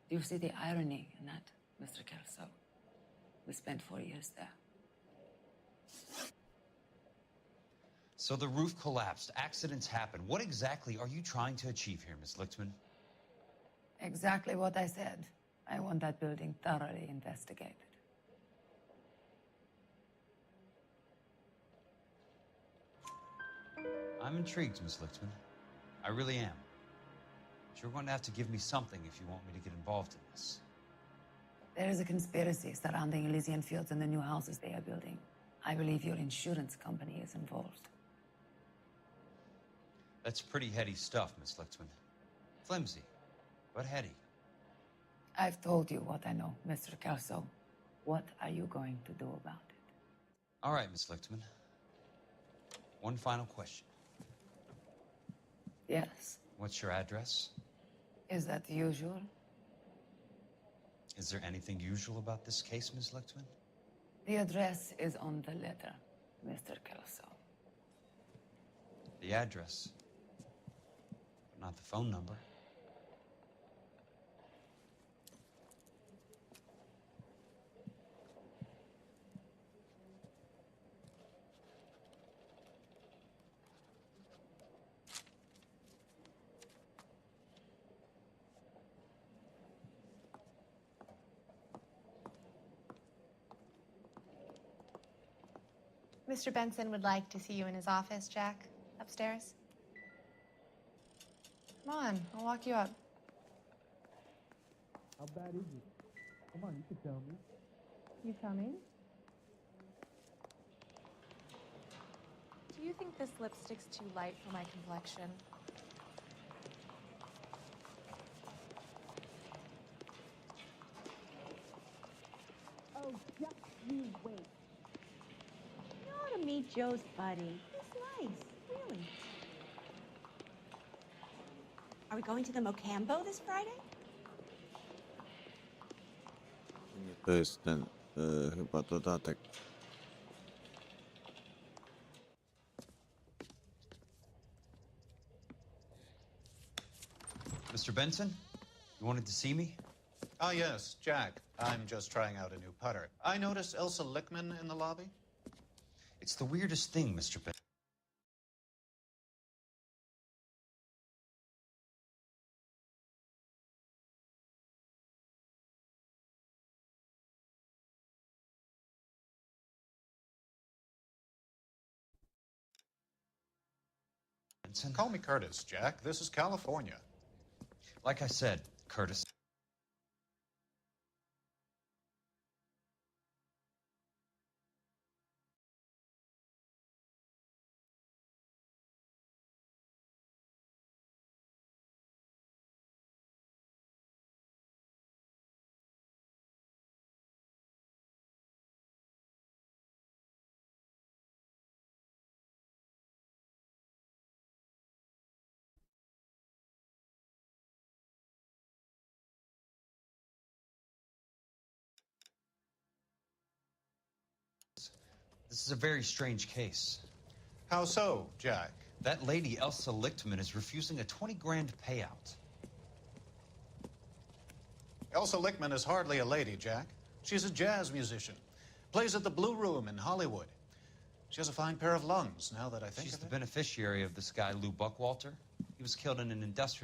Do you see the irony in that, Mr. Kelso? We spent 4 years there. So the roof collapsed, accidents happen. What exactly are you trying to achieve here, Miss Lichtman? Exactly what I said. I want that building thoroughly investigated. I'm intrigued, Miss Lichtman. I really am. But you're going to have to give me something if you want me to get involved in this. There is a conspiracy surrounding Elysian Fields and the new houses they are building. I believe your insurance company is involved. That's pretty heady stuff, Miss Lichtman. Flimsy, but heady. I've told you what I know, Mr. Kelso. What are you going to do about it? All right, Miss Lichtman. One final question. Yes. What's your address? Is that usual? Is there anything usual about this case, Miss Lichtman? The address is on the letter, Mr. Kelso. The address, but not the phone number. Mr. Benson would like to see you in his office, Jack. Upstairs. Come on, I'll walk you up. How bad is it? Come on, you can tell me. You coming? Do you think this lipstick's too light for my complexion? Oh, just you wait. You ought to meet Joe's buddy. He's nice, really. Are we going to the Mocambo this Friday? To jest ten chyba dodatek. Mr. Benson, you wanted to see me? Ah, yes, Jack. I'm just trying out a new putter. I noticed Elsa Lichtman in the lobby. It's the weirdest thing, Mr. Benson. Call me Curtis, Jack. This is California. Like I said, Curtis. This is a very strange case. How so, Jack? That lady, Elsa Lichtman, is refusing a 20 grand payout. Elsa Lichtman is hardly a lady, Jack. She's a jazz musician. Plays at the Blue Room in Hollywood. She has a fine pair of lungs, now that I think She's of the it. beneficiary of this guy, Lou Buckwalter. He was killed in an industrial...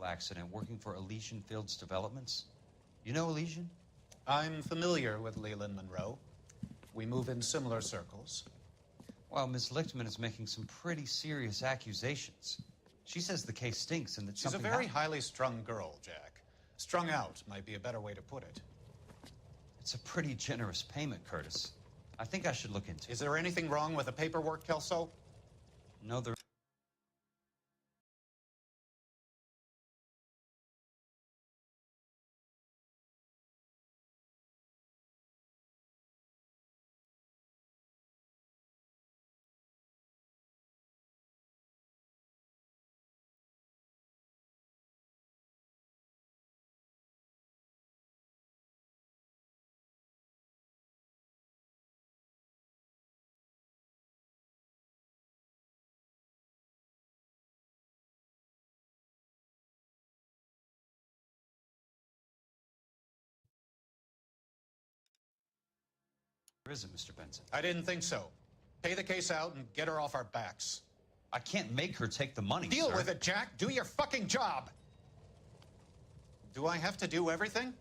motorcycle accident working for Elysian Fields Developments. You know Elysian? I'm familiar with Leland Monroe. We move in similar circles. Well, Ms. Lichtman is making some pretty serious accusations. She says the case stinks and that She's a something very happened. highly strung girl, Jack. Strung out might be a better way to put it. It's a pretty generous payment, Curtis. I think I should look into it. Is there anything wrong with the paperwork, Kelso? No, there... There isn't, Mr. Benson. I didn't think so. Pay the case out and get her off our backs. I can't make her take the money, Deal sir. with it, Jack. Do your fucking job. Do I have to do everything?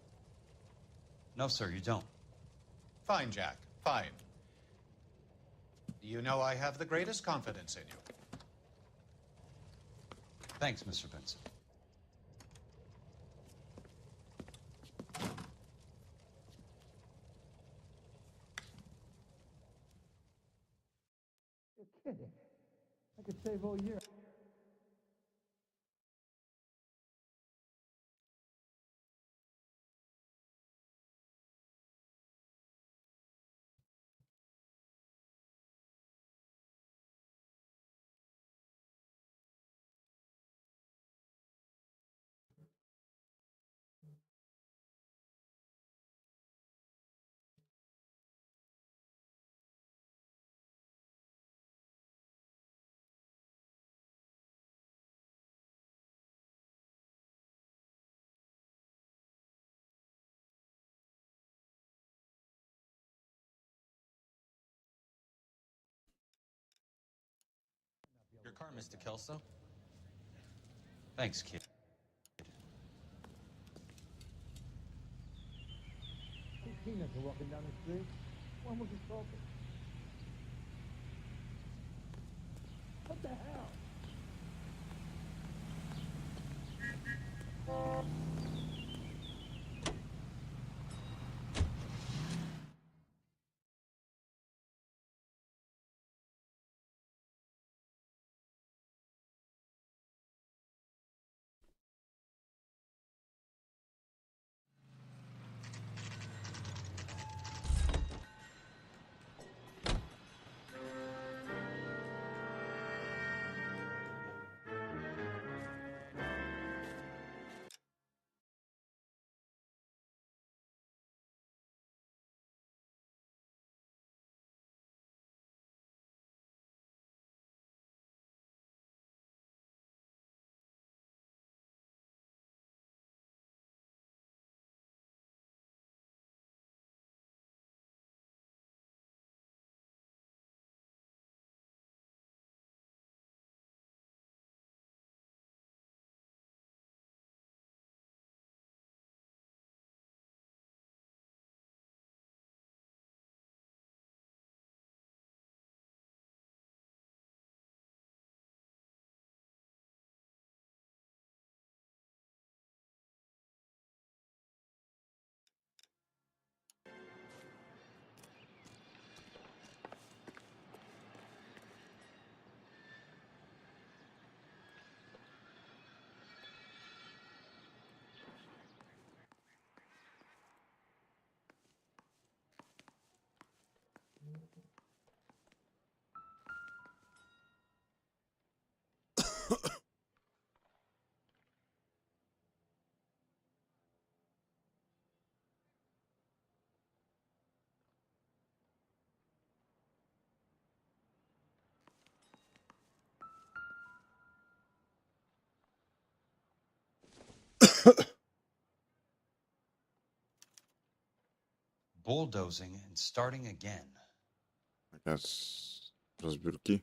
No, sir, you don't. Fine, Jack. Fine. You know I have the greatest confidence in you. Thanks, Mr. Benson. You're kidding. I could save all year. Your car, Mr. Kelso. Thanks, kid. Two peanuts are walking down the street. One was assaulted. What the hell? Bulldozing and starting again. Jakaś rozbiórki.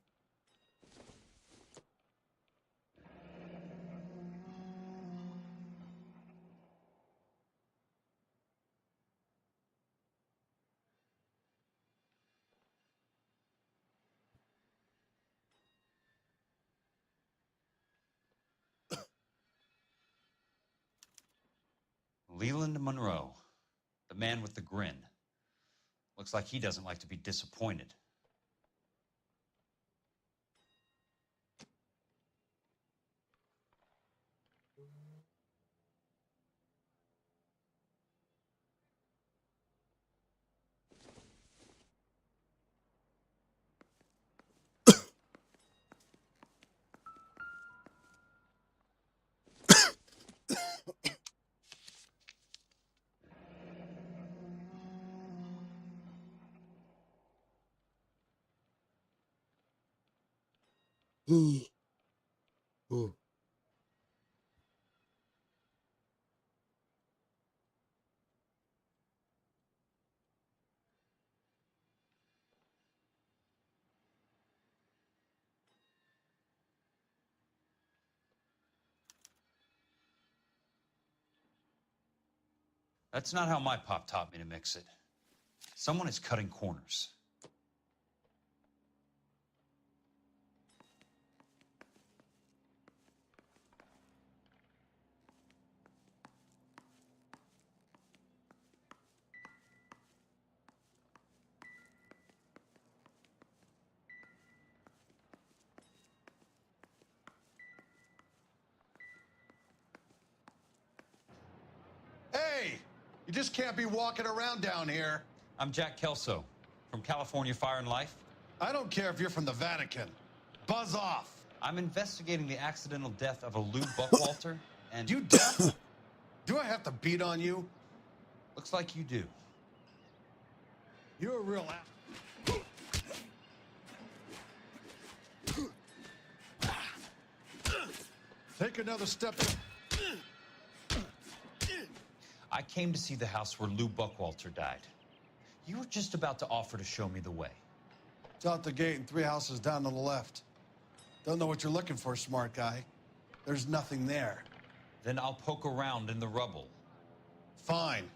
Leland Monroe, the man with the grin. Looks like he doesn't like to be disappointed. That's not how my pop taught me to mix it. Someone is cutting corners. Hey! You just can't be walking around down here. I'm Jack Kelso from California Fire and Life. I don't care if you're from the Vatican. Buzz off. I'm investigating the accidental death of a Lou Buckwalter, and... You deaf? Do I have to beat on you? Looks like you do. You're a real Take another step. I came to see the house where Lou Buckwalter died. You were just about to offer to show me the way. It's out the gate and 3 houses down to the left. Don't know what you're looking for, smart guy. There's nothing there. Then I'll poke around in the rubble. Fine.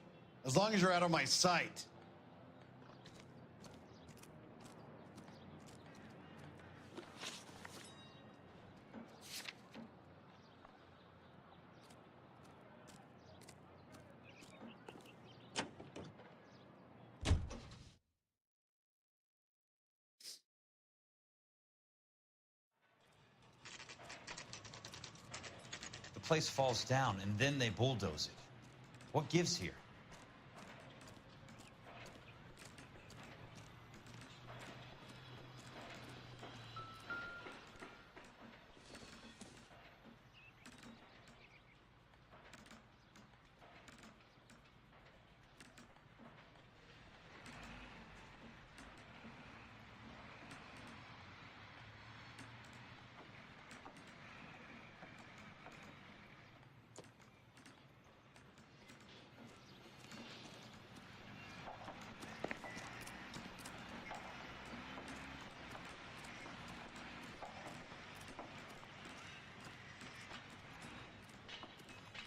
As long as you're out of my sight. The place falls down, and then they bulldoze it. What gives here?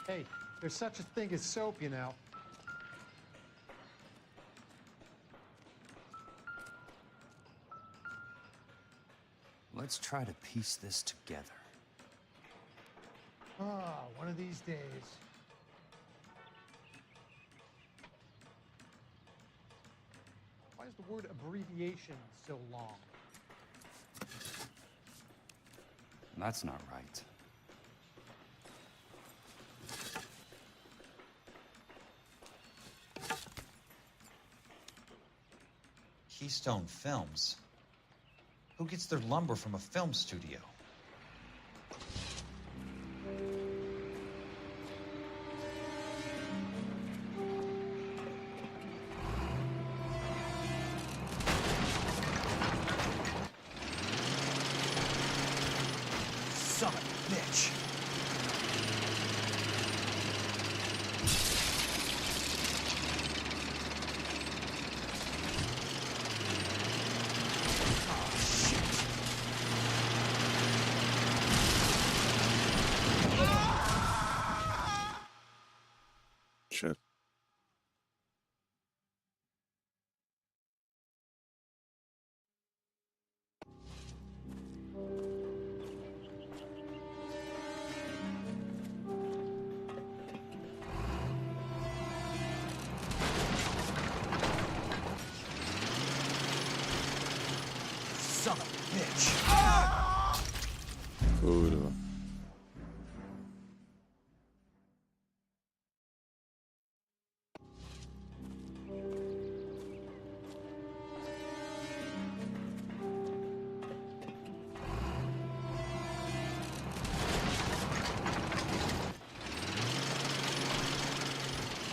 Hey, there's such a thing as soap, you know. Let's try to piece this together. Ah, one of these days. Why is the word abbreviation so long? That's not right. Keystone Films? Who gets their lumber from a film studio? Son of a bitch. Shit. Kurwa.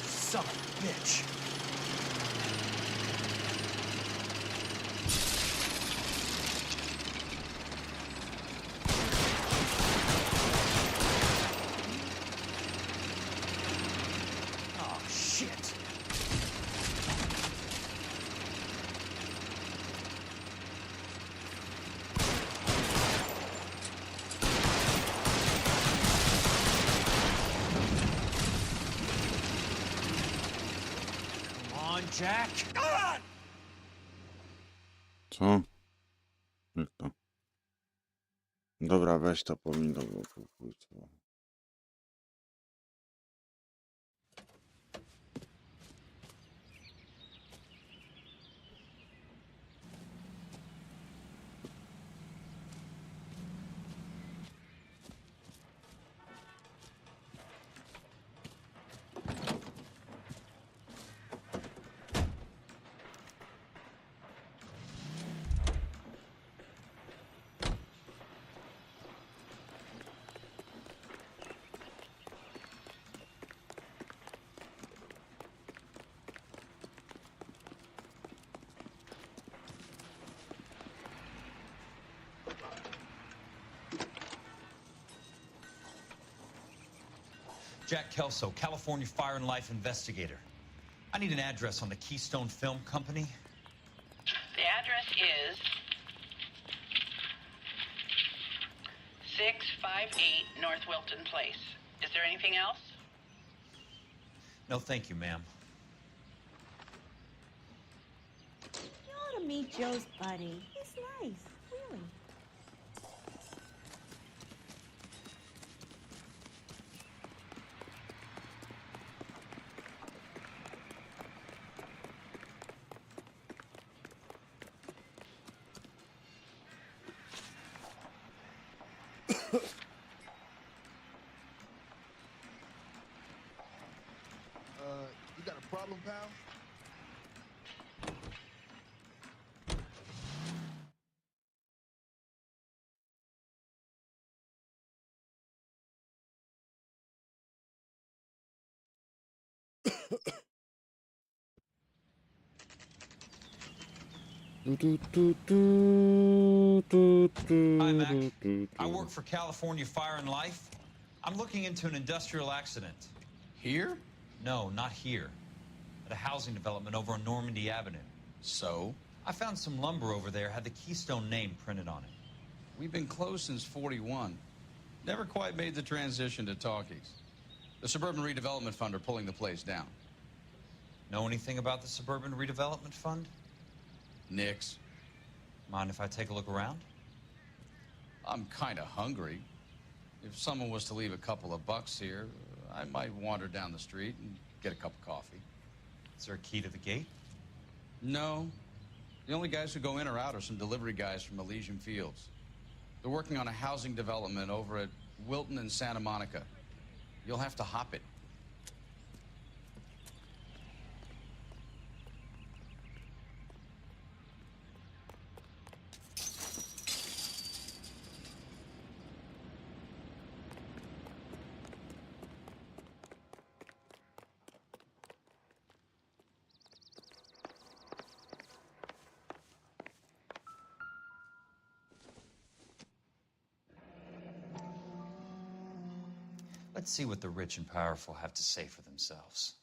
Son of a bitch. Oh, shit. Come on, Jack. Come on! Co? Jak to? Dobra, weź to powinno było pójść. Jack Kelso, California Fire and Life investigator. I need an address on the Keystone Film Company. The address is 658 North Wilton Place. Is there anything else? No, thank you, ma'am. You ought to meet Joe's buddy. He's nice, really. You got a problem, pal? Hi, Mac. I work for California Fire and Life. I'm looking into an industrial accident. Here? No, not here. At a housing development over on Normandy Avenue. So? I found some lumber over there, had the Keystone name printed on it. We've been closed since '41. Never quite made the transition to talkies. The Suburban Redevelopment Fund are pulling the place down. Know anything about the Suburban Redevelopment Fund? Nix. Mind if I take a look around? I'm kind of hungry. If someone was to leave a couple of bucks here, I might wander down the street and get a cup of coffee. Is there a key to the gate? No. The only guys who go in or out are some delivery guys from Elysian Fields. They're working on a housing development over at Wilton and Santa Monica. You'll have to hop it. Let's see what the rich and powerful have to say for themselves.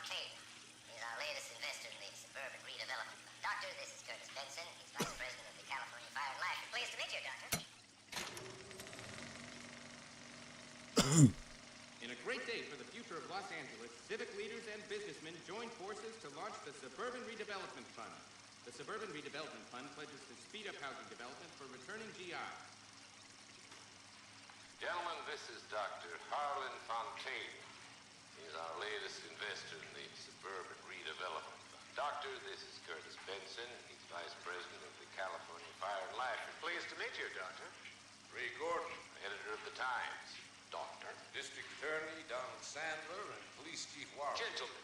Fontaine. He's our latest investor in the suburban redevelopment. Doctor, this is Curtis Benson. He's vice president of the California Fire and Life. Pleased to meet you, Doctor. In a great day for the future of Los Angeles, civic leaders and businessmen joined forces to launch the Suburban Redevelopment Fund. The Suburban Redevelopment Fund pledges to speed up housing development for returning GIs. Gentlemen, this is Dr. Harlan Fontaine. He's our latest investor in the Suburban Redevelopment Fund. Doctor, this is Curtis Benson. He's vice president of the California Fire and Life. Pleased to meet you, Doctor. Ray Gordon, editor of the Times. Doctor. District Attorney Donald Sandler and Police Chief Warren. Gentlemen,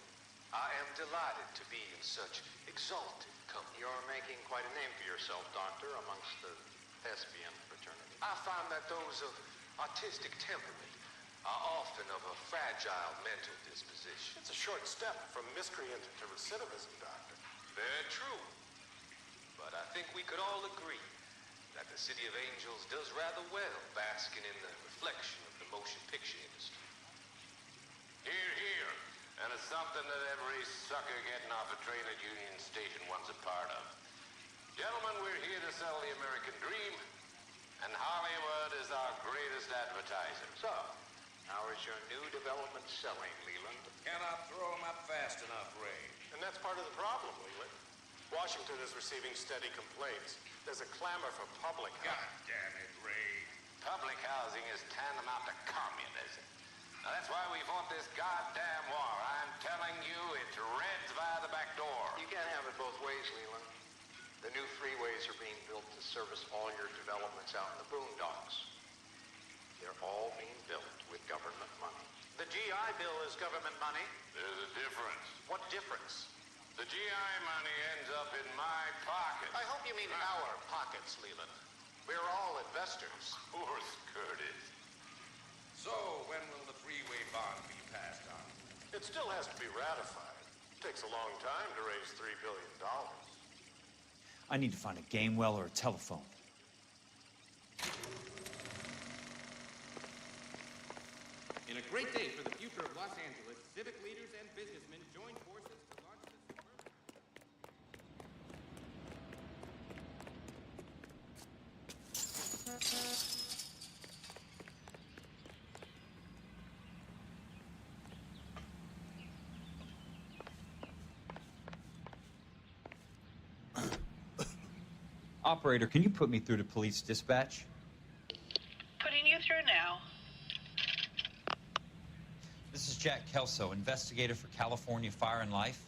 I am delighted to be in such exalted company. You're making quite a name for yourself, Doctor, amongst the thespian fraternity. I find that those of artistic temperament are often of a fragile mental disposition. It's a short step from miscreant to recidivism, Doctor. Very true. But I think we could all agree that the City of Angels does rather well basking in the reflection of the motion picture industry. Hear, hear. And it's something that every sucker getting off a train at Union Station wants a part of. Gentlemen, we're here to sell the American dream, and Hollywood is our greatest advertiser. So, how is your new development selling, Leland? Cannot throw them up fast enough, Ray. And that's part of the problem, Leland. Washington is receiving steady complaints. There's a clamor for public God damn it, Ray. Public housing is tantamount to communism. Now, that's why we fought this goddamn war. I'm telling you, it's Reds via the back door. You can't have it both ways, Leland. The new freeways are being built to service all your developments out in the boondocks. They're all being built with government money. The GI Bill is government money. There's a difference. What difference? The GI money ends up in my pocket. I hope you mean our pockets, Leland. We're all investors. Of course, Curtis. So, when will the freeway bond be passed on? It still has to be ratified. It takes a long time to raise $3 billion. I need to find a game well or a telephone. In a great day for the future of Los Angeles, civic leaders and businessmen joined forces to launch the Operator, can you put me through to police dispatch? Putting you through now. This is Jack Kelso, investigator for California Fire and Life.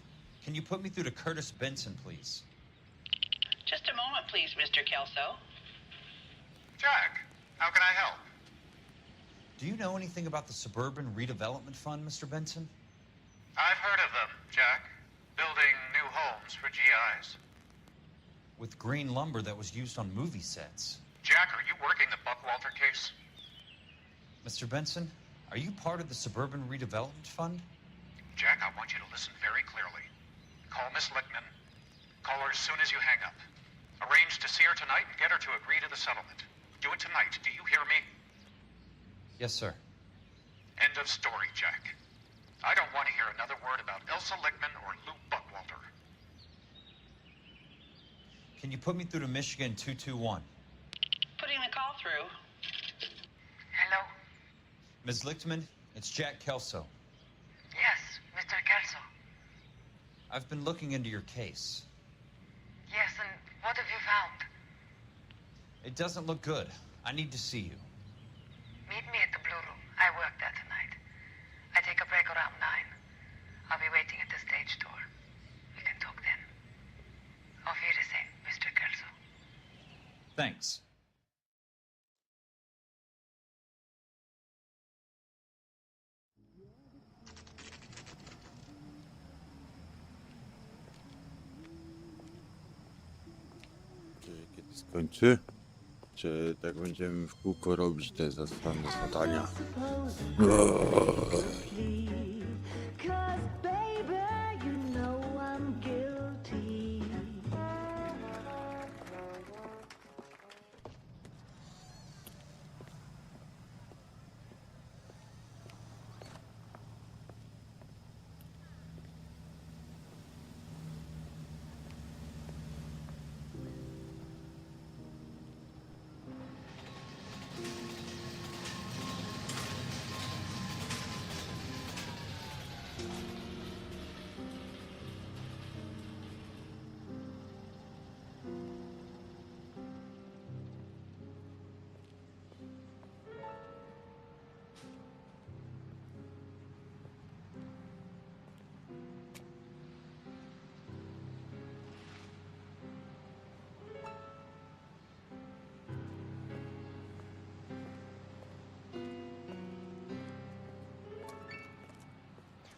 Can you put me through to Curtis Benson, please? Just a moment, please, Mr. Kelso. Jack, how can I help? Do you know anything about the Suburban Redevelopment Fund, Mr. Benson? I've heard of them, Jack. Building new homes for GIs. With green lumber that was used on movie sets. Jack, are you working the Buckwalter case? Mr. Benson, are you part of the Suburban Redevelopment Fund? Jack, I want you to listen very clearly. Call Miss Lickman. Call her as soon as you hang up. Arrange to see her tonight and get her to agree to the settlement. Do it tonight. Do you hear me? Yes, sir. End of story, Jack. I don't want to hear another word about Elsa Lickman or Lou Buckwalter. Can you put me through to Michigan 221? Putting the call through. Hello? Ms. Lichtman, it's Jack Kelso. Yes, Mr. Kelso. I've been looking into your case. Yes, and what have you found? It doesn't look good. I need to see you. Meet me at the Blue Room. I work there tonight. I take a break around 9. I'll be waiting at the stage door. We can talk then. Auf Wiedersehen, Mr. Kelso. Thanks. Kiedy skończy? Czy tak będziemy w kółko robić te zasadne zadania?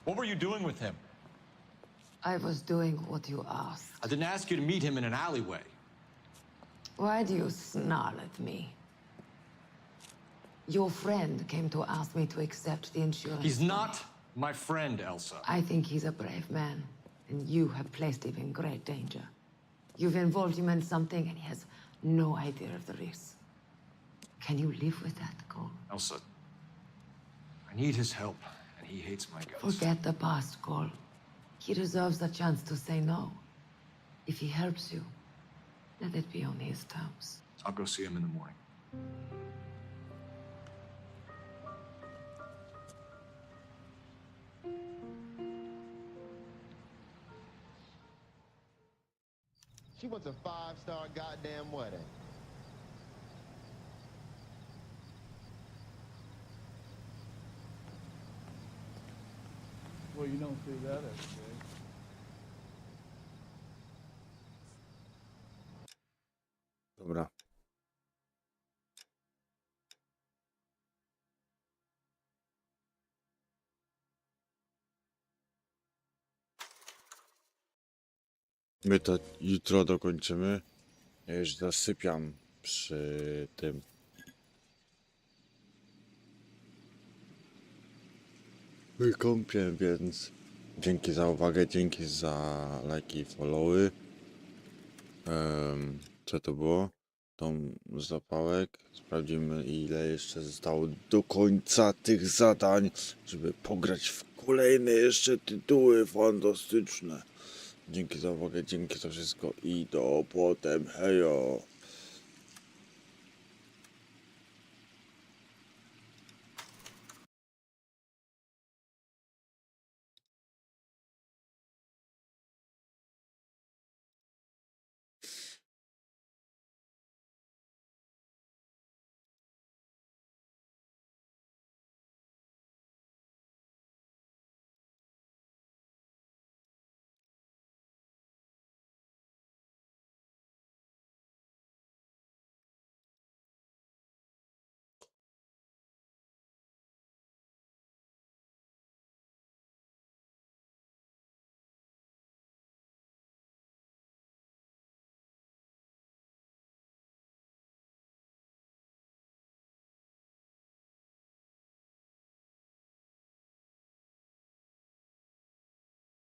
What were you doing with him? I was doing what you asked. I didn't ask you to meet him in an alleyway. Why do you snarl at me? Your friend came to ask me to accept the insurance. He's not my friend, Elsa. I think he's a brave man, and you have placed him in great danger. You've involved him in something, and he has no idea of the risk. Can you live with that, Cole? Elsa, I need his help, and he hates my guts. Forget the past, Cole. He deserves the chance to say no. If he helps you, let it be on his terms. I'll go see him in the morning. She wants a 5-star goddamn wedding. Well, you don't see that every day. Dobra. My to jutro dokończymy. Ja już zasypiam przy tym. Kąpię, więc dzięki za uwagę, dzięki za lajki i followy. Co to było? Tą zapałek. Sprawdzimy, ile jeszcze zostało do końca tych zadań, żeby pograć w kolejne jeszcze tytuły fantastyczne. Dzięki za uwagę, dzięki za wszystko i do potem, hejo!